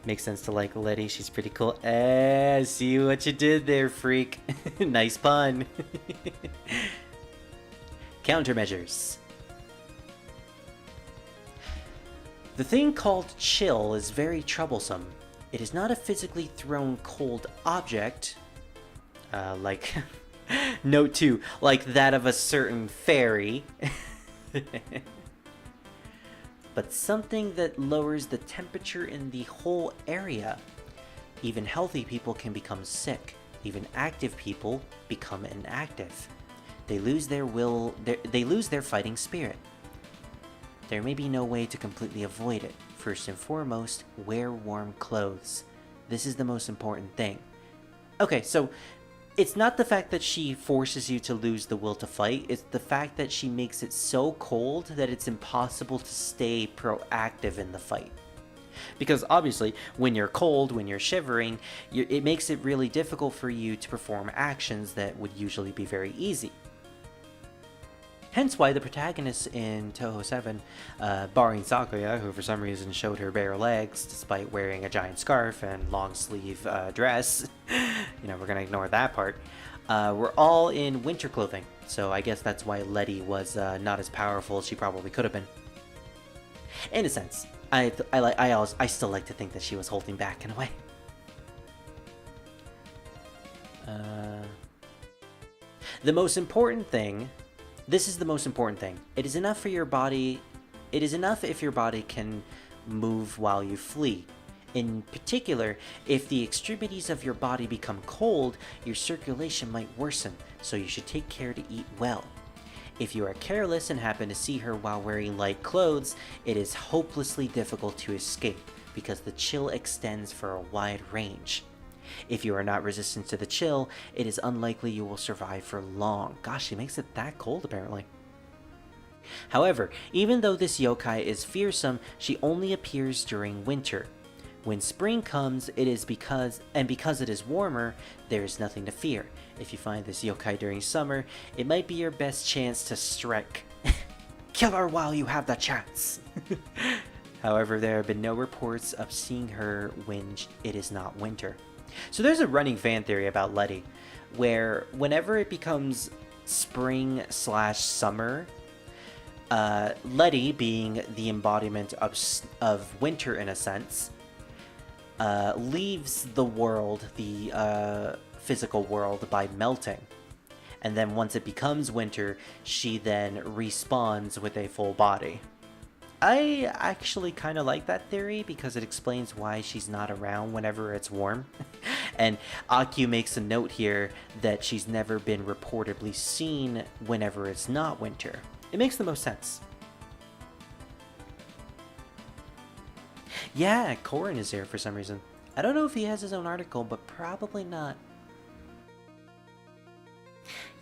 Makes sense to like Letty, she's pretty cool. See what you did there, freak. Nice pun. Countermeasures. The thing called chill is very troublesome. It is not a physically thrown cold object, like, note 2, like that of a certain fairy, but something that lowers the temperature in the whole area. Even healthy people can become sick. Even active people become inactive. They lose their will, they lose their fighting spirit. There may be no way to completely avoid it. First and foremost, wear warm clothes. This is the most important thing. Okay, so It's not the fact that she forces you to lose the will to fight, it's the fact that she makes it so cold that it's impossible to stay proactive in the fight. Because obviously, when you're cold, when you're shivering, it makes it really difficult for you to perform actions that would usually be very easy. Hence why the protagonist in Touhou 7, barring Sakuya, who for some reason showed her bare legs despite wearing a giant scarf and long sleeve dress, we're gonna ignore that part, were all in winter clothing, so I guess that's why Letty was not as powerful as she probably could have been. In a sense, I still like to think that she was holding back in a way. The most important thing. This is the most important thing. It is enough for your body. It is enough if your body can move while you flee. In particular, if the extremities of your body become cold, your circulation might worsen, so you should take care to eat well. If you are careless and happen to see her while wearing light clothes, it is hopelessly difficult to escape, because the chill extends for a wide range. If you are not resistant to the chill, it is unlikely you will survive for long. Gosh, she makes it that cold apparently. However, even though this yokai is fearsome, she only appears during winter. When spring comes, because it is warmer, there is nothing to fear. If you find this yokai during summer, it might be your best chance to strike. Kill her while you have the chance. However, there have been no reports of seeing her when it is not winter. So there's a running fan theory about Letty, where whenever it becomes spring/summer, Letty, being the embodiment of winter in a sense, leaves the world, the physical world, by melting. And then once it becomes winter, she then respawns with a full body. I actually kind of like that theory because it explains why she's not around whenever it's warm. And Akyuu makes a note here that she's never been reportedly seen whenever it's not winter. It makes the most sense. Yeah, Korin is here for some reason. I don't know if he has his own article, but probably not.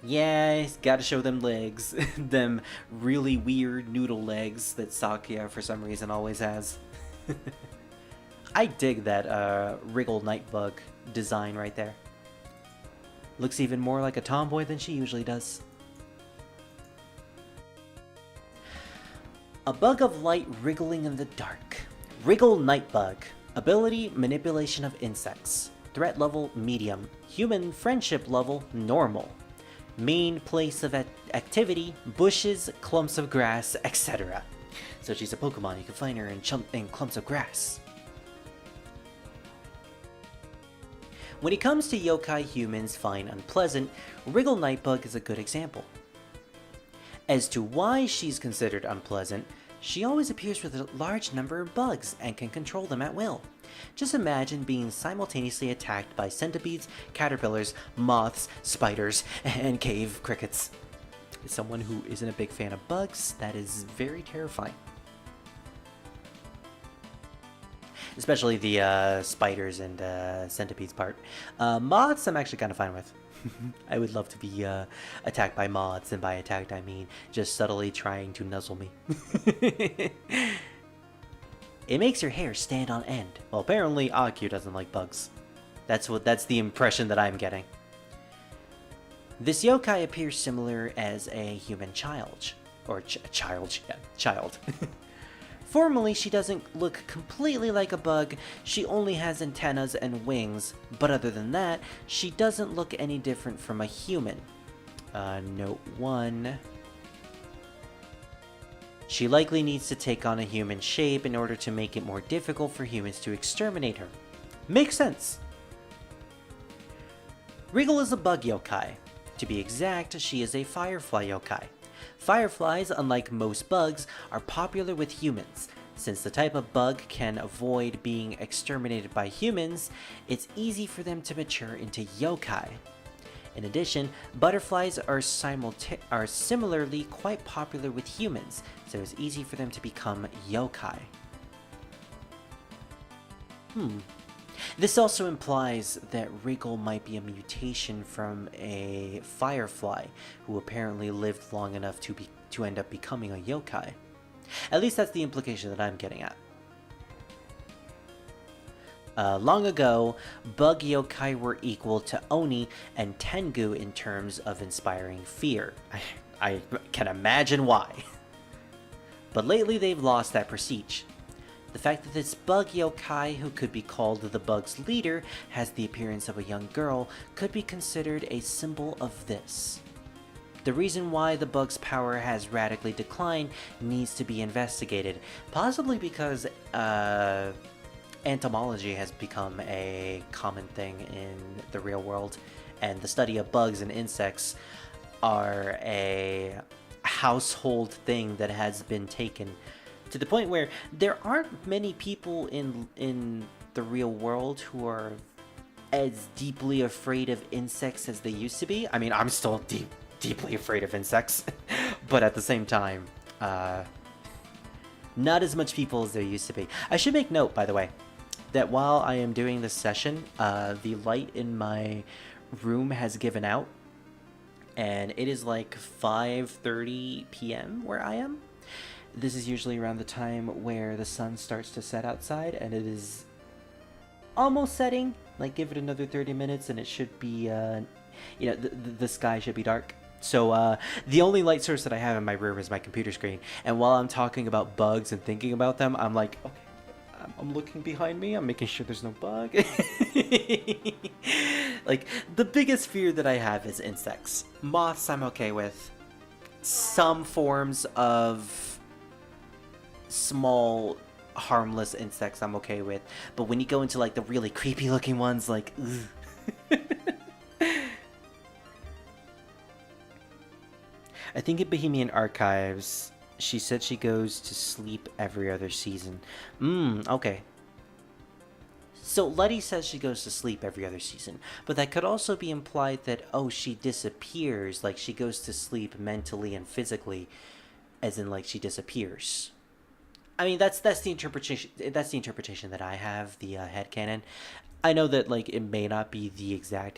Yeah, he's gotta show them legs. Them really weird noodle legs that Sakuya for some reason always has. I dig that Wriggle Nightbug design right there. Looks even more like a tomboy than she usually does. A bug of light wriggling in the dark. Wriggle Nightbug. Ability, manipulation of insects. Threat level, medium. Human friendship level, normal. Main place of activity, bushes, clumps of grass, etc. So she's a Pokemon, you can find her in clumps of grass. When it comes to yokai humans find unpleasant, Wriggle Nightbug is a good example. As to why she's considered unpleasant, she always appears with a large number of bugs and can control them at will. Just imagine being simultaneously attacked by centipedes, caterpillars, moths, spiders, and cave crickets. As someone who isn't a big fan of bugs, that is very terrifying. Especially the spiders and centipedes part. Moths I'm actually kind of fine with. I would love to be attacked by moths, and by attacked I mean just subtly trying to nuzzle me. It makes your hair stand on end. Well, apparently Akyuu doesn't like bugs. That's the impression that I'm getting. This yokai appears similar as a human child. Or child. Formally, she doesn't look completely like a bug, she only has antennas and wings, but other than that, she doesn't look any different from a human. Note 1. She likely needs to take on a human shape in order to make it more difficult for humans to exterminate her. Makes sense! Wriggle is a bug yokai. To be exact, she is a firefly yokai. Fireflies, unlike most bugs, are popular with humans. Since the type of bug can avoid being exterminated by humans, it's easy for them to mature into yokai. In addition, butterflies are similarly quite popular with humans, so it's easy for them to become yokai. This also implies that Wriggle might be a mutation from a firefly who apparently lived long enough to end up becoming a yokai. At least that's the implication that I'm getting at. Long ago, bug yokai were equal to Oni and Tengu in terms of inspiring fear. I can imagine why. But lately they've lost that prestige. The fact that this bug yokai, who could be called the bug's leader, has the appearance of a young girl, could be considered a symbol of this. The reason why the bug's power has radically declined needs to be investigated, possibly because entomology has become a common thing in the real world, and the study of bugs and insects are a household thing that has been taken to the point where there aren't many people in the real world who are as deeply afraid of insects as they used to be. I mean, I'm still deeply afraid of insects, but at the same time, not as much people as there used to be. I should make note, by the way, that while I am doing this session, the light in my room has given out, and it is like 5:30 p.m. where I am. This is usually around the time where the sun starts to set outside, and it is almost setting. Like, give it another 30 minutes and it should be, the sky should be dark. So the only light source that I have in my room is my computer screen. And while I'm talking about bugs and thinking about them, I'm like, okay, I'm looking behind me. I'm making sure there's no bug. Like, the biggest fear that I have is insects. Moths I'm okay with. Some forms of small harmless insects I'm okay with, but when you go into like the really creepy looking ones, like ugh. I think in Bohemian Archives she said she goes to sleep every other season. Okay. So Letty says she goes to sleep every other season, but that could also be implied that, oh, she disappears, like she goes to sleep mentally and physically, as in like she disappears. I mean, that's the interpretation. That's the interpretation that I have. The headcanon. I know that like it may not be the exact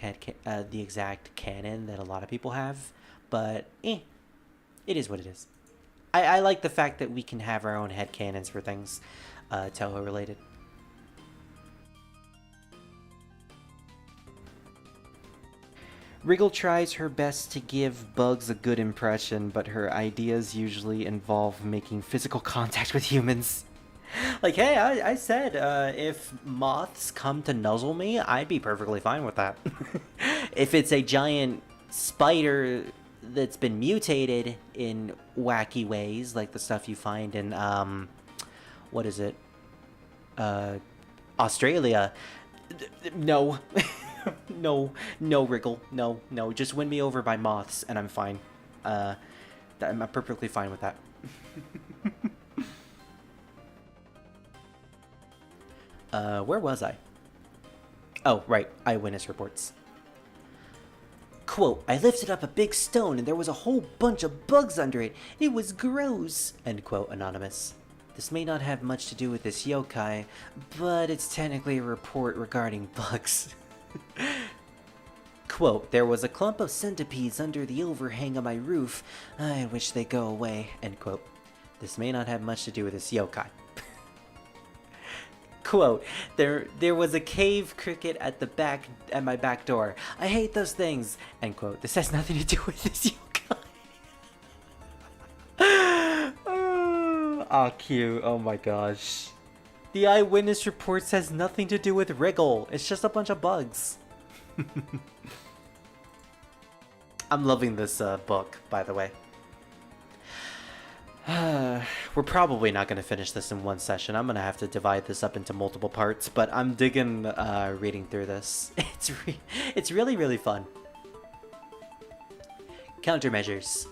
canon that a lot of people have, but it is what it is. I like the fact that we can have our own headcanons for things Touhou related. Wriggle tries her best to give bugs a good impression, but her ideas usually involve making physical contact with humans. Like, hey, I said if moths come to nuzzle me, I'd be perfectly fine with that. If it's a giant spider that's been mutated in wacky ways, like the stuff you find in, what is it? Australia. No. No, Wriggle. No. Just win me over by moths, and I'm fine. I'm perfectly fine with that. Where was I? Oh, right. Eyewitness reports. Quote, I lifted up a big stone and there was a whole bunch of bugs under it. It was gross. End quote, anonymous. This may not have much to do with this yokai, but it's technically a report regarding bugs. Quote, there was a clump of centipedes under the overhang of my roof. I wish they'd go away. End quote. This may not have much to do with this yokai. Quote, there was a cave cricket at my back door. I hate those things. End quote. This has nothing to do with this yokai. Akyuu, oh my gosh. The eyewitness report says nothing to do with Wriggle. It's just a bunch of bugs. I'm loving this book, by the way. We're probably not going to finish this in one session. I'm going to have to divide this up into multiple parts, but I'm digging reading through this. It's really, really fun. Countermeasures.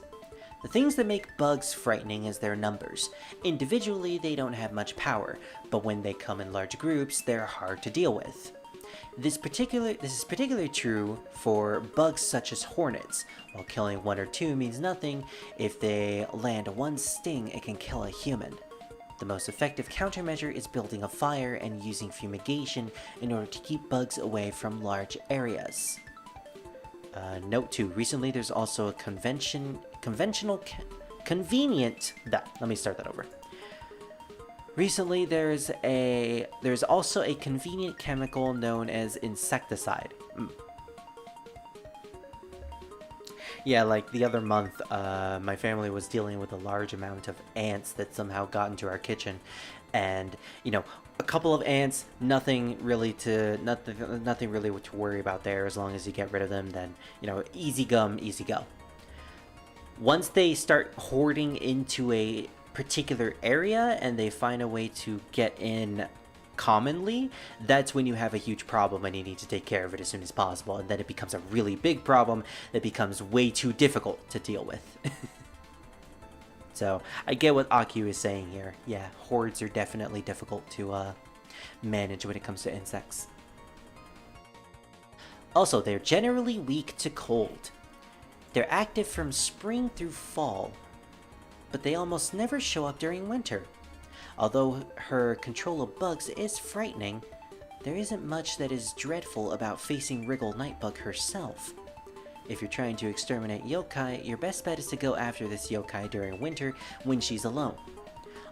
The things that make bugs frightening is their numbers. Individually, they don't have much power, but when they come in large groups, they're hard to deal with. This is particularly true for bugs such as hornets. While killing one or two means nothing, if they land one sting, it can kill a human. The most effective countermeasure is building a fire and using fumigation in order to keep bugs away from large areas. Note 2. Recently, there's also a let me start that over. Recently, there's also a convenient chemical known as insecticide. Yeah, like the other month, my family was dealing with a large amount of ants that somehow got into our kitchen, and a couple of ants, nothing really to worry about there. As long as you get rid of them, then easy gum, easy go. Once they start hoarding into a particular area and they find a way to get in commonly, that's when you have a huge problem and you need to take care of it as soon as possible, and then it becomes a really big problem that becomes way too difficult to deal with. So I get what Akyuu is saying here. Yeah, hordes are definitely difficult to manage when it comes to insects. Also, they're generally weak to cold. They're active from spring through fall, but they almost never show up during winter. Although her control of bugs is frightening, there isn't much that is dreadful about facing Wriggle Nightbug herself. If you're trying to exterminate yokai, your best bet is to go after this yokai during winter when she's alone.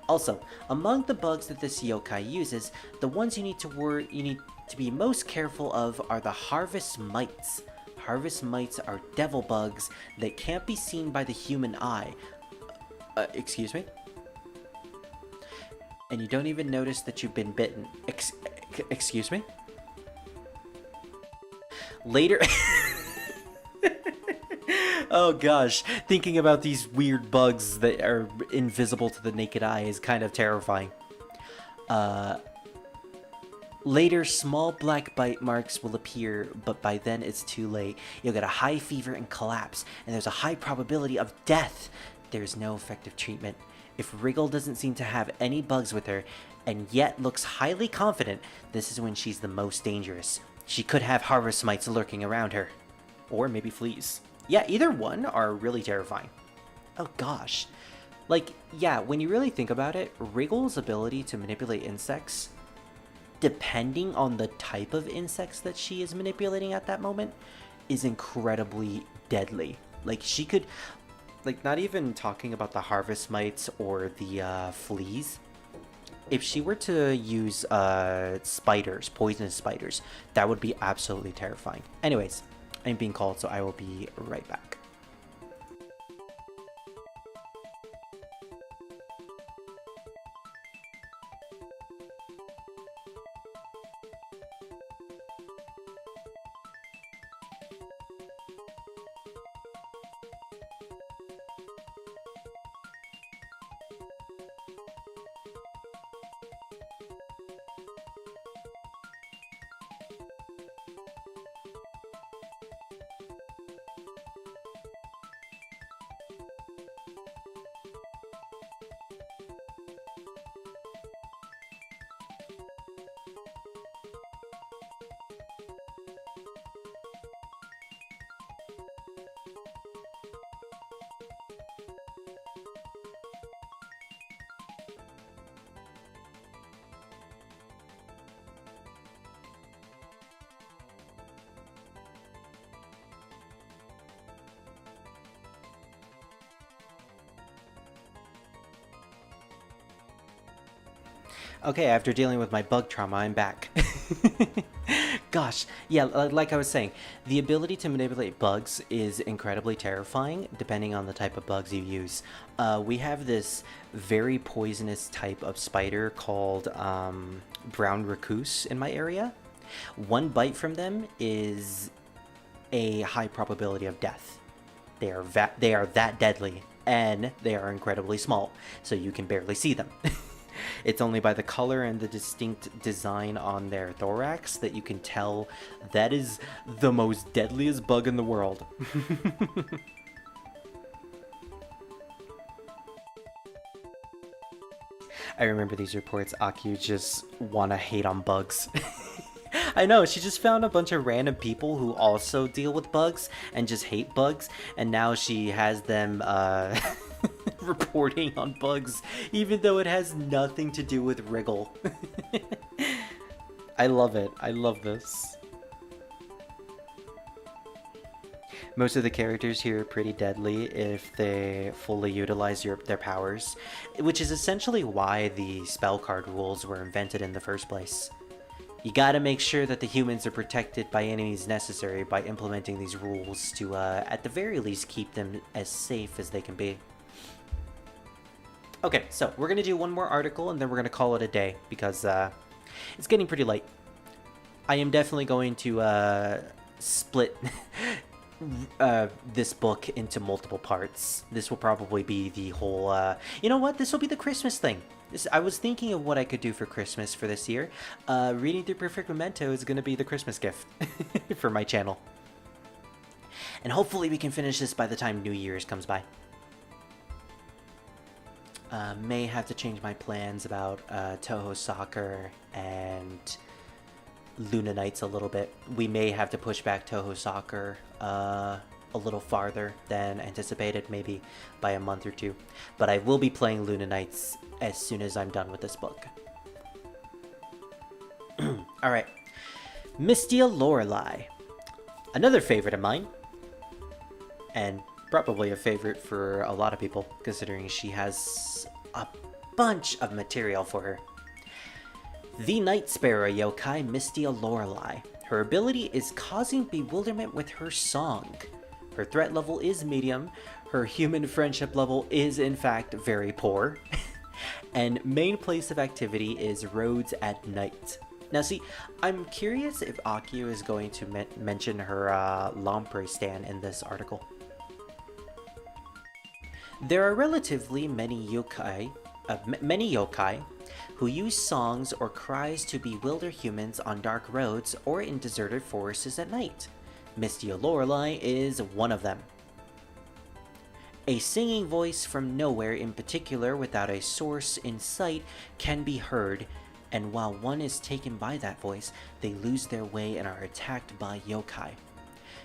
Also, among the bugs that this yokai uses, the ones you need to be most careful of are the harvest mites. Harvest mites are devil bugs that can't be seen by the human eye. Excuse me? And you don't even notice that you've been bitten. Excuse me? Later... Oh gosh, thinking about these weird bugs that are invisible to the naked eye is kind of terrifying. Later, small black bite marks will appear, but by then it's too late. You'll get a high fever and collapse, and there's a high probability of death. There's no effective treatment. If Wriggle doesn't seem to have any bugs with her, and yet looks highly confident, this is when she's the most dangerous. She could have harvest mites lurking around her. Or maybe fleas. Yeah, either one are really terrifying. Oh gosh. Like, yeah, when you really think about it, Wriggle's ability to manipulate insects, depending on the type of insects that she is manipulating at that moment, is incredibly deadly. Like, she could, like, not even talking about the harvest mites or the fleas, if she were to use spiders, poisonous spiders, that would be absolutely terrifying. Anyways, I'm being called, so I will be right back. Okay, after dealing with my bug trauma, I'm back. Gosh, yeah, like I was saying, the ability to manipulate bugs is incredibly terrifying, depending on the type of bugs you use. We have this very poisonous type of spider called brown recluse in my area. One bite from them is a high probability of death. They are that deadly, and they are incredibly small, so you can barely see them. It's only by the color and the distinct design on their thorax that you can tell that is the most deadliest bug in the world. I remember these reports. Akyuu just wanna hate on bugs. I know, she just found a bunch of random people who also deal with bugs and just hate bugs, and now she has them reporting on bugs, even though it has nothing to do with Wriggle. I love it. I love this. Most of the characters here are pretty deadly if they fully utilize their powers, which is essentially why the spell card rules were invented in the first place. You gotta make sure that the humans are protected by any means necessary by implementing these rules to, at the very least, keep them as safe as they can be. Okay, so we're gonna do one more article and then we're gonna call it a day because it's getting pretty late. I am definitely going to split this book into multiple parts. This will probably be the whole, you know what? This will be the Christmas thing. I was thinking of what I could do for Christmas for this year. Reading through Perfect Memento is going to be the Christmas gift for my channel. And hopefully we can finish this by the time New Year's comes by. May have to change my plans about Touhou Soccer and Luna Nights a little bit. We may have to push back Touhou Soccer a little farther than anticipated, maybe by a month or two. But I will be playing Luna Nights as soon as I'm done with this book. Alright. Mystia Lorelei. Another favorite of mine. And probably a favorite for a lot of people, considering she has a bunch of material for her. The Night Sparrow yokai Mystia Lorelei. Her ability is causing bewilderment with her song. Her threat level is medium. Her human friendship level is in fact very poor. And main place of activity is roads at night. Now see, I'm curious if Akyuu is going to mention her Lamprey stand in this article. There are relatively many yokai who use songs or cries to bewilder humans on dark roads or in deserted forests at night. Mystia Lorelei is one of them. A singing voice from nowhere in particular without a source in sight can be heard, and while one is taken by that voice, they lose their way and are attacked by yokai.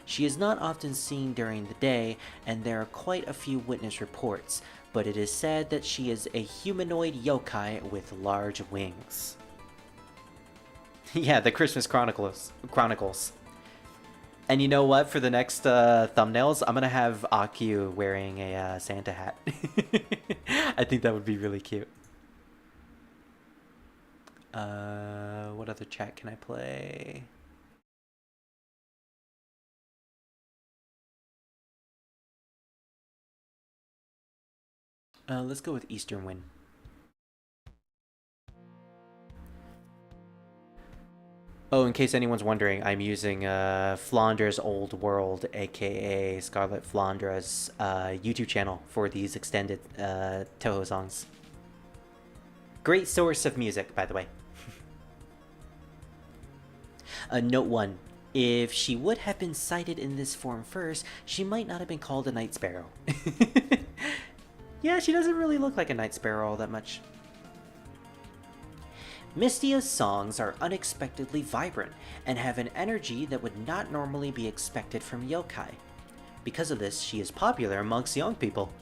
She is not often seen during the day, and there are quite a few witness reports, but it is said that she is a humanoid yokai with large wings. Yeah, the Christmas Chronicles. And you know what? For the next thumbnails, I'm gonna have Akyuu wearing a Santa hat. I think that would be really cute. What other chat can I play? Let's go with Eastern Wind. Oh, in case anyone's wondering, I'm using Flandra's Old World, aka Scarlet Flandra's YouTube channel for these extended Touhou songs. Great source of music, by the way. Note 1. If she would have been cited in this form first, she might not have been called a Night Sparrow. Yeah, she doesn't really look like a Night Sparrow all that much. Mystia's songs are unexpectedly vibrant and have an energy that would not normally be expected from yokai. Because of this, she is popular amongst young people.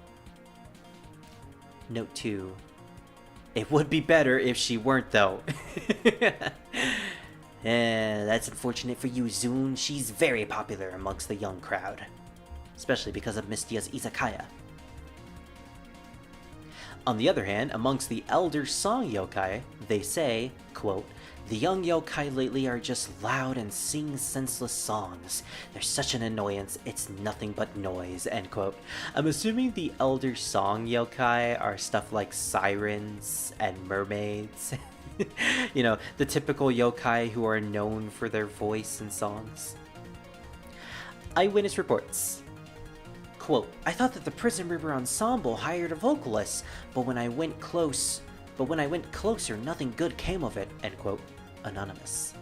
Note 2. It would be better if she weren't, though. That's unfortunate for you, Zune. She's very popular amongst the young crowd. Especially because of Mystia's izakaya. On the other hand, amongst the elder song yokai, they say, quote, "The young yokai lately are just loud and sing senseless songs. They're such an annoyance, it's nothing but noise," end quote. I'm assuming the elder song yokai are stuff like sirens and mermaids. You know, the typical yokai who are known for their voice and songs. Eyewitness reports. Quote, "I thought that the Prison River Ensemble hired a vocalist, but when I went closer, nothing good came of it," end quote. Anonymous.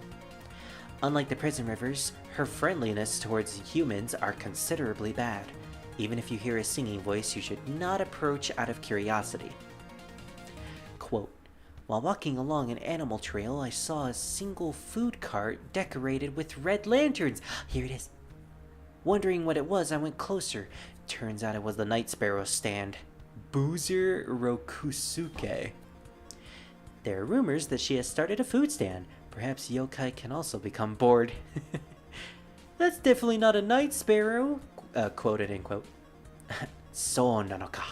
Unlike the Prison Rivers, her friendliness towards humans are considerably bad. Even if you hear a singing voice, you should not approach out of curiosity. Quote, "While walking along an animal trail, I saw a single food cart decorated with red lanterns." Here it is. "Wondering what it was, I went closer. Turns out it was the Night Sparrow stand. Boozer Rokusuke. There are rumors that she has started a food stand. Perhaps yokai can also become bored. That's definitely not a night sparrow, quoted in quote. So nanoka.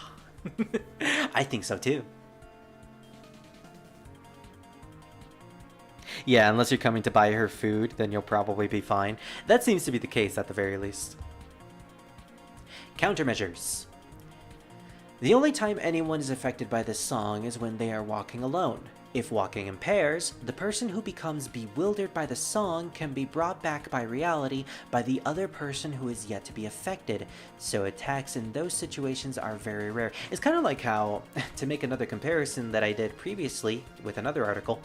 I think so too. Yeah, unless you're coming to buy her food, then you'll probably be fine. That seems to be the case at the very least. Countermeasures. The only time anyone is affected by this song is when they are walking alone. If walking in pairs, the person who becomes bewildered by the song can be brought back by reality by the other person who is yet to be affected, so attacks in those situations are very rare. It's kind of like how, to make another comparison that I did previously with another article,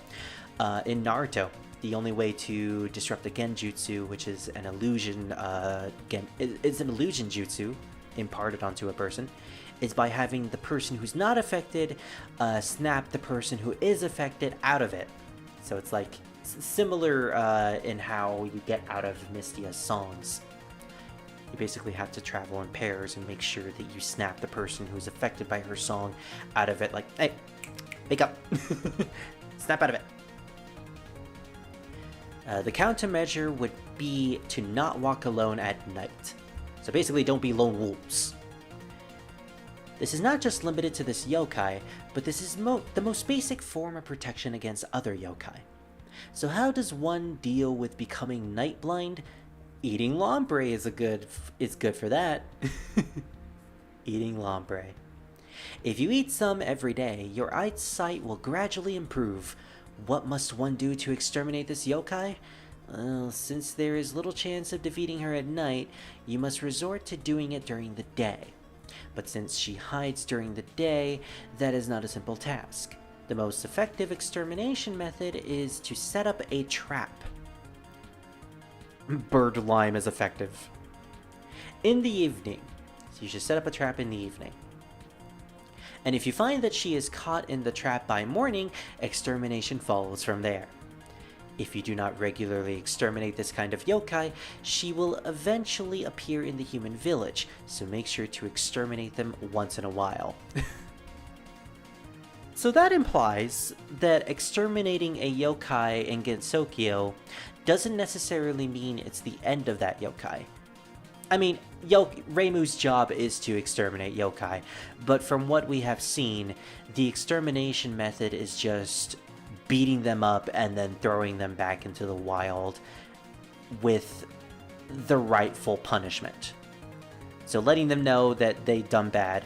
in Naruto, the only way to disrupt the genjutsu, which is an illusion, it's an illusion jutsu imparted onto a person, is by having the person who's not affected snap the person who is affected out of it. So it's like similar in how you get out of Mystia's songs. You basically have to travel in pairs and make sure that you snap the person who's affected by her song out of it. Like, hey, wake up. Snap out of it. The countermeasure would be to not walk alone at night. So basically, don't be lone wolves. This is not just limited to this yokai, but this is the most basic form of protection against other yokai. So how does one deal with becoming night blind? Eating lamprey is good for that. Eating lamprey. If you eat some every day, your eyesight will gradually improve. What must one do to exterminate this yokai? Well, since there is little chance of defeating her at night, you must resort to doing it during the day. But since she hides during the day, that is not a simple task. The most effective extermination method is to set up a trap. Bird lime is effective. In the evening. So you should set up a trap in the evening. And if you find that she is caught in the trap by morning, extermination follows from there. If you do not regularly exterminate this kind of yokai, she will eventually appear in the human village, so make sure to exterminate them once in a while. So that implies that exterminating a yokai in Gensokyo doesn't necessarily mean it's the end of that yokai. I mean, Reimu's job is to exterminate yokai, but from what we have seen, the extermination method is just beating them up and then throwing them back into the wild with the rightful punishment. So letting them know that they done bad,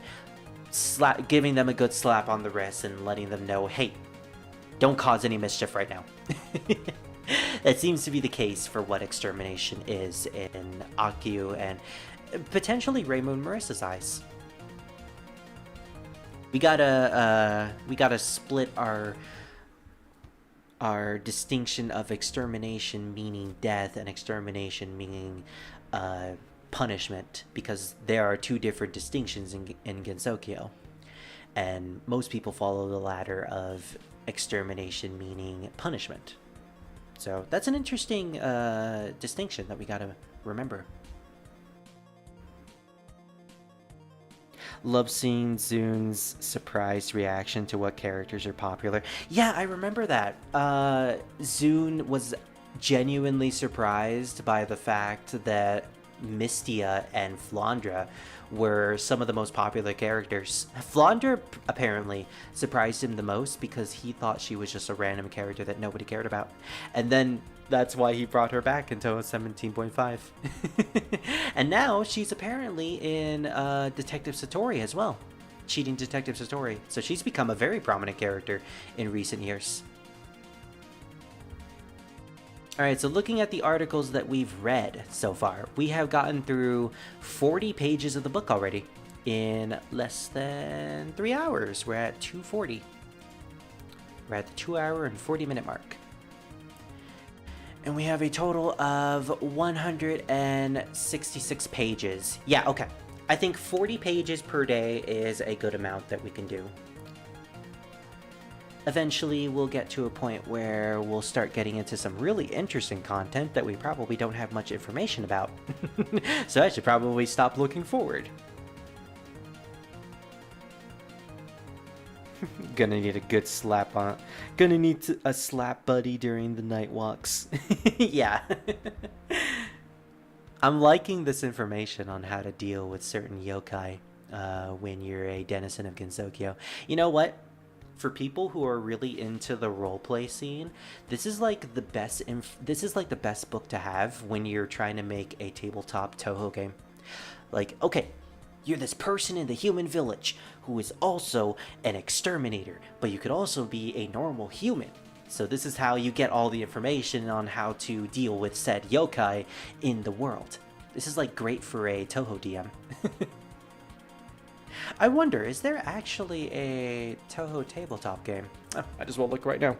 giving them a good slap on the wrist and letting them know, hey, don't cause any mischief right now. That seems to be the case for what extermination is in Akyuu and potentially Reimu and Marissa's eyes. We gotta split our distinction of extermination meaning death and extermination meaning punishment, because there are two different distinctions in Gensokyo, and most people follow the latter of extermination meaning punishment. So that's an interesting distinction that we gotta remember. Love seeing Zun's surprised reaction to what characters are popular. Yeah, I remember that. Zun was genuinely surprised by the fact that Mystia and Flandra were some of the most popular characters. Flandra apparently surprised him the most because he thought she was just a random character that nobody cared about. And then that's why he brought her back in Touhou 17.5. And now she's apparently in Detective Satori as well. Cheating Detective Satori. So she's become a very prominent character in recent years. Alright, so looking at the articles that we've read so far, we have gotten through 40 pages of the book already in less than 3 hours. We're at 2:40. We're at the 2 hour and 40 minute mark. And we have a total of 166 pages. Yeah, okay. I think 40 pages per day is a good amount that we can do. Eventually, we'll get to a point where we'll start getting into some really interesting content that we probably don't have much information about. So I should probably stop looking forward. Gonna need a good slap on. Gonna need a slap buddy during the night walks. Yeah. I'm liking this information on how to deal with certain yokai when you're a denizen of Gensokyo. You know what? For people who are really into the roleplay scene, this is like the best. This is like the best book to have when you're trying to make a tabletop Touhou game. Like, okay, you're this person in the human village who is also an exterminator, but you could also be a normal human. So this is how you get all the information on how to deal with said yokai in the world. This is like great for a Touhou DM. I wonder, is there actually a Touhou tabletop game? Oh, I just will look right now.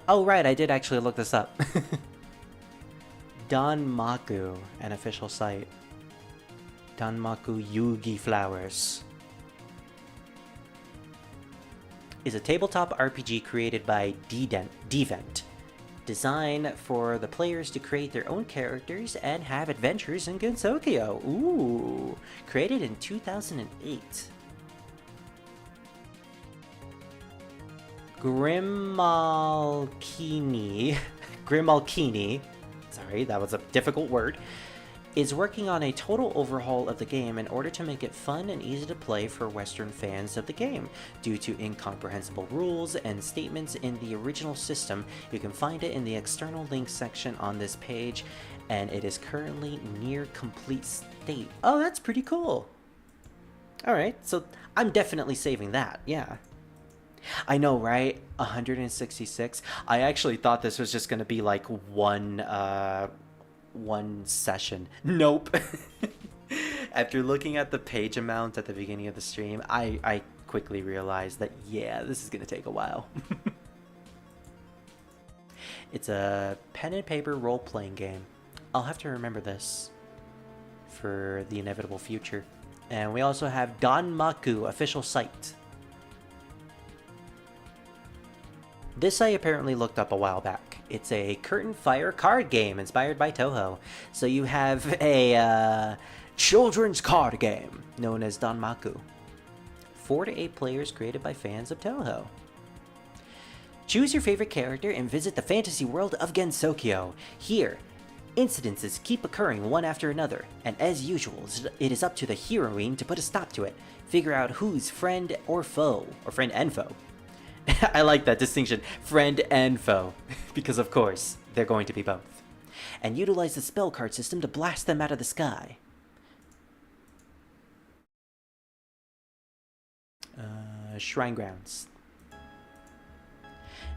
Oh right, I did actually look this up. Danmaku, an official site. Danmaku Yugi Flowers is a tabletop RPG created by Devent. Designed for the players to create their own characters and have adventures in Gensokyo. Ooh, created in 2008. Grimalkini, sorry, that was a difficult word, is working on a total overhaul of the game in order to make it fun and easy to play for Western fans of the game. Due to incomprehensible rules and statements in the original system, you can find it in the external links section on this page, and it is currently near complete state. Oh, that's pretty cool. Alright, so I'm definitely saving that, yeah. I know, right? 166. I actually thought this was just gonna be like one session. Nope. After looking at the page amount at the beginning of the stream, I quickly realized that, yeah, this is gonna take a while. It's a pen and paper role-playing game. I'll have to remember this for the inevitable future. And we also have Danmaku official site. This I apparently looked up a while back. It's a curtain fire card game inspired by Touhou. So you have a children's card game known as Danmaku. 4 to 8 players created by fans of Touhou. Choose your favorite character and visit the fantasy world of Gensokyo. Here, incidences keep occurring one after another, and as usual, it is up to the heroine to put a stop to it. Figure out who's friend or foe, or friend and foe. I like that distinction, friend and foe, because of course, they're going to be both. And utilize the spell card system to blast them out of the sky. Shrine Grounds.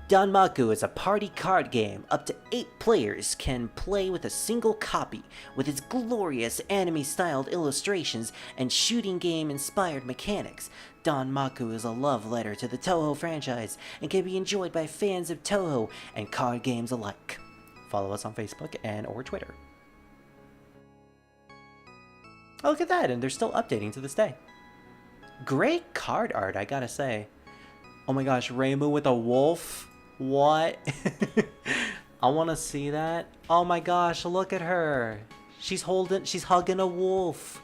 Danmaku is a party card game. Up to 8 players can play with a single copy. With its glorious anime-styled illustrations and shooting game-inspired mechanics, Danmaku is a love letter to the Touhou franchise and can be enjoyed by fans of Touhou and card games alike. Follow us on Facebook and or Twitter. Oh, look at that, and they're still updating to this day. Great card art, I gotta say. Oh my gosh, Reimu with a wolf? What? I want to see that. Oh my gosh, look at her. She's hugging a wolf.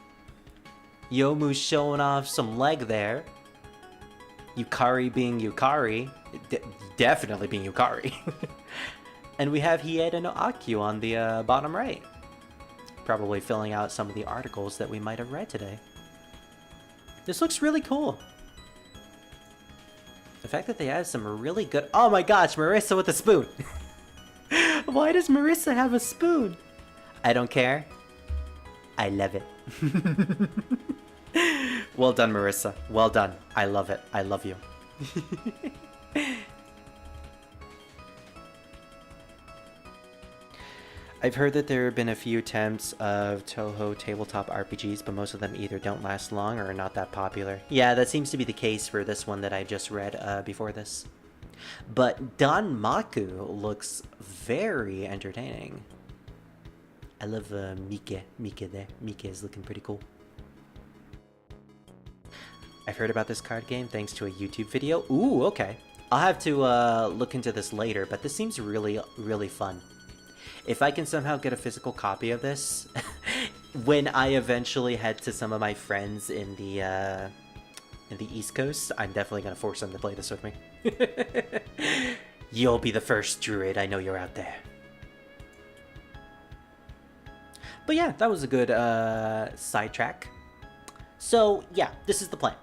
Yomu's showing off some leg there. Yukari being Yukari. Definitely being Yukari. And we have Hieda no Akyuu on the bottom right. Probably filling out some of the articles that we might have read today. This looks really cool. The fact that they have some really good... Oh my gosh, Marissa with a spoon! Why does Marissa have a spoon? I don't care. I love it. Well done, Marissa. Well done. I love it. I love you. I've heard that there have been a few attempts of Touhou tabletop RPGs, but most of them either don't last long or are not that popular. Yeah, that seems to be the case for this one that I just read before this. But Danmaku looks very entertaining. I love Mike there. Mike is looking pretty cool. I've heard about this card game thanks to a YouTube video. Ooh, okay. I'll have to look into this later, but this seems really, really fun. If I can somehow get a physical copy of this, when I eventually head to some of my friends in the East Coast, I'm definitely gonna force them to play this with me. You'll be the first druid. I know you're out there. But yeah, that was a good sidetrack. So yeah, this is the plan.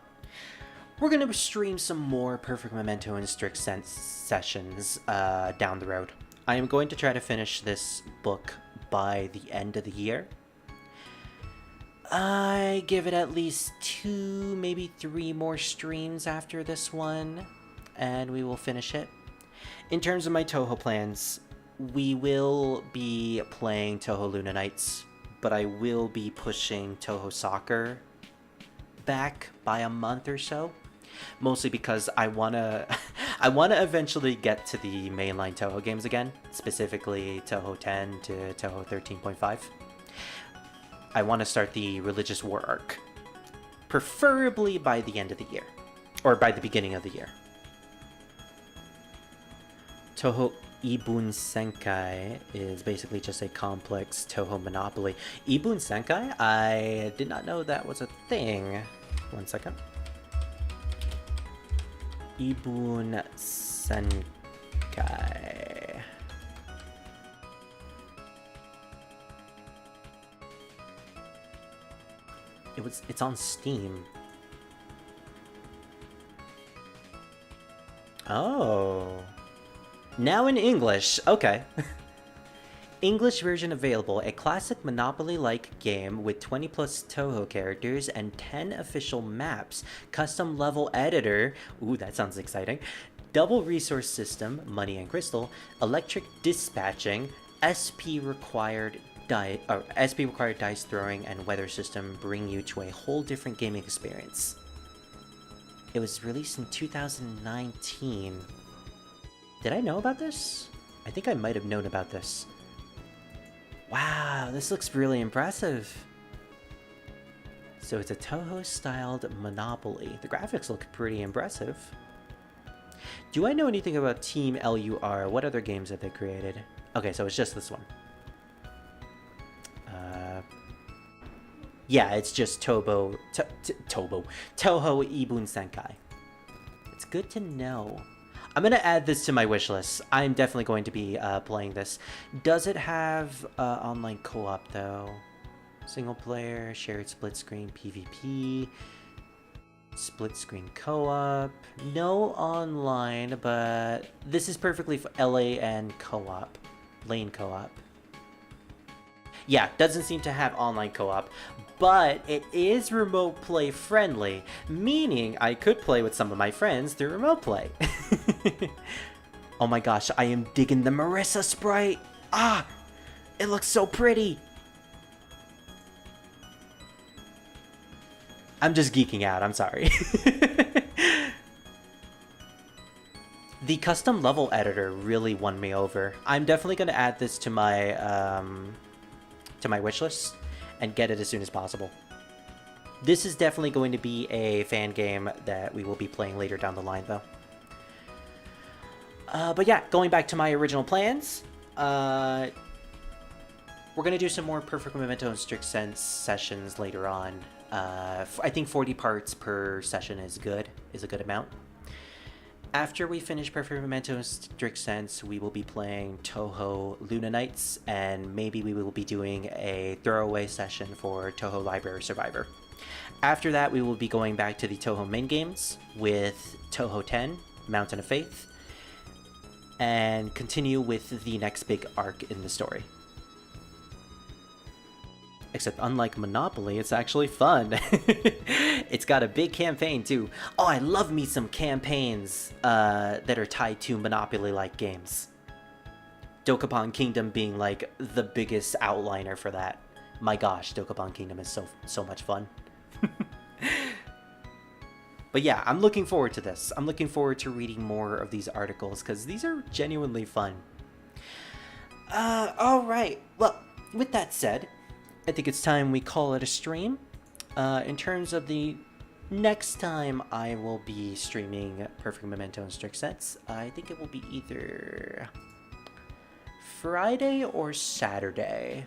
We're going to stream some more Perfect Memento and Strict Sense sessions down the road. I am going to try to finish this book by the end of the year. I give it at least 2, maybe 3 more streams after this one, and we will finish it. In terms of my Touhou plans, we will be playing Touhou Luna Nights, but I will be pushing Touhou Soccer back by a month or so. Mostly because I wanna eventually get to the mainline Touhou games again, specifically Touhou 10 to Touhou 13.5. I want to start the Religious War arc, preferably by the end of the year, or by the beginning of the year. Touhou Ibun Senkai is basically just a complex Touhou monopoly. Ibun Senkai? I did not know that was a thing. One second. Ibun Senkai. It's on Steam. Oh. Now in English. Okay. English version available, a classic Monopoly-like game with 20 plus Touhou characters and 10 official maps, custom level editor, ooh, that sounds exciting, double resource system, money and crystal, electric dispatching, SP required dice throwing, and weather system bring you to a whole different gaming experience. It was released in 2019. Did I know about this? I think I might have known about this. Wow, this looks really impressive. So it's a Touhou-styled Monopoly. The graphics look pretty impressive. Do I know anything about Team LUR? What other games have they created? Okay, so it's just this one. Yeah, it's just Touhou Ibun Senkai. It's good to know. I'm going to add this to my wish list. I'm definitely going to be playing this. Does it have online co-op, though? Single player, shared split screen, PvP, split screen co-op. No online, but this is perfectly LAN co-op. Lane co-op. Yeah, doesn't seem to have online co-op, but it is remote play friendly, meaning I could play with some of my friends through remote play. Oh my gosh, I am digging the Marissa sprite. Ah, it looks so pretty. I'm just geeking out, I'm sorry. The custom level editor really won me over. I'm definitely going to add this to my wishlist and get it as soon as possible. This is definitely going to be a fan game that we will be playing later down the line, though. But yeah, going back to my original plans, we're going to do some more Perfect Memento and Strict Sense sessions later on. I think 40 parts per session is a good amount. After we finish Perfect Memento and Strict Sense, we will be playing Touhou Luna Nights, and maybe we will be doing a throwaway session for Touhou Library Survivor. After that, we will be going back to the Touhou main games with Touhou 10, Mountain of Faith, and continue with the next big arc in the story. Except unlike Monopoly, it's actually fun. It's got a big campaign too. Oh, I love me some campaigns that are tied to Monopoly-like games. Dokapon Kingdom being like the biggest outliner for that. My gosh, Dokapon Kingdom is so much fun. But yeah, I'm looking forward to this. I'm looking forward to reading more of these articles because these are genuinely fun. Alright, well, with that said, I think it's time we call it a stream. In terms of the next time I will be streaming Perfect Memento and Strict Sense, I think it will be either Friday or Saturday.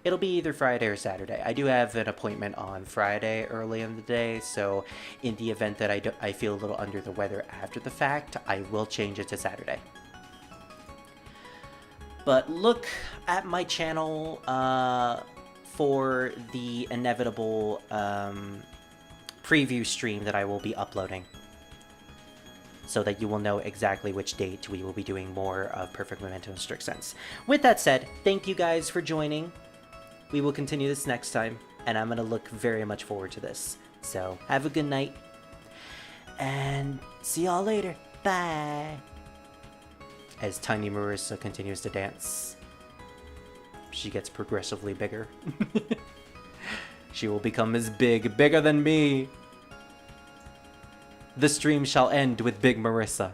It'll be either Friday or Saturday. I do have an appointment on Friday early in the day, so in the event that I feel a little under the weather after the fact, I will change it to Saturday. But look at my channel for the inevitable preview stream that I will be uploading, so that you will know exactly which date we will be doing more of Perfect Memento in strict sense. With that said, thank you guys for joining. We will continue this next time, and I'm going to look very much forward to this. So, have a good night, and see y'all later. Bye! As Tiny Marissa continues to dance, she gets progressively bigger. She will become as big, bigger than me! The stream shall end with Big Marissa.